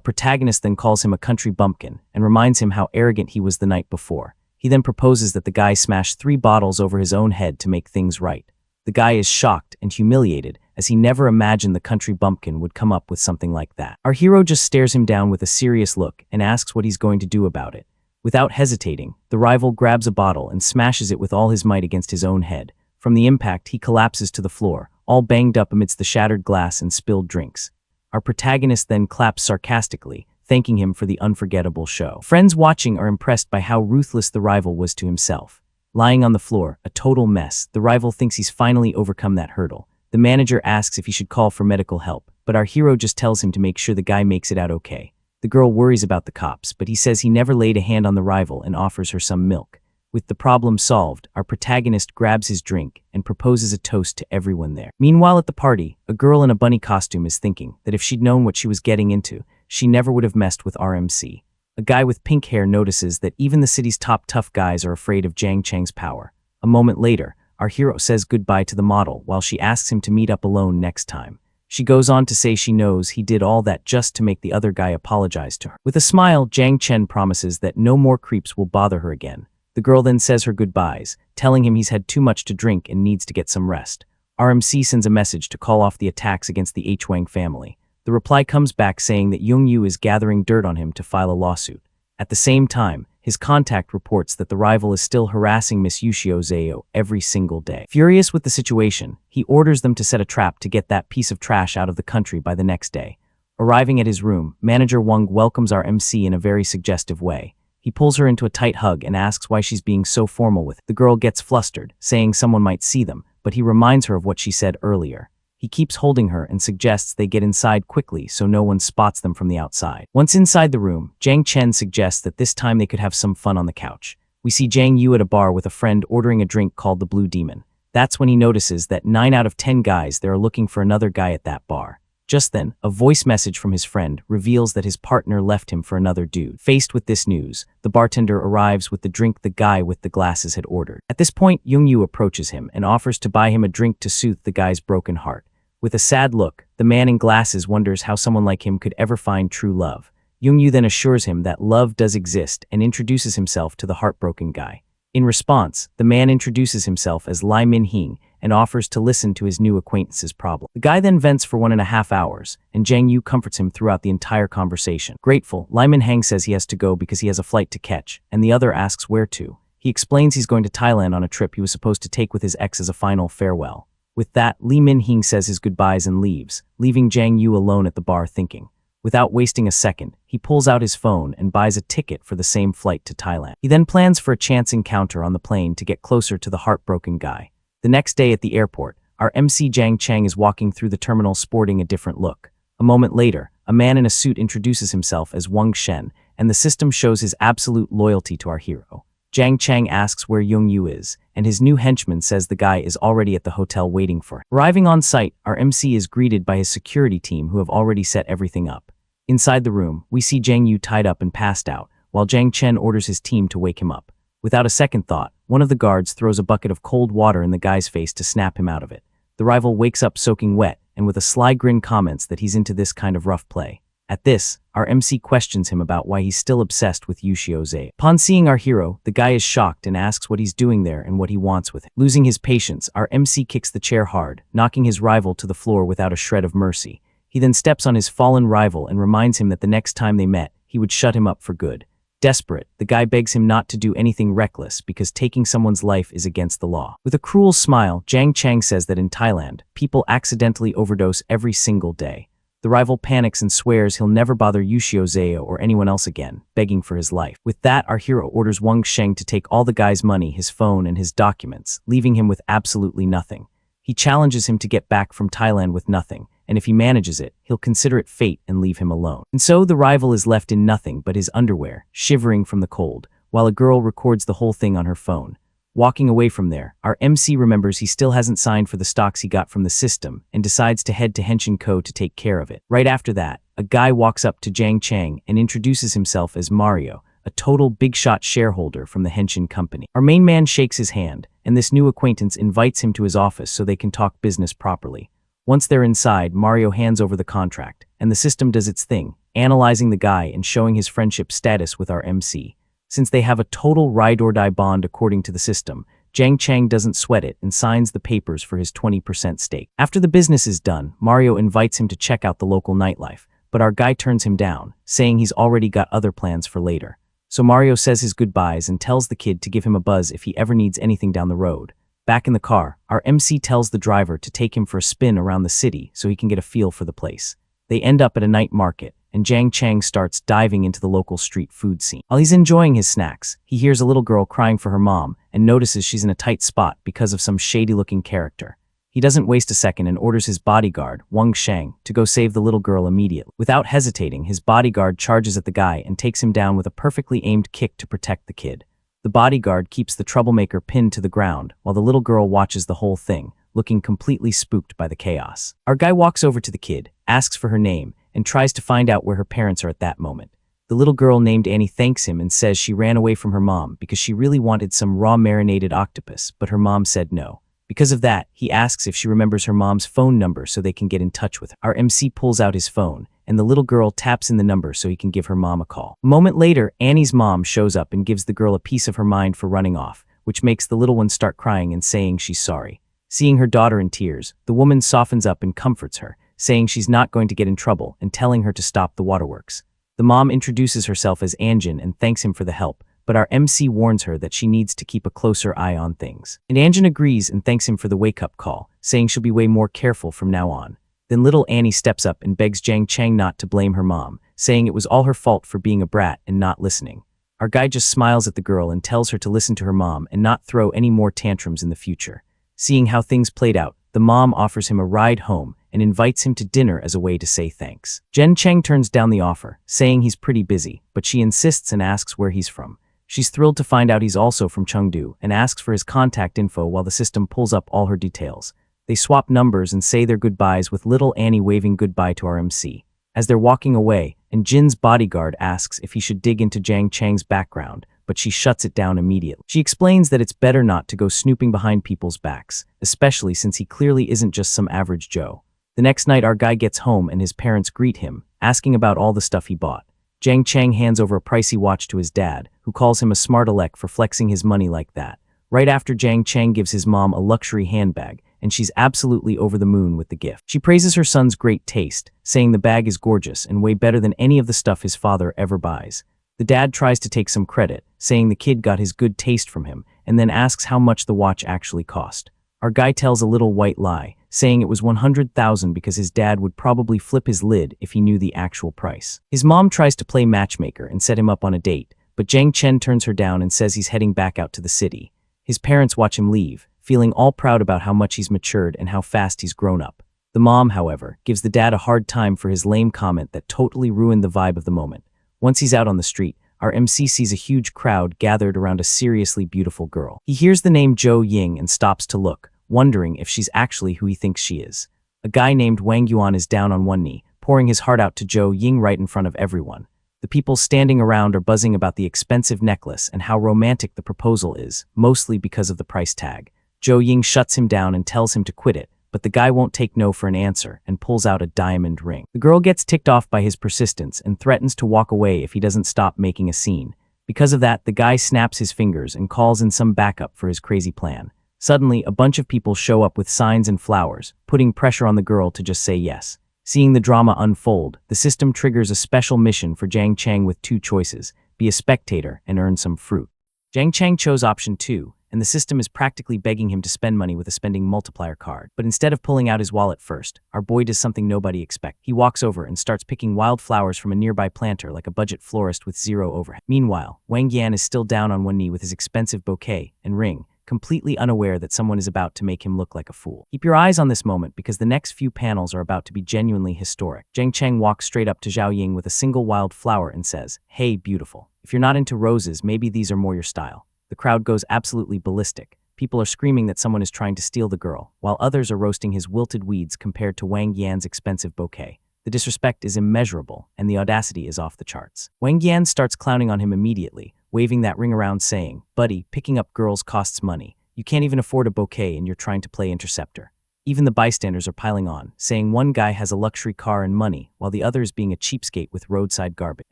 protagonist then calls him a country bumpkin and reminds him how arrogant he was the night before. He then proposes that the guy smash 3 bottles over his own head to make things right. The guy is shocked and humiliated, as he never imagined the country bumpkin would come up with something like that. Our hero just stares him down with a serious look and asks what he's going to do about it. Without hesitating, the rival grabs a bottle and smashes it with all his might against his own head. From the impact, he collapses to the floor, all banged up amidst the shattered glass and spilled drinks. Our protagonist then claps sarcastically, thanking him for the unforgettable show. Friends watching are impressed by how ruthless the rival was to himself. Lying on the floor, a total mess, the rival thinks he's finally overcome that hurdle. The manager asks if he should call for medical help, but our hero just tells him to make sure the guy makes it out okay. The girl worries about the cops, but he says he never laid a hand on the rival and offers her some milk. With the problem solved, our protagonist grabs his drink and proposes a toast to everyone there. Meanwhile at the party, a girl in a bunny costume is thinking that if she'd known what she was getting into, she never would have messed with RMC. A guy with pink hair notices that even the city's top tough guys are afraid of Jang Chang's power. A moment later, our hero says goodbye to the model while she asks him to meet up alone next time. She goes on to say she knows he did all that just to make the other guy apologize to her. With a smile, Jang Chen promises that no more creeps will bother her again. The girl then says her goodbyes, telling him he's had too much to drink and needs to get some rest. RMC sends a message to call off the attacks against the H. Wang family. The reply comes back saying that Young Yu is gathering dirt on him to file a lawsuit. At the same time, his contact reports that the rival is still harassing Miss Yushio Zayo every single day. Furious with the situation, he orders them to set a trap to get that piece of trash out of the country by the next day. Arriving at his room, manager Wang welcomes our MC in a very suggestive way. He pulls her into a tight hug and asks why she's being so formal with it. The girl gets flustered, saying someone might see them, but he reminds her of what she said earlier. He keeps holding her and suggests they get inside quickly so no one spots them from the outside. Once inside the room, Jang Chen suggests that this time they could have some fun on the couch. We see Jang Yu at a bar with a friend ordering a drink called the Blue Demon. That's when he notices that 9 out of 10 guys there are looking for another guy at that bar. Just then, a voice message from his friend reveals that his partner left him for another dude. Faced with this news, the bartender arrives with the drink the guy with the glasses had ordered. At this point, Young Yu approaches him and offers to buy him a drink to soothe the guy's broken heart. With a sad look, the man in glasses wonders how someone like him could ever find true love. Young Yu then assures him that love does exist and introduces himself to the heartbroken guy. In response, the man introduces himself as Lai Min-hing and offers to listen to his new acquaintance's problem. The guy then vents for 1.5 hours, and Jang Yu comforts him throughout the entire conversation. Grateful, Lai Min-heng says he has to go because he has a flight to catch, and the other asks where to. He explains he's going to Thailand on a trip he was supposed to take with his ex as a final farewell. With that, Lee Min-heng says his goodbyes and leaves, leaving Jang Yu alone at the bar thinking. Without wasting a second, he pulls out his phone and buys a ticket for the same flight to Thailand. He then plans for a chance encounter on the plane to get closer to the heartbroken guy. The next day at the airport, our MC Jang Chang is walking through the terminal sporting a different look. A moment later, a man in a suit introduces himself as Wang Shen, and the system shows his absolute loyalty to our hero. Jang Chang asks where Young Yu is, and his new henchman says the guy is already at the hotel waiting for him. Arriving on site, our MC is greeted by his security team who have already set everything up. Inside the room, we see Jang Yu tied up and passed out, while Jang Chen orders his team to wake him up. Without a second thought, one of the guards throws a bucket of cold water in the guy's face to snap him out of it. The rival wakes up soaking wet, and with a sly grin comments that he's into this kind of rough play. At this, our MC questions him about why he's still obsessed with Yushio. Upon seeing our hero, the guy is shocked and asks what he's doing there and what he wants with it. Losing his patience, our MC kicks the chair hard, knocking his rival to the floor without a shred of mercy. He then steps on his fallen rival and reminds him that the next time they met, he would shut him up for good. Desperate, the guy begs him not to do anything reckless because taking someone's life is against the law. With a cruel smile, Jang Chang says that in Thailand, people accidentally overdose every single day. The rival panics and swears he'll never bother Yushio or anyone else again, begging for his life. With that, our hero orders Wang Sheng to take all the guy's money, his phone, and his documents, leaving him with absolutely nothing. He challenges him to get back from Thailand with nothing, and if he manages it, he'll consider it fate and leave him alone. And so the rival is left in nothing but his underwear, shivering from the cold, while a girl records the whole thing on her phone. Walking away from there, our MC remembers he still hasn't signed for the stocks he got from the system and decides to head to Henshin Co. to take care of it. Right after that, a guy walks up to Jang Chang and introduces himself as Mario, a total big-shot shareholder from the Henshin company. Our main man shakes his hand, and this new acquaintance invites him to his office so they can talk business properly. Once they're inside, Mario hands over the contract, and the system does its thing, analyzing the guy and showing his friendship status with our MC. Since they have a total ride-or-die bond according to the system, Jang Chang doesn't sweat it and signs the papers for his 20% stake. After the business is done, Mario invites him to check out the local nightlife, but our guy turns him down, saying he's already got other plans for later. So Mario says his goodbyes and tells the kid to give him a buzz if he ever needs anything down the road. Back in the car, our MC tells the driver to take him for a spin around the city so he can get a feel for the place. They end up at a night market, and Jang Chang starts diving into the local street food scene. While he's enjoying his snacks, he hears a little girl crying for her mom and notices she's in a tight spot because of some shady-looking character. He doesn't waste a second and orders his bodyguard, Wang Sheng, to go save the little girl immediately. Without hesitating, his bodyguard charges at the guy and takes him down with a perfectly aimed kick to protect the kid. The bodyguard keeps the troublemaker pinned to the ground while the little girl watches the whole thing, looking completely spooked by the chaos. Our guy walks over to the kid, asks for her name, and tries to find out where her parents are at that moment. The little girl named Annie thanks him and says she ran away from her mom because she really wanted some raw marinated octopus, but her mom said no. Because of that, he asks if she remembers her mom's phone number so they can get in touch with her. Our MC pulls out his phone, and the little girl taps in the number so he can give her mom a call. A moment later, Annie's mom shows up and gives the girl a piece of her mind for running off, which makes the little one start crying and saying she's sorry. Seeing her daughter in tears, the woman softens up and comforts her, saying she's not going to get in trouble and telling her to stop the waterworks. The mom introduces herself as Anjin and thanks him for the help, but our MC warns her that she needs to keep a closer eye on things. And Anjin agrees and thanks him for the wake-up call, saying she'll be way more careful from now on. Then little Annie steps up and begs Jang Chang not to blame her mom, saying it was all her fault for being a brat and not listening. Our guy just smiles at the girl and tells her to listen to her mom and not throw any more tantrums in the future. Seeing how things played out, the mom offers him a ride home and invites him to dinner as a way to say thanks. Jen Cheng turns down the offer, saying he's pretty busy, but she insists and asks where he's from. She's thrilled to find out he's also from Chengdu and asks for his contact info while the system pulls up all her details. They swap numbers and say their goodbyes with little Annie waving goodbye to our MC. As they're walking away, and Jin's bodyguard asks if he should dig into Jang Chang's background, but she shuts it down immediately. She explains that it's better not to go snooping behind people's backs, especially since he clearly isn't just some average Joe. The next night our guy gets home and his parents greet him, asking about all the stuff he bought. Jang Chang hands over a pricey watch to his dad, who calls him a smart aleck for flexing his money like that. Right after Jang Chang gives his mom a luxury handbag, and she's absolutely over the moon with the gift. She praises her son's great taste, saying the bag is gorgeous and way better than any of the stuff his father ever buys. The dad tries to take some credit, saying the kid got his good taste from him, and then asks how much the watch actually cost. Our guy tells a little white lie, saying it was 100,000 because his dad would probably flip his lid if he knew the actual price. His mom tries to play matchmaker and set him up on a date, but Jang Chen turns her down and says he's heading back out to the city. His parents watch him leave, feeling all proud about how much he's matured and how fast he's grown up. The mom, however, gives the dad a hard time for his lame comment that totally ruined the vibe of the moment. Once he's out on the street, our MC sees a huge crowd gathered around a seriously beautiful girl. He hears the name Zhou Ying and stops to look, wondering if she's actually who he thinks she is. A guy named Wang Yuan is down on one knee, pouring his heart out to Zhou Ying right in front of everyone. The people standing around are buzzing about the expensive necklace and how romantic the proposal is, mostly because of the price tag. Zhou Ying shuts him down and tells him to quit it, but the guy won't take no for an answer and pulls out a diamond ring. The girl gets ticked off by his persistence and threatens to walk away if he doesn't stop making a scene. Because of that, the guy snaps his fingers and calls in some backup for his crazy plan. Suddenly, a bunch of people show up with signs and flowers, putting pressure on the girl to just say yes. Seeing the drama unfold, the system triggers a special mission for Jiang Chang with two choices: be a spectator and earn some fruit. Jiang Chang chose option 2, and the system is practically begging him to spend money with a spending multiplier card. But instead of pulling out his wallet first, our boy does something nobody expects. He walks over and starts picking wildflowers from a nearby planter like a budget florist with zero overhead. Meanwhile, Wang Yan is still down on one knee with his expensive bouquet and ring, completely unaware that someone is about to make him look like a fool. Keep your eyes on this moment because the next few panels are about to be genuinely historic. Jiang Chang walks straight up to Zhao Ying with a single wild flower and says, "Hey, beautiful. If you're not into roses, maybe these are more your style." The crowd goes absolutely ballistic. People are screaming that someone is trying to steal the girl, while others are roasting his wilted weeds compared to Wang Yan's expensive bouquet. The disrespect is immeasurable, and the audacity is off the charts. Wang Yan starts clowning on him immediately, waving that ring around saying, "Buddy, picking up girls costs money. You can't even afford a bouquet and you're trying to play interceptor." Even the bystanders are piling on, saying one guy has a luxury car and money, while the other is being a cheapskate with roadside garbage.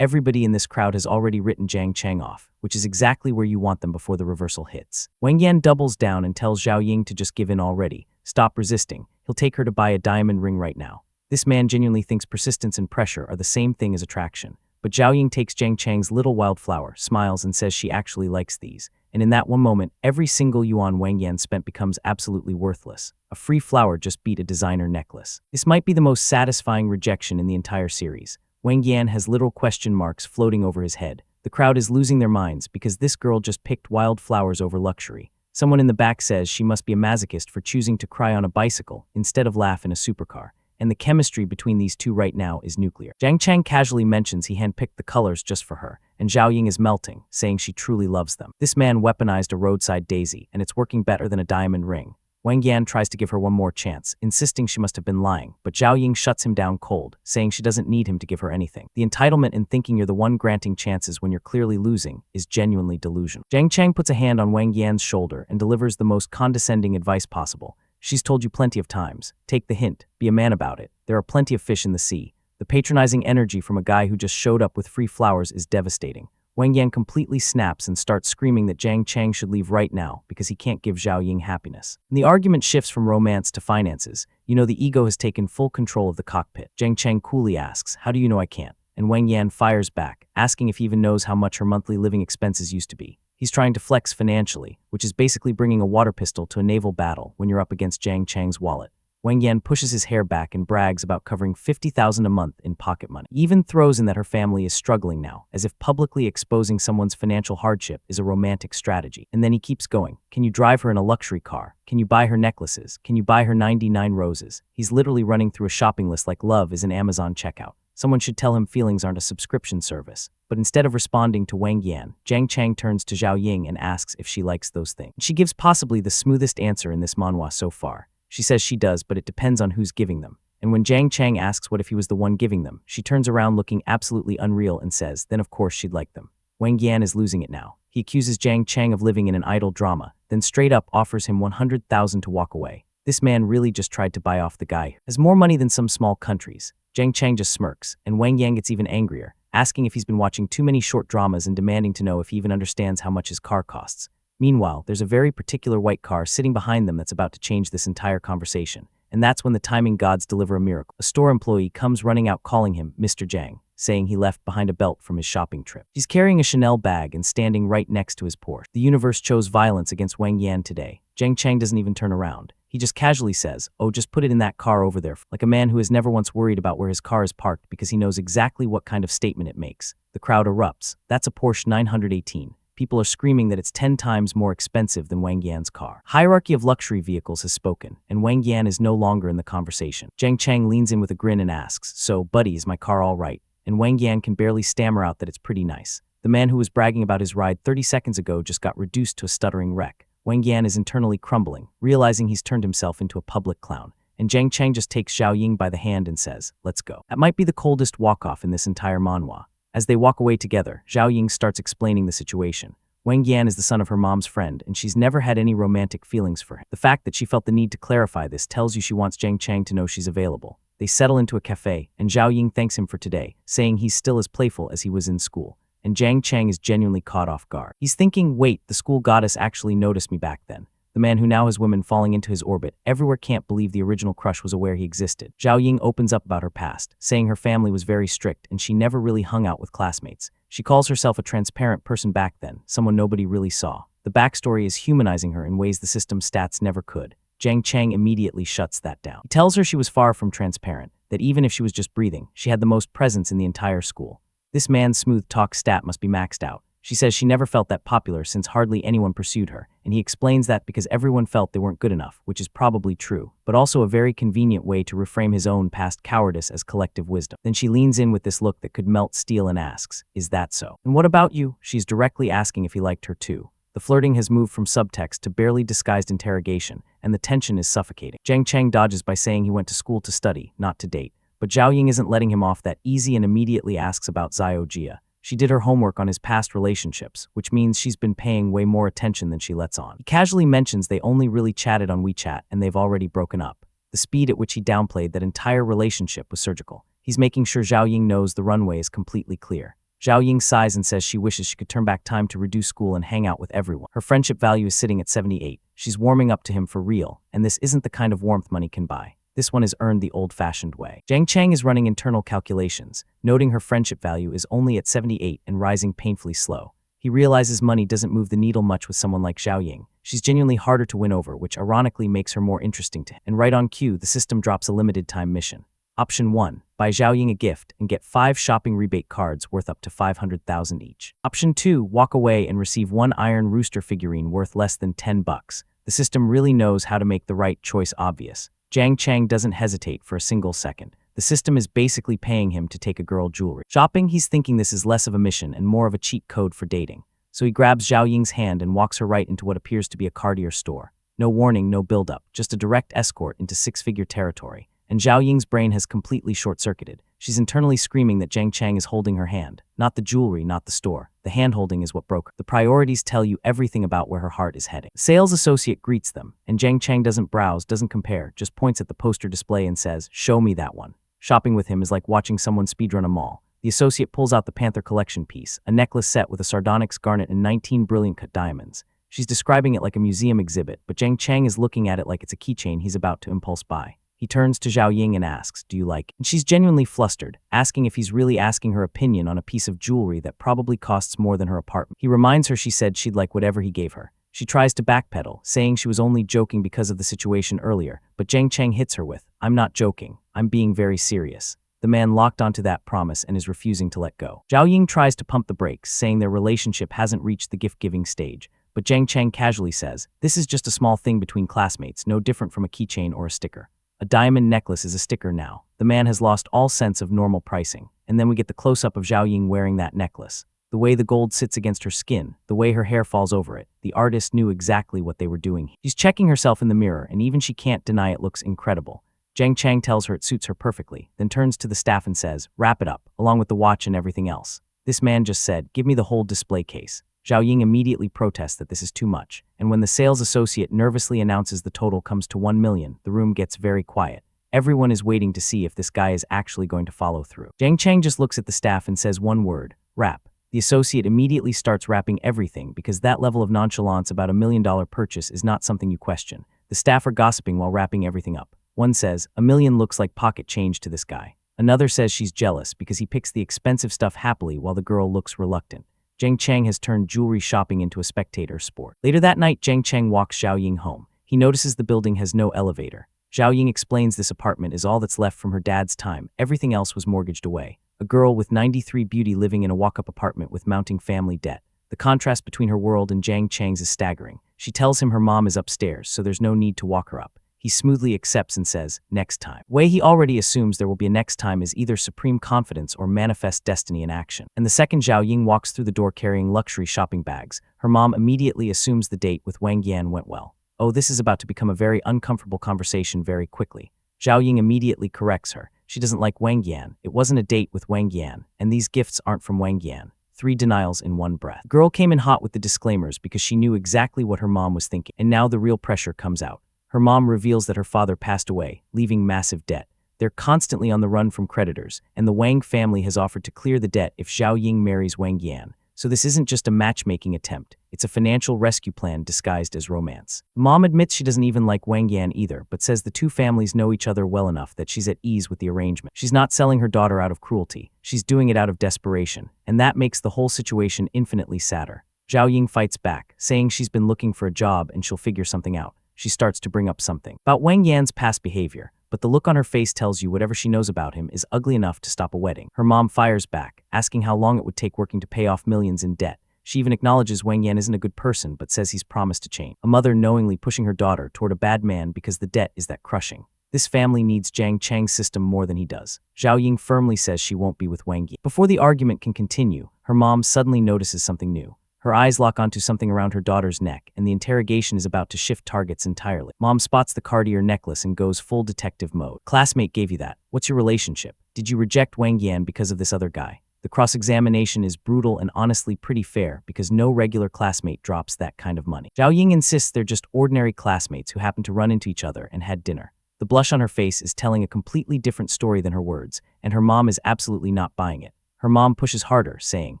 Everybody in this crowd has already written Jiang Chang off, which is exactly where you want them before the reversal hits. Wang Yan doubles down and tells Zhao Ying to just give in already. Stop resisting. He'll take her to buy a diamond ring right now. This man genuinely thinks persistence and pressure are the same thing as attraction. But Zhao Ying takes Jiang Chang's little wildflower, smiles and says she actually likes these. And in that one moment, every single yuan Wang Yan spent becomes absolutely worthless. A free flower just beat a designer necklace. This might be the most satisfying rejection in the entire series. Wang Yan has literal question marks floating over his head. The crowd is losing their minds because this girl just picked wildflowers over luxury. Someone in the back says she must be a masochist for choosing to cry on a bicycle instead of laugh in a supercar. And the chemistry between these two right now is nuclear. Jiang Chang casually mentions he handpicked the colors just for her, and Zhao Ying is melting, saying she truly loves them. This man weaponized a roadside daisy, and it's working better than a diamond ring. Wang Yan tries to give her one more chance, insisting she must have been lying, but Zhao Ying shuts him down cold, saying she doesn't need him to give her anything. The entitlement in thinking you're the one granting chances when you're clearly losing is genuinely delusional. Jiang Chang puts a hand on Wang Yan's shoulder and delivers the most condescending advice possible. "She's told you plenty of times. Take the hint. Be a man about it. There are plenty of fish in the sea." The patronizing energy from a guy who just showed up with free flowers is devastating. Wang Yan completely snaps and starts screaming that Jiang Chang should leave right now because he can't give Zhao Ying happiness. And the argument shifts from romance to finances. The ego has taken full control of the cockpit. Jiang Chang coolly asks, "How do you know I can't?" And Wang Yan fires back, asking if he even knows how much her monthly living expenses used to be. He's trying to flex financially, which is basically bringing a water pistol to a naval battle when you're up against Jiang Chang's wallet. Wang Yan pushes his hair back and brags about covering $50,000 a month in pocket money. He even throws in that her family is struggling now, as if publicly exposing someone's financial hardship is a romantic strategy. And then he keeps going. Can you drive her in a luxury car? Can you buy her necklaces? Can you buy her 99 roses? He's literally running through a shopping list like love is an Amazon checkout. Someone should tell him feelings aren't a subscription service. But instead of responding to Wang Yan, Jiang Chang turns to Zhao Ying and asks if she likes those things. She gives possibly the smoothest answer in this manhwa so far. She says she does, but it depends on who's giving them. And when Jiang Chang asks what if he was the one giving them, she turns around looking absolutely unreal and says, then of course she'd like them. Wang Yan is losing it now. He accuses Jiang Chang of living in an idle drama, then straight up offers him 100,000 to walk away. This man really just tried to buy off the guy. Has more money than some small countries. Jiang Chang just smirks, and Wang Yan gets even angrier, asking if he's been watching too many short dramas and demanding to know if he even understands how much his car costs. Meanwhile, there's a very particular white car sitting behind them that's about to change this entire conversation. And that's when the timing gods deliver a miracle. A store employee comes running out calling him Mr. Jiang, saying he left behind a belt from his shopping trip. He's carrying a Chanel bag and standing right next to his Porsche. The universe chose violence against Wang Yan today. Jiang Chang doesn't even turn around. He just casually says, "Oh, just put it in that car over there," like a man who has never once worried about where his car is parked because he knows exactly what kind of statement it makes. The crowd erupts. That's a Porsche 918. People are screaming that it's 10 times more expensive than Wang Yan's car. Hierarchy of luxury vehicles has spoken, and Wang Yan is no longer in the conversation. Jiang Chang leans in with a grin and asks, "So, buddy, is my car all right?" And Wang Yan can barely stammer out that it's pretty nice. The man who was bragging about his ride 30 seconds ago just got reduced to a stuttering wreck. Wang Yan is internally crumbling, realizing he's turned himself into a public clown. And Jiang Chang just takes Zhao Ying by the hand and says, "Let's go." That might be the coldest walk-off in this entire manhwa. As they walk away together, Zhao Ying starts explaining the situation. Wang Yan is the son of her mom's friend, and she's never had any romantic feelings for him. The fact that she felt the need to clarify this tells you she wants Jiang Chang to know she's available. They settle into a cafe, and Zhao Ying thanks him for today, saying he's still as playful as he was in school. And Jiang Chang is genuinely caught off guard. He's thinking, wait, the school goddess actually noticed me back then. The man who now has women falling into his orbit everywhere can't believe the original crush was aware he existed. Zhao Ying opens up about her past, saying her family was very strict and she never really hung out with classmates. She calls herself a transparent person back then, someone nobody really saw. The backstory is humanizing her in ways the system's stats never could. Jiang Chang immediately shuts that down. He tells her she was far from transparent, that even if she was just breathing, she had the most presence in the entire school. This man's smooth talk stat must be maxed out. She says she never felt that popular since hardly anyone pursued her, and he explains that because everyone felt they weren't good enough, which is probably true, but also a very convenient way to reframe his own past cowardice as collective wisdom. Then she leans in with this look that could melt steel and asks, "Is that so? And what about you?" She's directly asking if he liked her too. The flirting has moved from subtext to barely disguised interrogation, and the tension is suffocating. Jiang Chang dodges by saying he went to school to study, not to date, but Zhao Ying isn't letting him off that easy and immediately asks about Xiao Jia. She did her homework on his past relationships, which means she's been paying way more attention than she lets on. He casually mentions they only really chatted on WeChat and they've already broken up. The speed at which he downplayed that entire relationship was surgical. He's making sure Zhao Ying knows the runway is completely clear. Zhao Ying sighs and says she wishes she could turn back time to reduce school and hang out with everyone. Her friendship value is sitting at 78. She's warming up to him for real, and this isn't the kind of warmth money can buy. This one is earned the old-fashioned way. Jiang Chang is running internal calculations, noting her friendship value is only at 78 and rising painfully slow. He realizes money doesn't move the needle much with someone like Zhao Ying. She's genuinely harder to win over, which ironically makes her more interesting to him. And right on cue, the system drops a limited-time mission. Option 1. Buy Zhao Ying a gift and get 5 shopping rebate cards worth up to 500,000 each. Option 2. Walk away and receive 1 Iron Rooster figurine worth less than $10. The system really knows how to make the right choice obvious. Jiang Chang doesn't hesitate for a single second. The system is basically paying him to take a girl jewelry. Shopping, he's thinking this is less of a mission and more of a cheat code for dating. So he grabs Zhao Ying's hand and walks her right into what appears to be a Cartier store. No warning, no build-up, just a direct escort into 6-figure territory. And Zhao Ying's brain has completely short-circuited. She's internally screaming that Jiang Chang is holding her hand. Not the jewelry, not the store. The hand-holding is what broke her. The priorities tell you everything about where her heart is heading. The sales associate greets them, and Jiang Chang doesn't browse, doesn't compare, just points at the poster display and says, "Show me that one." Shopping with him is like watching someone speedrun a mall. The associate pulls out the Panther collection piece, a necklace set with a sardonyx garnet and 19 brilliant cut diamonds. She's describing it like a museum exhibit, but Jiang Chang is looking at it like it's a keychain he's about to impulse buy. He turns to Zhao Ying and asks, "Do you like it?" And she's genuinely flustered, asking if he's really asking her opinion on a piece of jewelry that probably costs more than her apartment. He reminds her she said she'd like whatever he gave her. She tries to backpedal, saying she was only joking because of the situation earlier, but Jiang Chang hits her with, "I'm not joking, I'm being very serious." The man locked onto that promise and is refusing to let go. Zhao Ying tries to pump the brakes, saying their relationship hasn't reached the gift-giving stage, but Jiang Chang casually says, "This is just a small thing between classmates, no different from a keychain or a sticker." A diamond necklace is a sticker now. The man has lost all sense of normal pricing. And then we get the close-up of Zhao Ying wearing that necklace. The way the gold sits against her skin, the way her hair falls over it, the artist knew exactly what they were doing. She's checking herself in the mirror, and even she can't deny it looks incredible. Jiang Chang tells her it suits her perfectly, then turns to the staff and says, "Wrap it up, along with the watch and everything else." This man just said, "Give me the whole display case." Zhao Ying immediately protests that this is too much, and when the sales associate nervously announces the total comes to 1 million, the room gets very quiet. Everyone is waiting to see if this guy is actually going to follow through. Jiang Chang just looks at the staff and says one word, "Wrap." The associate immediately starts wrapping everything because that level of nonchalance about $1 million purchase is not something you question. The staff are gossiping while wrapping everything up. One says, "$1 million looks like pocket change to this guy." Another says she's jealous because he picks the expensive stuff happily while the girl looks reluctant. Jiang Chang has turned jewelry shopping into a spectator sport. Later that night, Jiang Chang walks Zhao Ying home. He notices the building has no elevator. Zhao Ying explains this apartment is all that's left from her dad's time. Everything else was mortgaged away. A girl with 93 beauty living in a walk-up apartment with mounting family debt. The contrast between her world and Jiang Chang's is staggering. She tells him her mom is upstairs, so there's no need to walk her up. He smoothly accepts and says, "Next time." The way he already assumes there will be a next time is either supreme confidence or manifest destiny in action. And the second Zhao Ying walks through the door carrying luxury shopping bags, her mom immediately assumes the date with Wang Yan went well. Oh, this is about to become a very uncomfortable conversation very quickly. Zhao Ying immediately corrects her. She doesn't like Wang Yan. It wasn't a date with Wang Yan, and these gifts aren't from Wang Yan. 3 denials in one breath. The girl came in hot with the disclaimers because she knew exactly what her mom was thinking, and now the real pressure comes out. Her mom reveals that her father passed away, leaving massive debt. They're constantly on the run from creditors, and the Wang family has offered to clear the debt if Zhao Ying marries Wang Yan. So this isn't just a matchmaking attempt, it's a financial rescue plan disguised as romance. Mom admits she doesn't even like Wang Yan either, but says the two families know each other well enough that she's at ease with the arrangement. She's not selling her daughter out of cruelty, she's doing it out of desperation, and that makes the whole situation infinitely sadder. Zhao Ying fights back, saying she's been looking for a job and she'll figure something out. She starts to bring up something about Wang Yan's past behavior, but the look on her face tells you whatever she knows about him is ugly enough to stop a wedding. Her mom fires back, asking how long it would take working to pay off millions in debt. She even acknowledges Wang Yan isn't a good person, but says he's promised to change. A mother knowingly pushing her daughter toward a bad man because the debt is that crushing. This family needs Jiang Chang's system more than he does. Zhao Ying firmly says she won't be with Wang Yan. Before the argument can continue, her mom suddenly notices something new. Her eyes lock onto something around her daughter's neck, and the interrogation is about to shift targets entirely. Mom spots the Cartier necklace and goes full detective mode. Classmate gave you that. What's your relationship? Did you reject Wang Yan because of this other guy? The cross-examination is brutal and honestly pretty fair because no regular classmate drops that kind of money. Zhao Ying insists they're just ordinary classmates who happen to run into each other and had dinner. The blush on her face is telling a completely different story than her words, and her mom is absolutely not buying it. Her mom pushes harder, saying,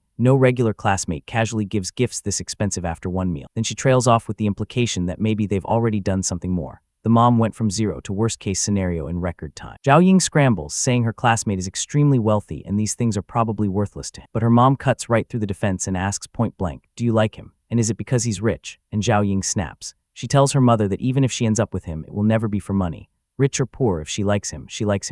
no regular classmate casually gives gifts this expensive after one meal. Then she trails off with the implication that maybe they've already done something more. The mom went from zero to worst-case scenario in record time. Zhao Ying scrambles, saying her classmate is extremely wealthy and these things are probably worthless to him. But her mom cuts right through the defense and asks point blank, do you like him? And is it because he's rich? And Zhao Ying snaps. She tells her mother that even if she ends up with him, it will never be for money. Rich or poor, if she likes him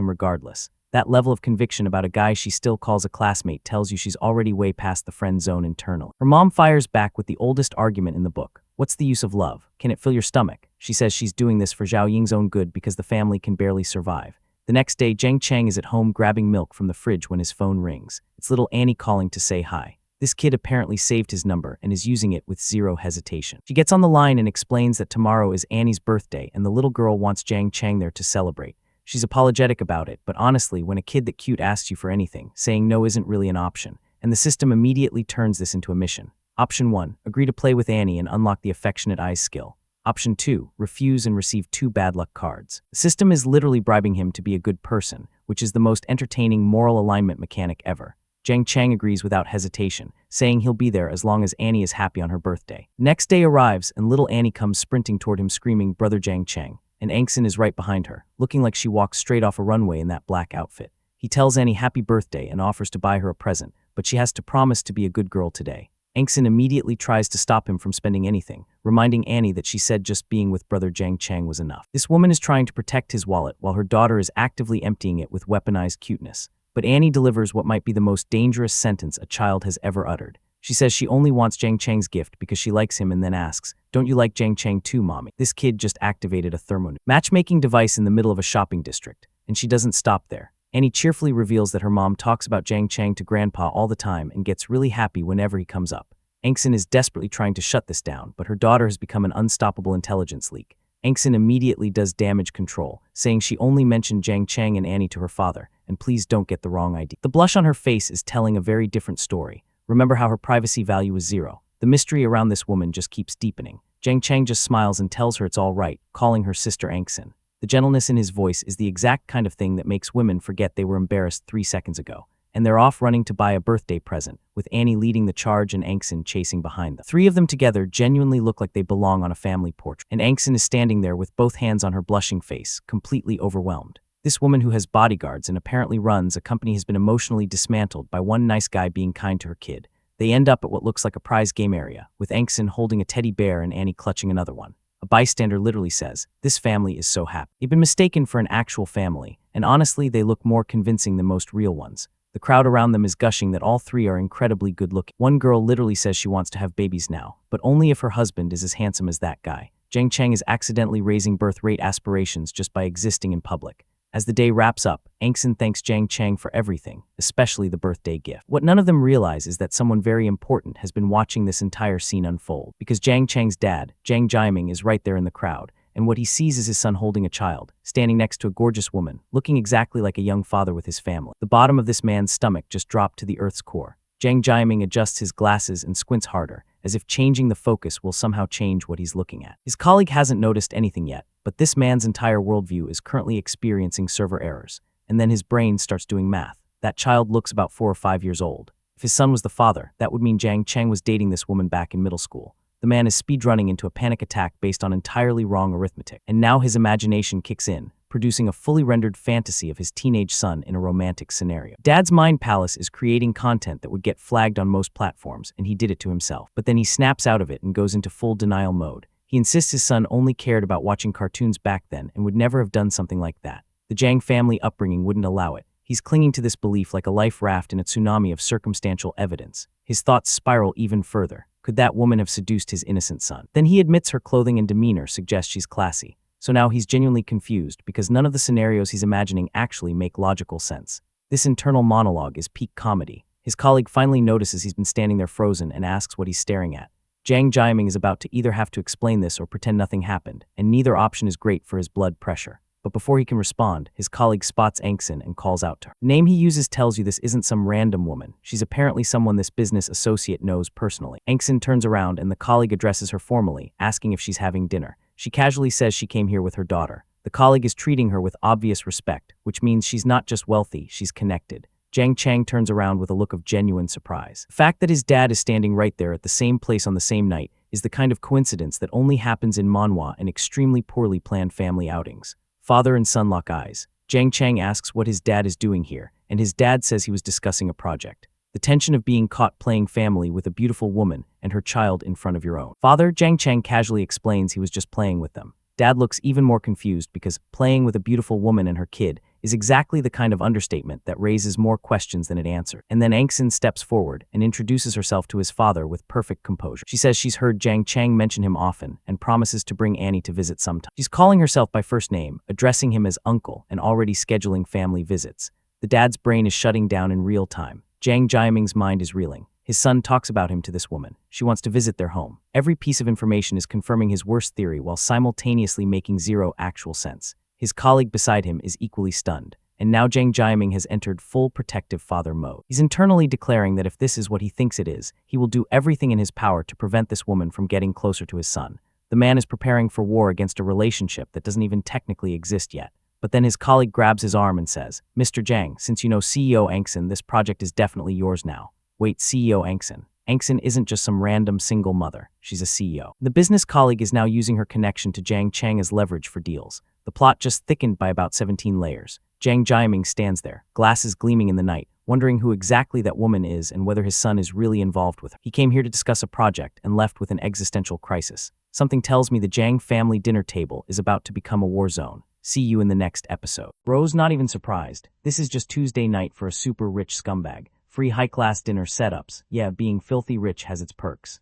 regardless. That level of conviction about a guy she still calls a classmate tells you she's already way past the friend zone internally. Her mom fires back with the oldest argument in the book. What's the use of love? Can it fill your stomach? She says she's doing this for Zhao Ying's own good because the family can barely survive. The next day, Jiang Chang is at home grabbing milk from the fridge when his phone rings. It's little Annie calling to say hi. This kid apparently saved his number and is using it with zero hesitation. She gets on the line and explains that tomorrow is Annie's birthday and the little girl wants Jiang Chang there to celebrate. She's apologetic about it, but honestly, when a kid that cute asks you for anything, saying no isn't really an option, and the system immediately turns this into a mission. Option 1, agree to play with Annie and unlock the affectionate eyes skill. Option 2, refuse and receive 2 bad luck cards. The system is literally bribing him to be a good person, which is the most entertaining moral alignment mechanic ever. Jiang Chang agrees without hesitation, saying he'll be there as long as Annie is happy on her birthday. Next day arrives, and little Annie comes sprinting toward him screaming, "Brother Jiang Chang." And Angson is right behind her, looking like she walks straight off a runway in that black outfit. He tells Annie happy birthday and offers to buy her a present, but she has to promise to be a good girl today. Angson immediately tries to stop him from spending anything, reminding Annie that she said just being with Brother Jiang Chang was enough. This woman is trying to protect his wallet while her daughter is actively emptying it with weaponized cuteness. But Annie delivers what might be the most dangerous sentence a child has ever uttered. She says she only wants Jiang Chang's gift because she likes him and then asks, don't you like Jiang Chang too, mommy? This kid just activated a thermonuclear matchmaking device in the middle of a shopping district, and she doesn't stop there. Annie cheerfully reveals that her mom talks about Jiang Chang to grandpa all the time and gets really happy whenever he comes up. Angson is desperately trying to shut this down, but her daughter has become an unstoppable intelligence leak. Angson immediately does damage control, saying she only mentioned Jiang Chang and Annie to her father, and please don't get the wrong idea. The blush on her face is telling a very different story. Remember how her privacy value is 0. The mystery around this woman just keeps deepening. Jiang Chang just smiles and tells her it's all right, calling her sister Angson. The gentleness in his voice is the exact kind of thing that makes women forget they were embarrassed 3 seconds ago. And they're off running to buy a birthday present, with Annie leading the charge and Angson chasing behind them. 3 of them together genuinely look like they belong on a family portrait. And Angson is standing there with both hands on her blushing face, completely overwhelmed. This woman who has bodyguards and apparently runs a company has been emotionally dismantled by one nice guy being kind to her kid. They end up at what looks like a prize game area, with Angson holding a teddy bear and Annie clutching another one. A bystander literally says, this family is so happy. They've been mistaken for an actual family, and honestly they look more convincing than most real ones. The crowd around them is gushing that all 3 are incredibly good looking. One girl literally says she wants to have babies now, but only if her husband is as handsome as that guy. Jiang Chang is accidentally raising birth rate aspirations just by existing in public. As the day wraps up, Angson thanks Jiang Chang for everything, especially the birthday gift. What none of them realize is that someone very important has been watching this entire scene unfold, because Jiang Chang's dad, Jiang Jiaming, is right there in the crowd, and what he sees is his son holding a child, standing next to a gorgeous woman, looking exactly like a young father with his family. The bottom of this man's stomach just dropped to the earth's core. Jiang Jiaming adjusts his glasses and squints harder, as if changing the focus will somehow change what he's looking at. His colleague hasn't noticed anything yet, but this man's entire worldview is currently experiencing server errors, and then his brain starts doing math. That child looks about 4 or 5 years old. If his son was the father, that would mean Jiang Cheng was dating this woman back in middle school. The man is speedrunning into a panic attack based on entirely wrong arithmetic, and now his imagination kicks in, producing a fully rendered fantasy of his teenage son in a romantic scenario. Dad's mind palace is creating content that would get flagged on most platforms, and he did it to himself. But then he snaps out of it and goes into full denial mode. He insists his son only cared about watching cartoons back then and would never have done something like that. The Jiang family upbringing wouldn't allow it. He's clinging to this belief like a life raft in a tsunami of circumstantial evidence. His thoughts spiral even further. Could that woman have seduced his innocent son? Then he admits her clothing and demeanor suggest she's classy. So now he's genuinely confused because none of the scenarios he's imagining actually make logical sense. This internal monologue is peak comedy. His colleague finally notices he's been standing there frozen and asks what he's staring at. Jiang Jiaming is about to either have to explain this or pretend nothing happened, and neither option is great for his blood pressure. But before he can respond, his colleague spots Angsin and calls out to her. The name he uses tells you this isn't some random woman. She's apparently someone this business associate knows personally. Angsin turns around and the colleague addresses her formally, asking if she's having dinner. She casually says she came here with her daughter. The colleague is treating her with obvious respect, which means she's not just wealthy, she's connected. Jiang Cheng turns around with a look of genuine surprise. The fact that his dad is standing right there at the same place on the same night is the kind of coincidence that only happens in manhwa and extremely poorly planned family outings. Father and son lock eyes. Jiang Cheng asks what his dad is doing here, and his dad says he was discussing a project. The tension of being caught playing family with a beautiful woman and her child in front of your own. Father, Jiang Cheng casually explains he was just playing with them. Dad looks even more confused because playing with a beautiful woman and her kid is exactly the kind of understatement that raises more questions than it answers. And then Angsin steps forward and introduces herself to his father with perfect composure. She says she's heard Jiang Cheng mention him often and promises to bring Annie to visit sometime. She's calling herself by first name, addressing him as uncle, and already scheduling family visits. The dad's brain is shutting down in real time. Jiang Jiaming's mind is reeling. His son talks about him to this woman. She wants to visit their home. Every piece of information is confirming his worst theory while simultaneously making zero actual sense. His colleague beside him is equally stunned, and now Jiang Jiaming has entered full protective father mode. He's internally declaring that if this is what he thinks it is, he will do everything in his power to prevent this woman from getting closer to his son. The man is preparing for war against a relationship that doesn't even technically exist yet. But then his colleague grabs his arm and says, "Mr. Jiang, since you know CEO Angsin, this project is definitely yours now." Wait, CEO Angsin. Angsin isn't just some random single mother. She's a CEO. The business colleague is now using her connection to Jiang Cheng as leverage for deals. The plot just thickened by about 17 layers. Jiang Jiaming stands there, glasses gleaming in the night, wondering who exactly that woman is and whether his son is really involved with her. He came here to discuss a project and left with an existential crisis. Something tells me the Jiang family dinner table is about to become a war zone. See you in the next episode. Bro's not even surprised. This is just Tuesday night for a super rich scumbag. Free high-class dinner setups. Yeah, being filthy rich has its perks.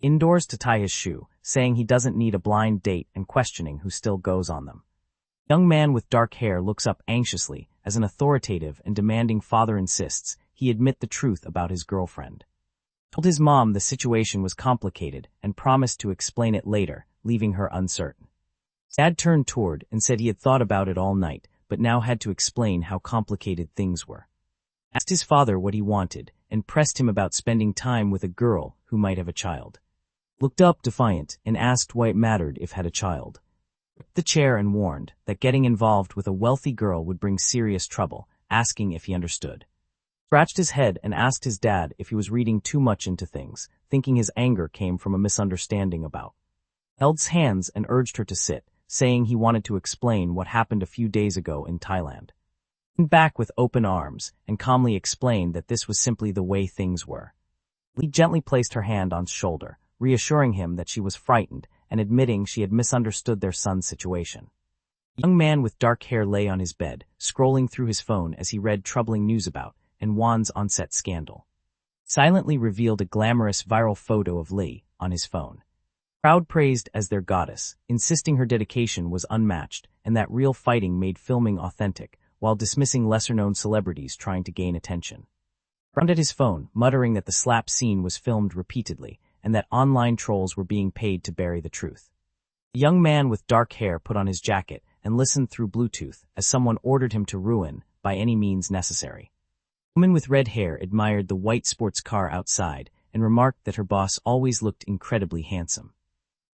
Indoors to tie his shoe, saying he doesn't need a blind date and questioning who still goes on them. Young man with dark hair looks up anxiously as an authoritative and demanding father insists he admit the truth about his girlfriend. Told his mom the situation was complicated and promised to explain it later, leaving her uncertain. Dad turned toward and said he had thought about it all night, but now had to explain how complicated things were. Asked his father what he wanted, and pressed him about spending time with a girl who might have a child. Looked up defiant and asked why it mattered if had a child. Gripped the chair and warned that getting involved with a wealthy girl would bring serious trouble, asking if he understood. Scratched his head and asked his dad if he was reading too much into things, thinking his anger came from a misunderstanding about. Held hands and urged her to sit, saying he wanted to explain what happened a few days ago in Thailand. Back with open arms and calmly explained that this was simply the way things were. Lee gently placed her hand on his shoulder, reassuring him that she was frightened and admitting she had misunderstood their son's situation. The young man with dark hair lay on his bed, scrolling through his phone as he read troubling news about and Wan's on-set scandal. Silently revealed a glamorous viral photo of Lee on his phone. Crowd praised as their goddess, insisting her dedication was unmatched and that real fighting made filming authentic, while dismissing lesser-known celebrities trying to gain attention. Frowned at his phone, muttering that the slap scene was filmed repeatedly and that online trolls were being paid to bury the truth. The young man with dark hair put on his jacket and listened through Bluetooth as someone ordered him to ruin by any means necessary. woman with red hair admired the white sports car outside and remarked that her boss always looked incredibly handsome.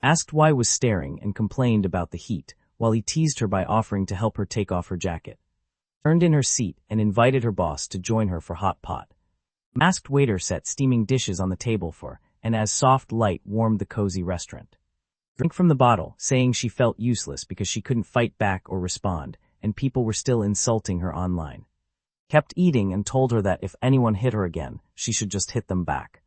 Asked why was staring and complained about the heat, while he teased her by offering to help her take off her jacket. Turned in her seat and invited her boss to join her for hot pot. Masked waiter set steaming dishes on the table for, and as soft light warmed the cozy restaurant. Drink from the bottle, saying she felt useless because she couldn't fight back or respond, and people were still insulting her online. Kept eating and told her that if anyone hit her again, she should just hit them back.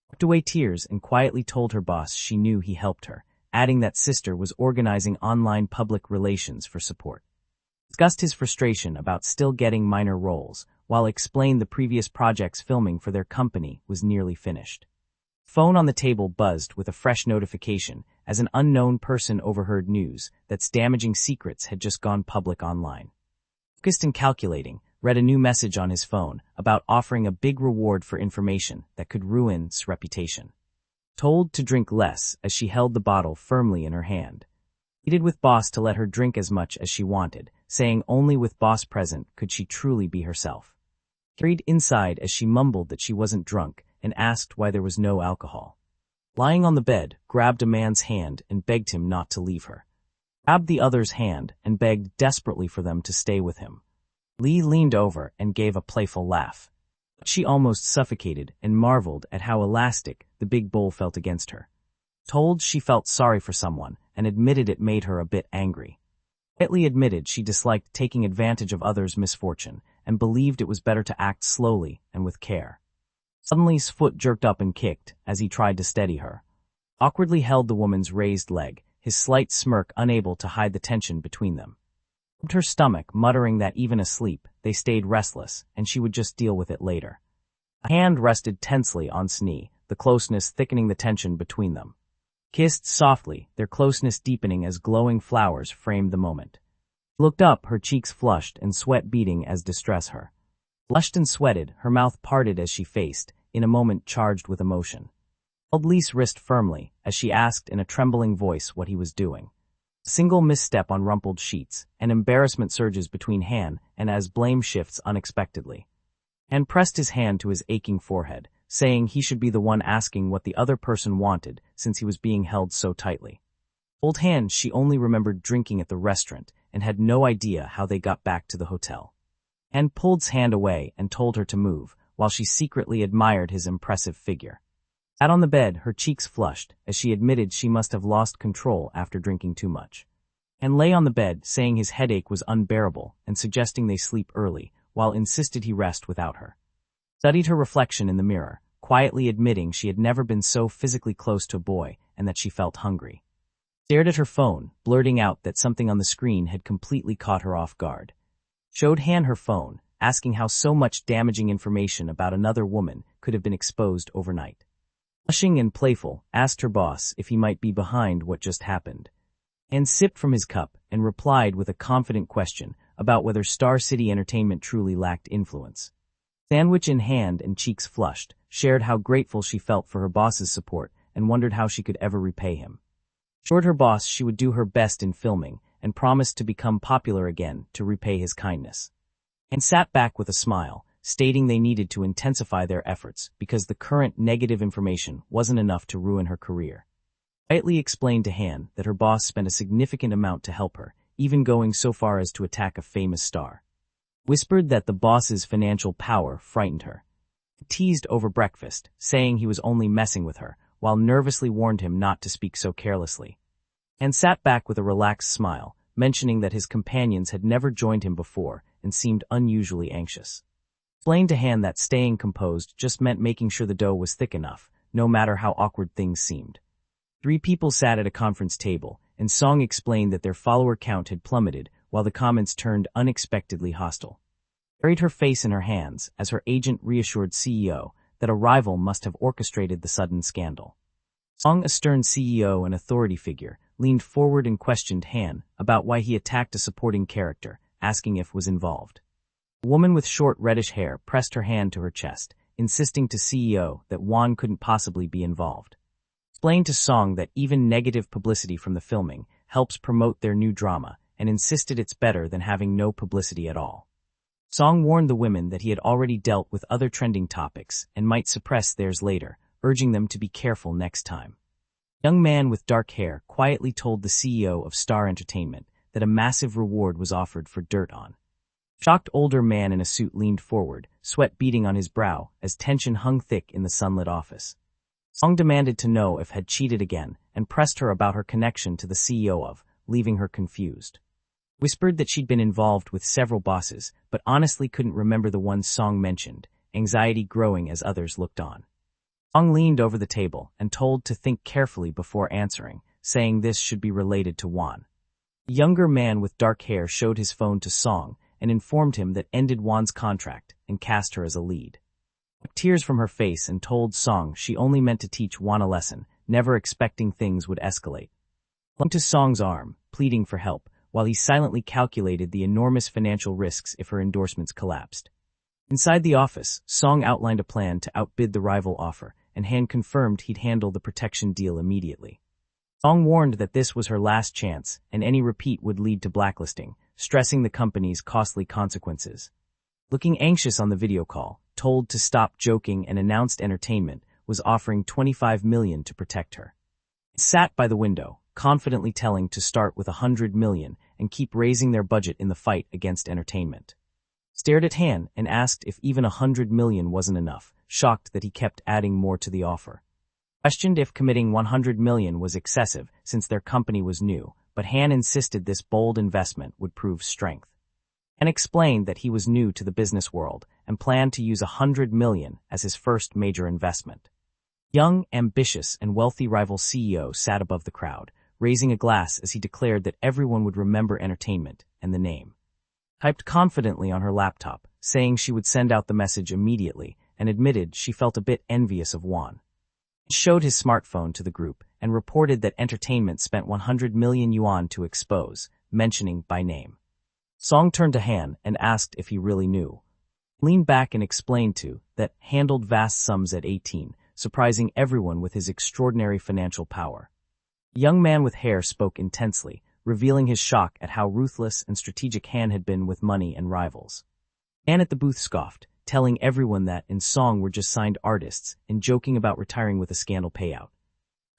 Wiped away tears and quietly told her boss she knew he helped her, adding that sister was organizing online public relations for support. Discussed his frustration about still getting minor roles, while explained the previous project's filming for their company was nearly finished. Phone on the table buzzed with a fresh notification as an unknown person overheard news that damaging secrets had just gone public online. Focused and calculating, read a new message on his phone about offering a big reward for information that could ruin his reputation. Told to drink less as she held the bottle firmly in her hand. Pleaded with boss to let her drink as much as she wanted, saying only with boss present could she truly be herself. Carried inside as she mumbled that she wasn't drunk and asked why there was no alcohol. Lying on the bed, grabbed a man's hand and begged him not to leave her. Grabbed the other's hand and begged desperately for them to stay with him. Lee leaned over and gave a playful laugh. She almost suffocated and marveled at how elastic the big bowl felt against her. Told she felt sorry for someone and admitted it made her a bit angry. Quietly admitted she disliked taking advantage of others' misfortune and believed it was better to act slowly and with care. Suddenly his foot jerked up and kicked as he tried to steady her. Awkwardly held the woman's raised leg, his slight smirk unable to hide the tension between them. Rubbed her stomach, muttering that even asleep, they stayed restless, and she would just deal with it later. A hand rested tensely on his knee, the closeness thickening the tension between them. Kissed softly, their closeness deepening as glowing flowers framed the moment. Looked up, her cheeks flushed and sweat beating as distress her. Blushed and sweated, her mouth parted as she faced, in a moment charged with emotion. Held Lee's wrist firmly, as she asked in a trembling voice what he was doing. A single misstep on rumpled sheets, and embarrassment surges between Han and as blame shifts unexpectedly. Han pressed his hand to his aching forehead, saying he should be the one asking what the other person wanted since he was being held so tightly. Told Han she only remembered drinking at the restaurant and had no idea how they got back to the hotel. Han pulled his hand away and told her to move, while she secretly admired his impressive figure. Sat on the bed, her cheeks flushed, as she admitted she must have lost control after drinking too much. Han lay on the bed, saying his headache was unbearable and suggesting they sleep early, while insisted he rest without her. Studied her reflection in the mirror, quietly admitting she had never been so physically close to a boy and that she felt hungry. Stared at her phone, blurting out that something on the screen had completely caught her off guard. Showed Han her phone, asking how so much damaging information about another woman could have been exposed overnight. Blushing and playful, asked her boss if he might be behind what just happened. Han sipped from his cup and replied with a confident question about whether Star City Entertainment truly lacked influence. Sandwich in hand and cheeks flushed, shared how grateful she felt for her boss's support and wondered how she could ever repay him. Assured her boss she would do her best in filming and promised to become popular again to repay his kindness. And sat back with a smile, stating they needed to intensify their efforts because the current negative information wasn't enough to ruin her career. Quietly explained to Han that her boss spent a significant amount to help her, even going so far as to attack a famous star. Whispered that the boss's financial power frightened her. Teased over breakfast, saying he was only messing with her, while nervously warned him not to speak so carelessly. And sat back with a relaxed smile, mentioning that his companions had never joined him before and seemed unusually anxious. Explained to Han that staying composed just meant making sure the dough was thick enough, no matter how awkward things seemed. 3 people sat at a conference table, and Song explained that their follower count had plummeted while the comments turned unexpectedly hostile. Buried her face in her hands as her agent reassured CEO that a rival must have orchestrated the sudden scandal. Song, a stern CEO and authority figure, leaned forward and questioned Han about why he attacked a supporting character, asking if was involved. A woman with short reddish hair pressed her hand to her chest, insisting to CEO that Wan couldn't possibly be involved. Explained to Song that even negative publicity from the filming helps promote their new drama and insisted it's better than having no publicity at all. Song warned the women that he had already dealt with other trending topics and might suppress theirs later, urging them to be careful next time. A young man with dark hair quietly told the CEO of Star Entertainment that a massive reward was offered for dirt on. A shocked older man in a suit leaned forward, sweat beading on his brow as tension hung thick in the sunlit office. Song demanded to know if had cheated again and pressed her about her connection to the CEO of, leaving her confused. Whispered that she'd been involved with several bosses, but honestly couldn't remember the one Song mentioned, anxiety growing as others looked on. Song leaned over the table and told to think carefully before answering, saying this should be related to Juan. The younger man with dark hair showed his phone to Song and informed him that ended Juan's contract and cast her as a lead. Wiped tears from her face and told Song she only meant to teach Juan a lesson, never expecting things would escalate. Clung to Song's arm, pleading for help, while he silently calculated the enormous financial risks if her endorsements collapsed. Inside the office, Song outlined a plan to outbid the rival offer, and Han confirmed he'd handle the protection deal immediately. Song warned that this was her last chance, and any repeat would lead to blacklisting, stressing the company's costly consequences. Looking anxious on the video call, told to stop joking and announced Entertainment was offering $25 million to protect her. He sat by the window, confidently telling to start with $100 million and keep raising their budget in the fight against Entertainment. Stared at Han and asked if even $100 million wasn't enough, shocked that he kept adding more to the offer. Questioned if committing $100 million was excessive since their company was new, but Han insisted this bold investment would prove strength. And explained that he was new to the business world and planned to use $100 million as his first major investment. Young, ambitious, and wealthy rival CEO sat above the crowd, raising a glass as he declared that everyone would remember Entertainment and the name. Typed confidently on her laptop, saying she would send out the message immediately, and admitted she felt a bit envious of Juan. He showed his smartphone to the group and reported that Entertainment spent 100 million yuan to expose, mentioning by name. Song turned to Han and asked if he really knew. Leaned back and explained that handled vast sums at 18, surprising everyone with his extraordinary financial power. The young man with hair spoke intensely, revealing his shock at how ruthless and strategic Han had been with money and rivals. Han at the booth scoffed, telling everyone that in Song were just signed artists and joking about retiring with a scandal payout.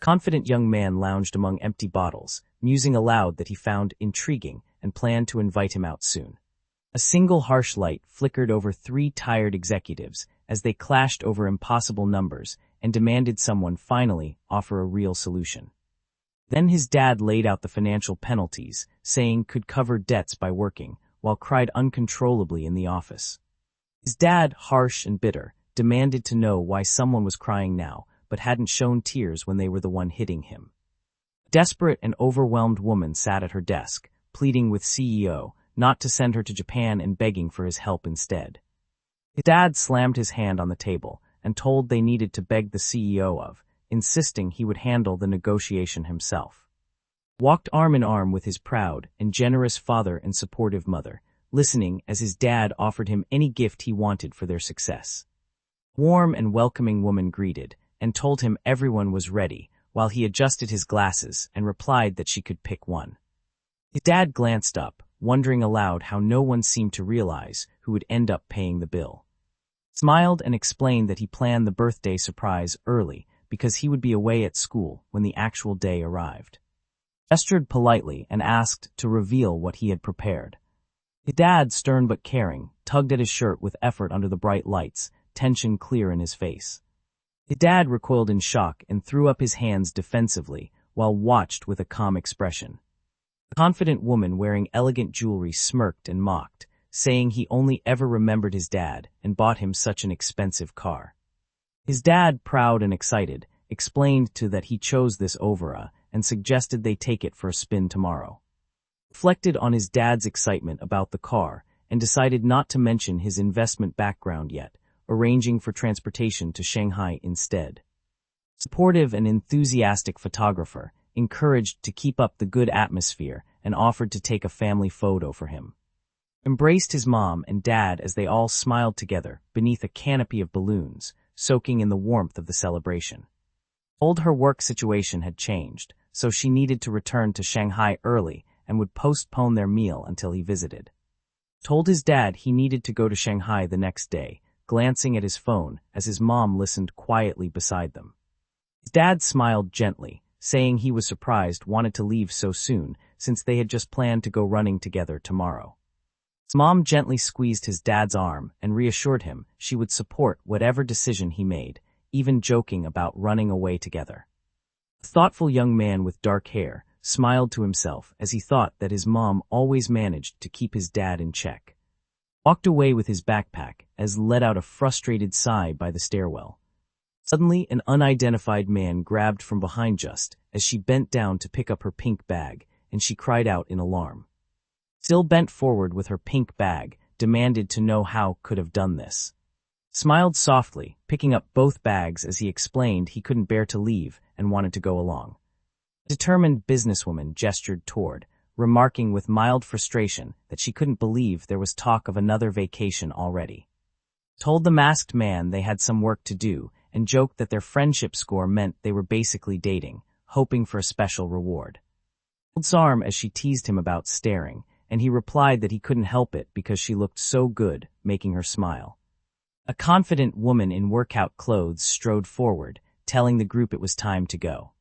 Confident young man lounged among empty bottles, musing aloud that he found intriguing and planned to invite him out soon. A single harsh light flickered over 3 tired executives as they clashed over impossible numbers and demanded someone finally offer a real solution. Then his dad laid out the financial penalties, saying could cover debts by working, while cried uncontrollably in the office. His dad, harsh and bitter, demanded to know why someone was crying now, but hadn't shown tears when they were the one hitting him. A desperate and overwhelmed woman sat at her desk, pleading with CEO not to send her to Japan and begging for his help instead. His dad slammed his hand on the table and told they needed to beg the CEO of, insisting he would handle the negotiation himself. Walked arm in arm with his proud and generous father and supportive mother, listening as his dad offered him any gift he wanted for their success. Warm and welcoming woman greeted and told him everyone was ready, while he adjusted his glasses and replied that she could pick one. His dad glanced up, wondering aloud how no one seemed to realize who would end up paying the bill. Smiled and explained that he planned the birthday surprise early because he would be away at school when the actual day arrived. Gestured politely and asked to reveal what he had prepared. His dad, stern but caring, tugged at his shirt with effort under the bright lights, tension clear in his face. His dad recoiled in shock and threw up his hands defensively while watched with a calm expression. The confident woman wearing elegant jewelry smirked and mocked, saying he only ever remembered his dad and bought him such an expensive car. His dad, proud and excited, explained that he chose this over and suggested they take it for a spin tomorrow. Reflected on his dad's excitement about the car and decided not to mention his investment background yet, arranging for transportation to Shanghai instead. Supportive and enthusiastic photographer, encouraged to keep up the good atmosphere and offered to take a family photo for him. Embraced his mom and dad as they all smiled together beneath a canopy of balloons, soaking in the warmth of the celebration. Told her work situation had changed, so she needed to return to Shanghai early and would postpone their meal until he visited. Told his dad he needed to go to Shanghai the next day, glancing at his phone as his mom listened quietly beside them. His dad smiled gently, saying he was surprised wanted to leave so soon since they had just planned to go running together tomorrow. His mom gently squeezed his dad's arm and reassured him she would support whatever decision he made, even joking about running away together. The thoughtful young man with dark hair smiled to himself as he thought that his mom always managed to keep his dad in check. Walked away with his backpack as let out a frustrated sigh by the stairwell. Suddenly, an unidentified man grabbed from behind just as she bent down to pick up her pink bag, and she cried out in alarm. Still bent forward with her pink bag, demanded to know how could have done this. Smiled softly, picking up both bags as he explained he couldn't bear to leave and wanted to go along. A determined businesswoman gestured toward, remarking with mild frustration that she couldn't believe there was talk of another vacation already. Told the masked man they had some work to do and joked that their friendship score meant they were basically dating, hoping for a special reward. Pulled his arm as she teased him about staring, and he replied that he couldn't help it because she looked so good, making her smile. A confident woman in workout clothes strode forward, telling the group it was time to go.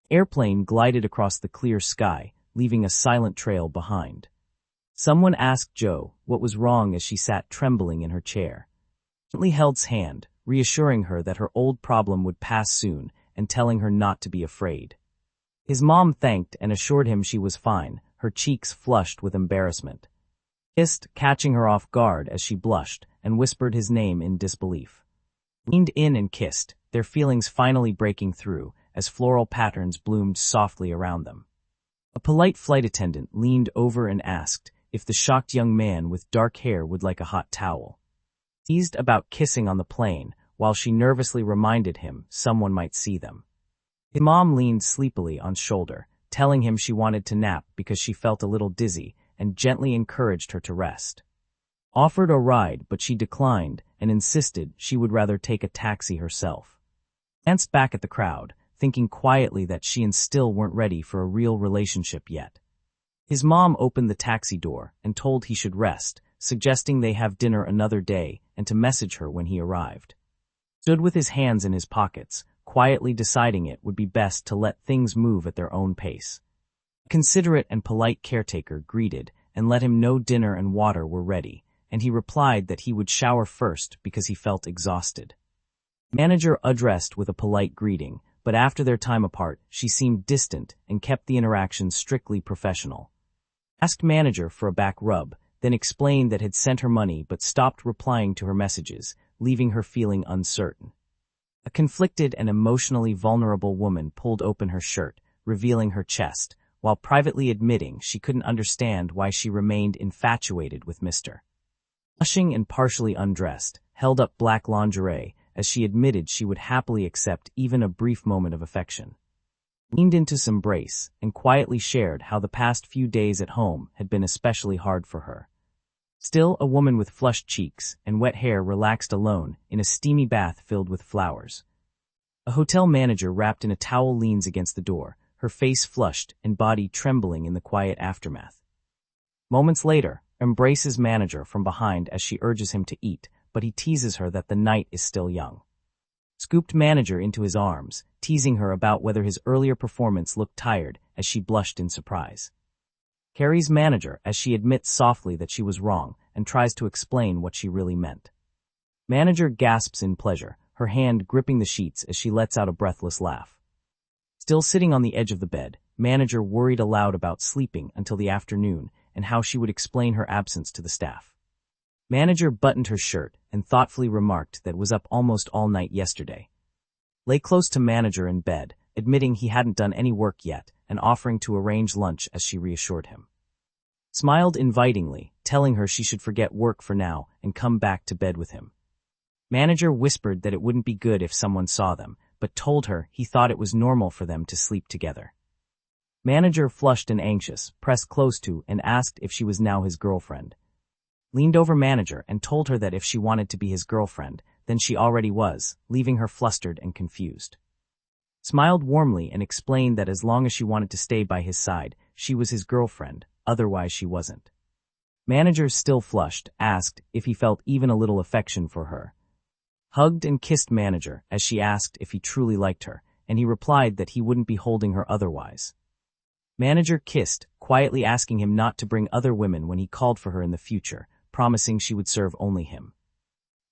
Airplane glided across the clear sky, leaving a silent trail behind. Someone asked Jo what was wrong as she sat trembling in her chair. Gently held his hand, reassuring her that her old problem would pass soon and telling her not to be afraid. His mom thanked and assured him she was fine, her cheeks flushed with embarrassment. Kissed, catching her off guard as she blushed, and whispered his name in disbelief. Leaned in and kissed, their feelings finally breaking through as floral patterns bloomed softly around them. A polite flight attendant leaned over and asked if the shocked young man with dark hair would like a hot towel. Teased about kissing on the plane, while she nervously reminded him someone might see them. His mom leaned sleepily on his shoulder, telling him she wanted to nap because she felt a little dizzy, and gently encouraged her to rest. Offered a ride, but she declined and insisted she would rather take a taxi herself. Glanced back at the crowd, thinking quietly that she and Still weren't ready for a real relationship yet. His mom opened the taxi door and told he should rest, suggesting they have dinner another day and to message her when he arrived. Stood with his hands in his pockets, quietly deciding it would be best to let things move at their own pace. A considerate and polite caretaker greeted and let him know dinner and water were ready, and he replied that he would shower first because he felt exhausted. Manager addressed with a polite greeting, but after their time apart, she seemed distant and kept the interaction strictly professional. Asked manager for a back rub, then explained that had sent her money but stopped replying to her messages, leaving her feeling uncertain. A conflicted and emotionally vulnerable woman pulled open her shirt, revealing her chest, while privately admitting she couldn't understand why she remained infatuated with Mr. Blushing and partially undressed, held up black lingerie as she admitted she would happily accept even a brief moment of affection. Leaned into some embrace and quietly shared how the past few days at home had been especially hard for her. Still, a woman with flushed cheeks and wet hair relaxed alone in a steamy bath filled with flowers. A hotel manager wrapped in a towel leans against the door, her face flushed and body trembling in the quiet aftermath. Moments later, embraces manager from behind as she urges him to eat, but he teases her that the night is still young. Scooped manager into his arms, teasing her about whether his earlier performance looked tired as she blushed in surprise. Carries manager as she admits softly that she was wrong and tries to explain what she really meant. Manager gasps in pleasure, her hand gripping the sheets as she lets out a breathless laugh. Still sitting on the edge of the bed, manager worried aloud about sleeping until the afternoon and how she would explain her absence to the staff. Manager buttoned her shirt and thoughtfully remarked that it was up almost all night yesterday. Lay close to manager in bed, admitting he hadn't done any work yet and offering to arrange lunch as she reassured him. Smiled invitingly, telling her she should forget work for now and come back to bed with him. Manager whispered that it wouldn't be good if someone saw them, but told her he thought it was normal for them to sleep together. Manager, flushed and anxious, pressed close to and asked if she was now his girlfriend. Leaned over manager and told her that if she wanted to be his girlfriend, then she already was, leaving her flustered and confused. Smiled warmly and explained that as long as she wanted to stay by his side, she was his girlfriend, otherwise she wasn't. Manager, still flushed, asked if he felt even a little affection for her. Hugged and kissed manager as she asked if he truly liked her, and he replied that he wouldn't be holding her otherwise. Manager kissed, quietly asking him not to bring other women when he called for her in the future, promising she would serve only him.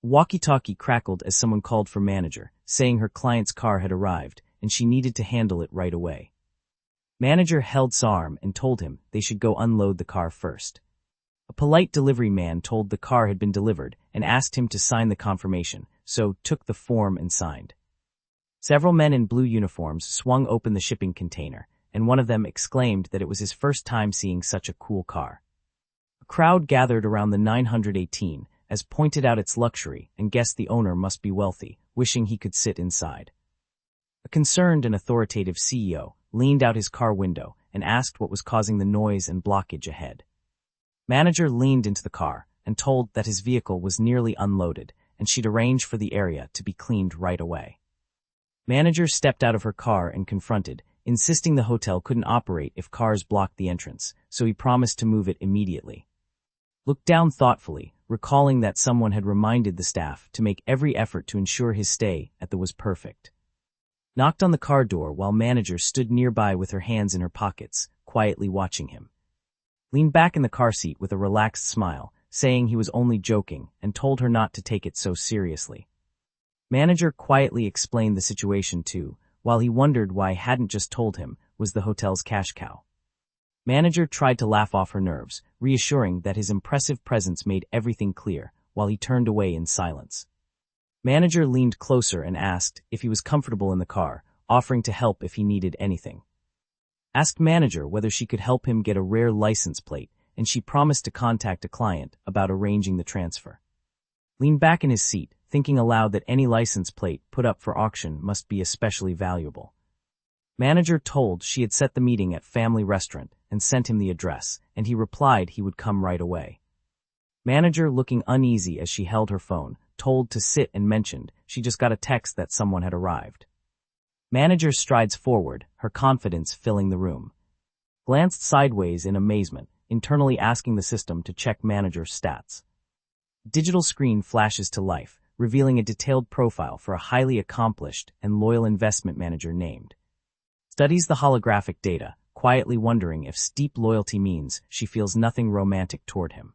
Walkie-talkie crackled as someone called for manager, saying her client's car had arrived, and she needed to handle it right away. Manager held his arm and told him they should go unload the car first. A polite delivery man told the car had been delivered and asked him to sign the confirmation, so took the form and signed. Several men in blue uniforms swung open the shipping container, and one of them exclaimed that it was his first time seeing such a cool car. A crowd gathered around the 918, as pointed out its luxury and guessed the owner must be wealthy, wishing he could sit inside. A concerned and authoritative CEO leaned out his car window and asked what was causing the noise and blockage ahead. Manager leaned into the car and told that his vehicle was nearly unloaded and she'd arrange for the area to be cleaned right away. Manager stepped out of her car and confronted, insisting the hotel couldn't operate if cars blocked the entrance, so he promised to move it immediately. Looked down thoughtfully, recalling that someone had reminded the staff to make every effort to ensure his stay at the was perfect. Knocked on the car door while manager stood nearby with her hands in her pockets, quietly watching him. Leaned back in the car seat with a relaxed smile, saying he was only joking, and told her not to take it so seriously. Manager quietly explained the situation too, while he wondered why hadn't just told him was the hotel's cash cow. Manager tried to laugh off her nerves, reassuring that his impressive presence made everything clear, while he turned away in silence. Manager leaned closer and asked if he was comfortable in the car, offering to help if he needed anything. Asked manager whether she could help him get a rare license plate, and she promised to contact a client about arranging the transfer. Leaned back in his seat, thinking aloud that any license plate put up for auction must be especially valuable. Manager told she had set the meeting at family restaurant and sent him the address, and he replied he would come right away. Manager, looking uneasy as she held her phone, told to sit and mentioned she just got a text that someone had arrived. Manager strides forward, her confidence filling the room. Glanced sideways in amazement, internally asking the system to check manager's stats. Digital screen flashes to life, revealing a detailed profile for a highly accomplished and loyal investment manager named. Studies the holographic data, quietly wondering if steep loyalty means she feels nothing romantic toward him.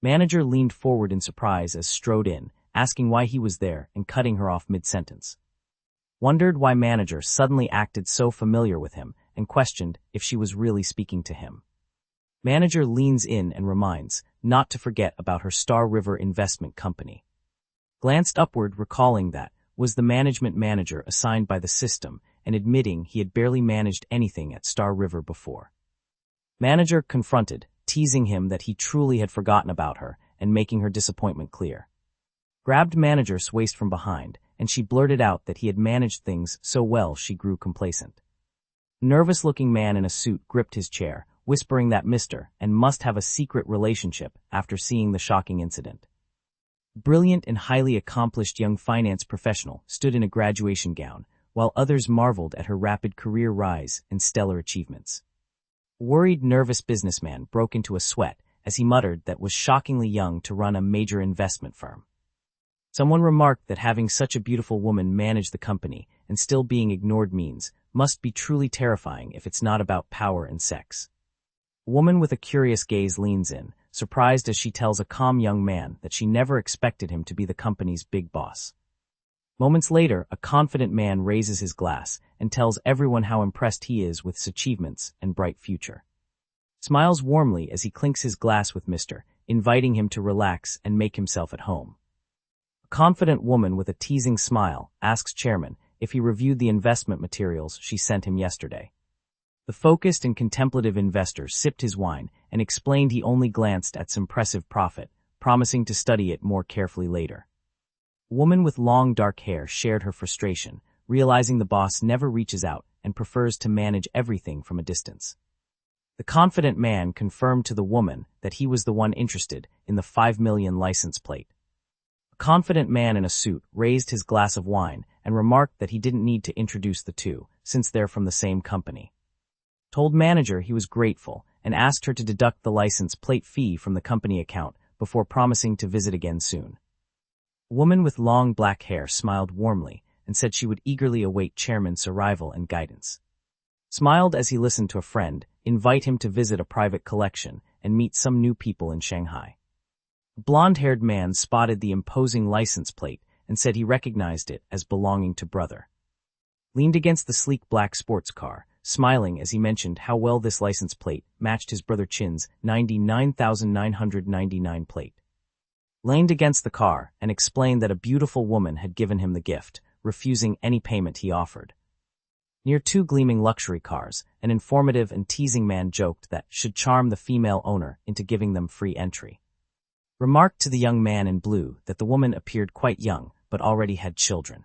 Manager leaned forward in surprise as strode in, asking why he was there and cutting her off mid-sentence. Wondered why manager suddenly acted so familiar with him and questioned if she was really speaking to him. Manager leans in and reminds not to forget about her Star River investment company. Glanced upward, recalling that was the management manager assigned by the system and admitting he had barely managed anything at Star River before. Manager confronted, teasing him that he truly had forgotten about her and making her disappointment clear. Grabbed manager's waist from behind, and she blurted out that he had managed things so well she grew complacent. Nervous-looking man in a suit gripped his chair, whispering that Mr. and must have a secret relationship after seeing the shocking incident. Brilliant and highly accomplished young finance professional stood in a graduation gown, while others marveled at her rapid career rise and stellar achievements. Worried, nervous businessman broke into a sweat as he muttered that was shockingly young to run a major investment firm. Someone remarked that having such a beautiful woman manage the company and still being ignored means must be truly terrifying if it's not about power and sex. A woman with a curious gaze leans in, surprised as she tells a calm young man that she never expected him to be the company's big boss. Moments later, a confident man raises his glass and tells everyone how impressed he is with his achievements and bright future. Smiles warmly as he clinks his glass with Mr., inviting him to relax and make himself at home. A confident woman with a teasing smile asks chairman if he reviewed the investment materials she sent him yesterday. The focused and contemplative investor sipped his wine and explained he only glanced at some impressive profit, promising to study it more carefully later. A woman with long dark hair shared her frustration, realizing the boss never reaches out and prefers to manage everything from a distance. The confident man confirmed to the woman that he was the one interested in the 5 million license plate. A confident man in a suit raised his glass of wine and remarked that he didn't need to introduce the two, since they're from the same company. Told manager he was grateful and asked her to deduct the license plate fee from the company account before promising to visit again soon. A woman with long black hair smiled warmly and said she would eagerly await Chairman's arrival and guidance. Smiled as he listened to a friend invite him to visit a private collection and meet some new people in Shanghai. A blonde-haired man spotted the imposing license plate and said he recognized it as belonging to brother. Leaned against the sleek black sports car, smiling as he mentioned how well this license plate matched his brother Chin's 99,999 plate. Leaned against the car and explained that a beautiful woman had given him the gift, refusing any payment he offered. Near two gleaming luxury cars, an informative and teasing man joked that should charm the female owner into giving them free entry. Remarked to the young man in blue that the woman appeared quite young, but already had children.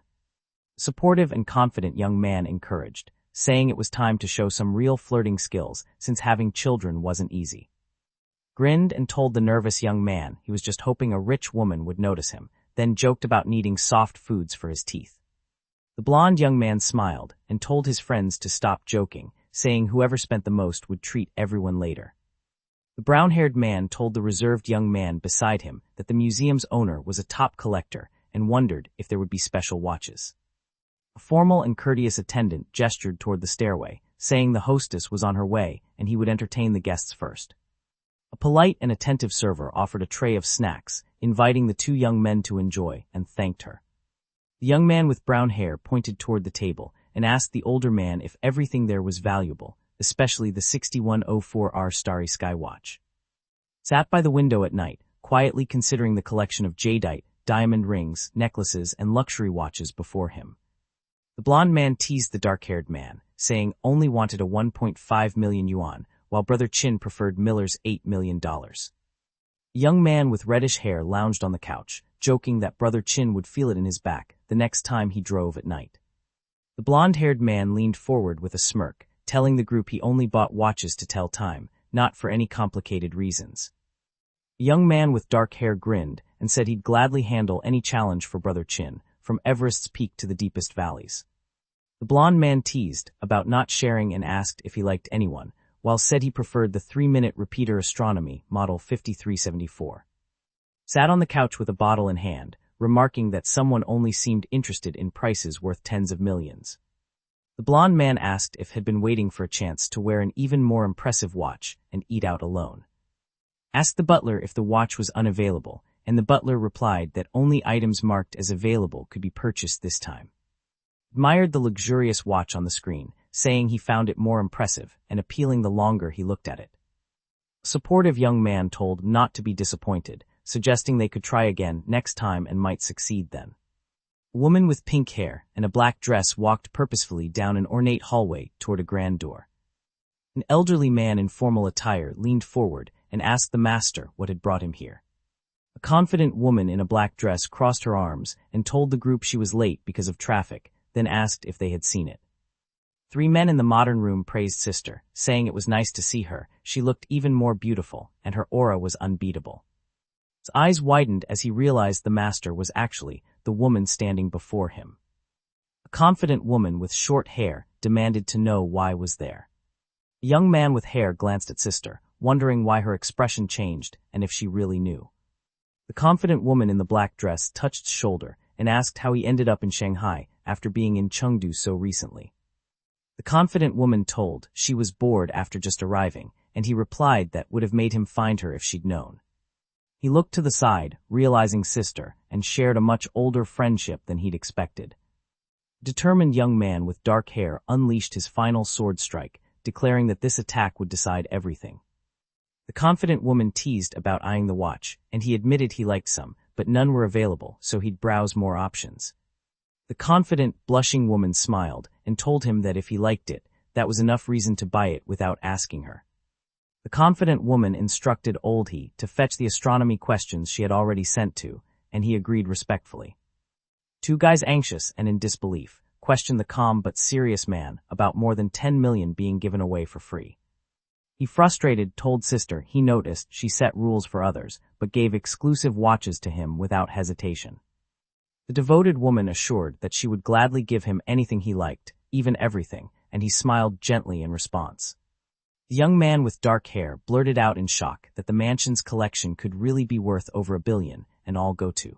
Supportive and confident young man encouraged, saying it was time to show some real flirting skills since having children wasn't easy. Grinned and told the nervous young man he was just hoping a rich woman would notice him, then joked about needing soft foods for his teeth. The blonde young man smiled and told his friends to stop joking, saying whoever spent the most would treat everyone later. The brown-haired man told the reserved young man beside him that the museum's owner was a top collector and wondered if there would be special watches. A formal and courteous attendant gestured toward the stairway, saying the hostess was on her way and he would entertain the guests first. A polite and attentive server offered a tray of snacks, inviting the two young men to enjoy, and thanked her. The young man with brown hair pointed toward the table and asked the older man if everything there was valuable, especially the 6104R Starry Sky watch. Sat by the window at night, quietly considering the collection of jadeite, diamond rings, necklaces, and luxury watches before him. The blonde man teased the dark-haired man, saying only wanted a 1.5 million yuan, while brother Chin preferred Miller's $8 million. A young man with reddish hair lounged on the couch, joking that brother Chin would feel it in his back the next time he drove at night. The blonde-haired man leaned forward with a smirk, telling the group he only bought watches to tell time, not for any complicated reasons. A young man with dark hair grinned and said he'd gladly handle any challenge for brother Chin, from Everest's peak to the deepest valleys. The blonde man teased about not sharing and asked if he liked anyone, while said he preferred the 3-minute repeater astronomy model 5374. Sat on the couch with a bottle in hand, remarking that someone only seemed interested in prices worth tens of millions. The blonde man asked if had been waiting for a chance to wear an even more impressive watch and eat out alone. Asked the butler if the watch was unavailable, and the butler replied that only items marked as available could be purchased this time. Admired the luxurious watch on the screen, saying he found it more impressive and appealing the longer he looked at it. A supportive young man told not to be disappointed, suggesting they could try again next time and might succeed then. A woman with pink hair and a black dress walked purposefully down an ornate hallway toward a grand door. An elderly man in formal attire leaned forward and asked the master what had brought him here. A confident woman in a black dress crossed her arms and told the group she was late because of traffic, then asked if they had seen it. 3 men in the modern room praised Sister, saying it was nice to see her. She looked even more beautiful, and her aura was unbeatable. His eyes widened as he realized the master was actually the woman standing before him. A confident woman with short hair demanded to know why was there. A young man with hair glanced at Sister, wondering why her expression changed and if she really knew. The confident woman in the black dress touched his shoulder and asked how he ended up in Shanghai after being in Chengdu so recently. The confident woman told she was bored after just arriving, and he replied that would have made him find her if she'd known. He looked to the side, realizing Sister, and shared a much older friendship than he'd expected. A determined young man with dark hair unleashed his final sword strike, declaring that this attack would decide everything. The confident woman teased about eyeing the watch, and he admitted he liked some, but none were available, so he'd browse more options. The confident, blushing woman smiled and told him that if he liked it, that was enough reason to buy it without asking her. The confident woman instructed Old He to fetch the astronomy questions she had already sent to, and he agreed respectfully. 2 guys anxious and in disbelief questioned the calm but serious man about more than 10 million being given away for free. He frustrated told Sister he noticed she set rules for others, but gave exclusive watches to him without hesitation. The devoted woman assured that she would gladly give him anything he liked, even everything, and he smiled gently in response. The young man with dark hair blurted out in shock that the mansion's collection could really be worth over $1 billion and all go to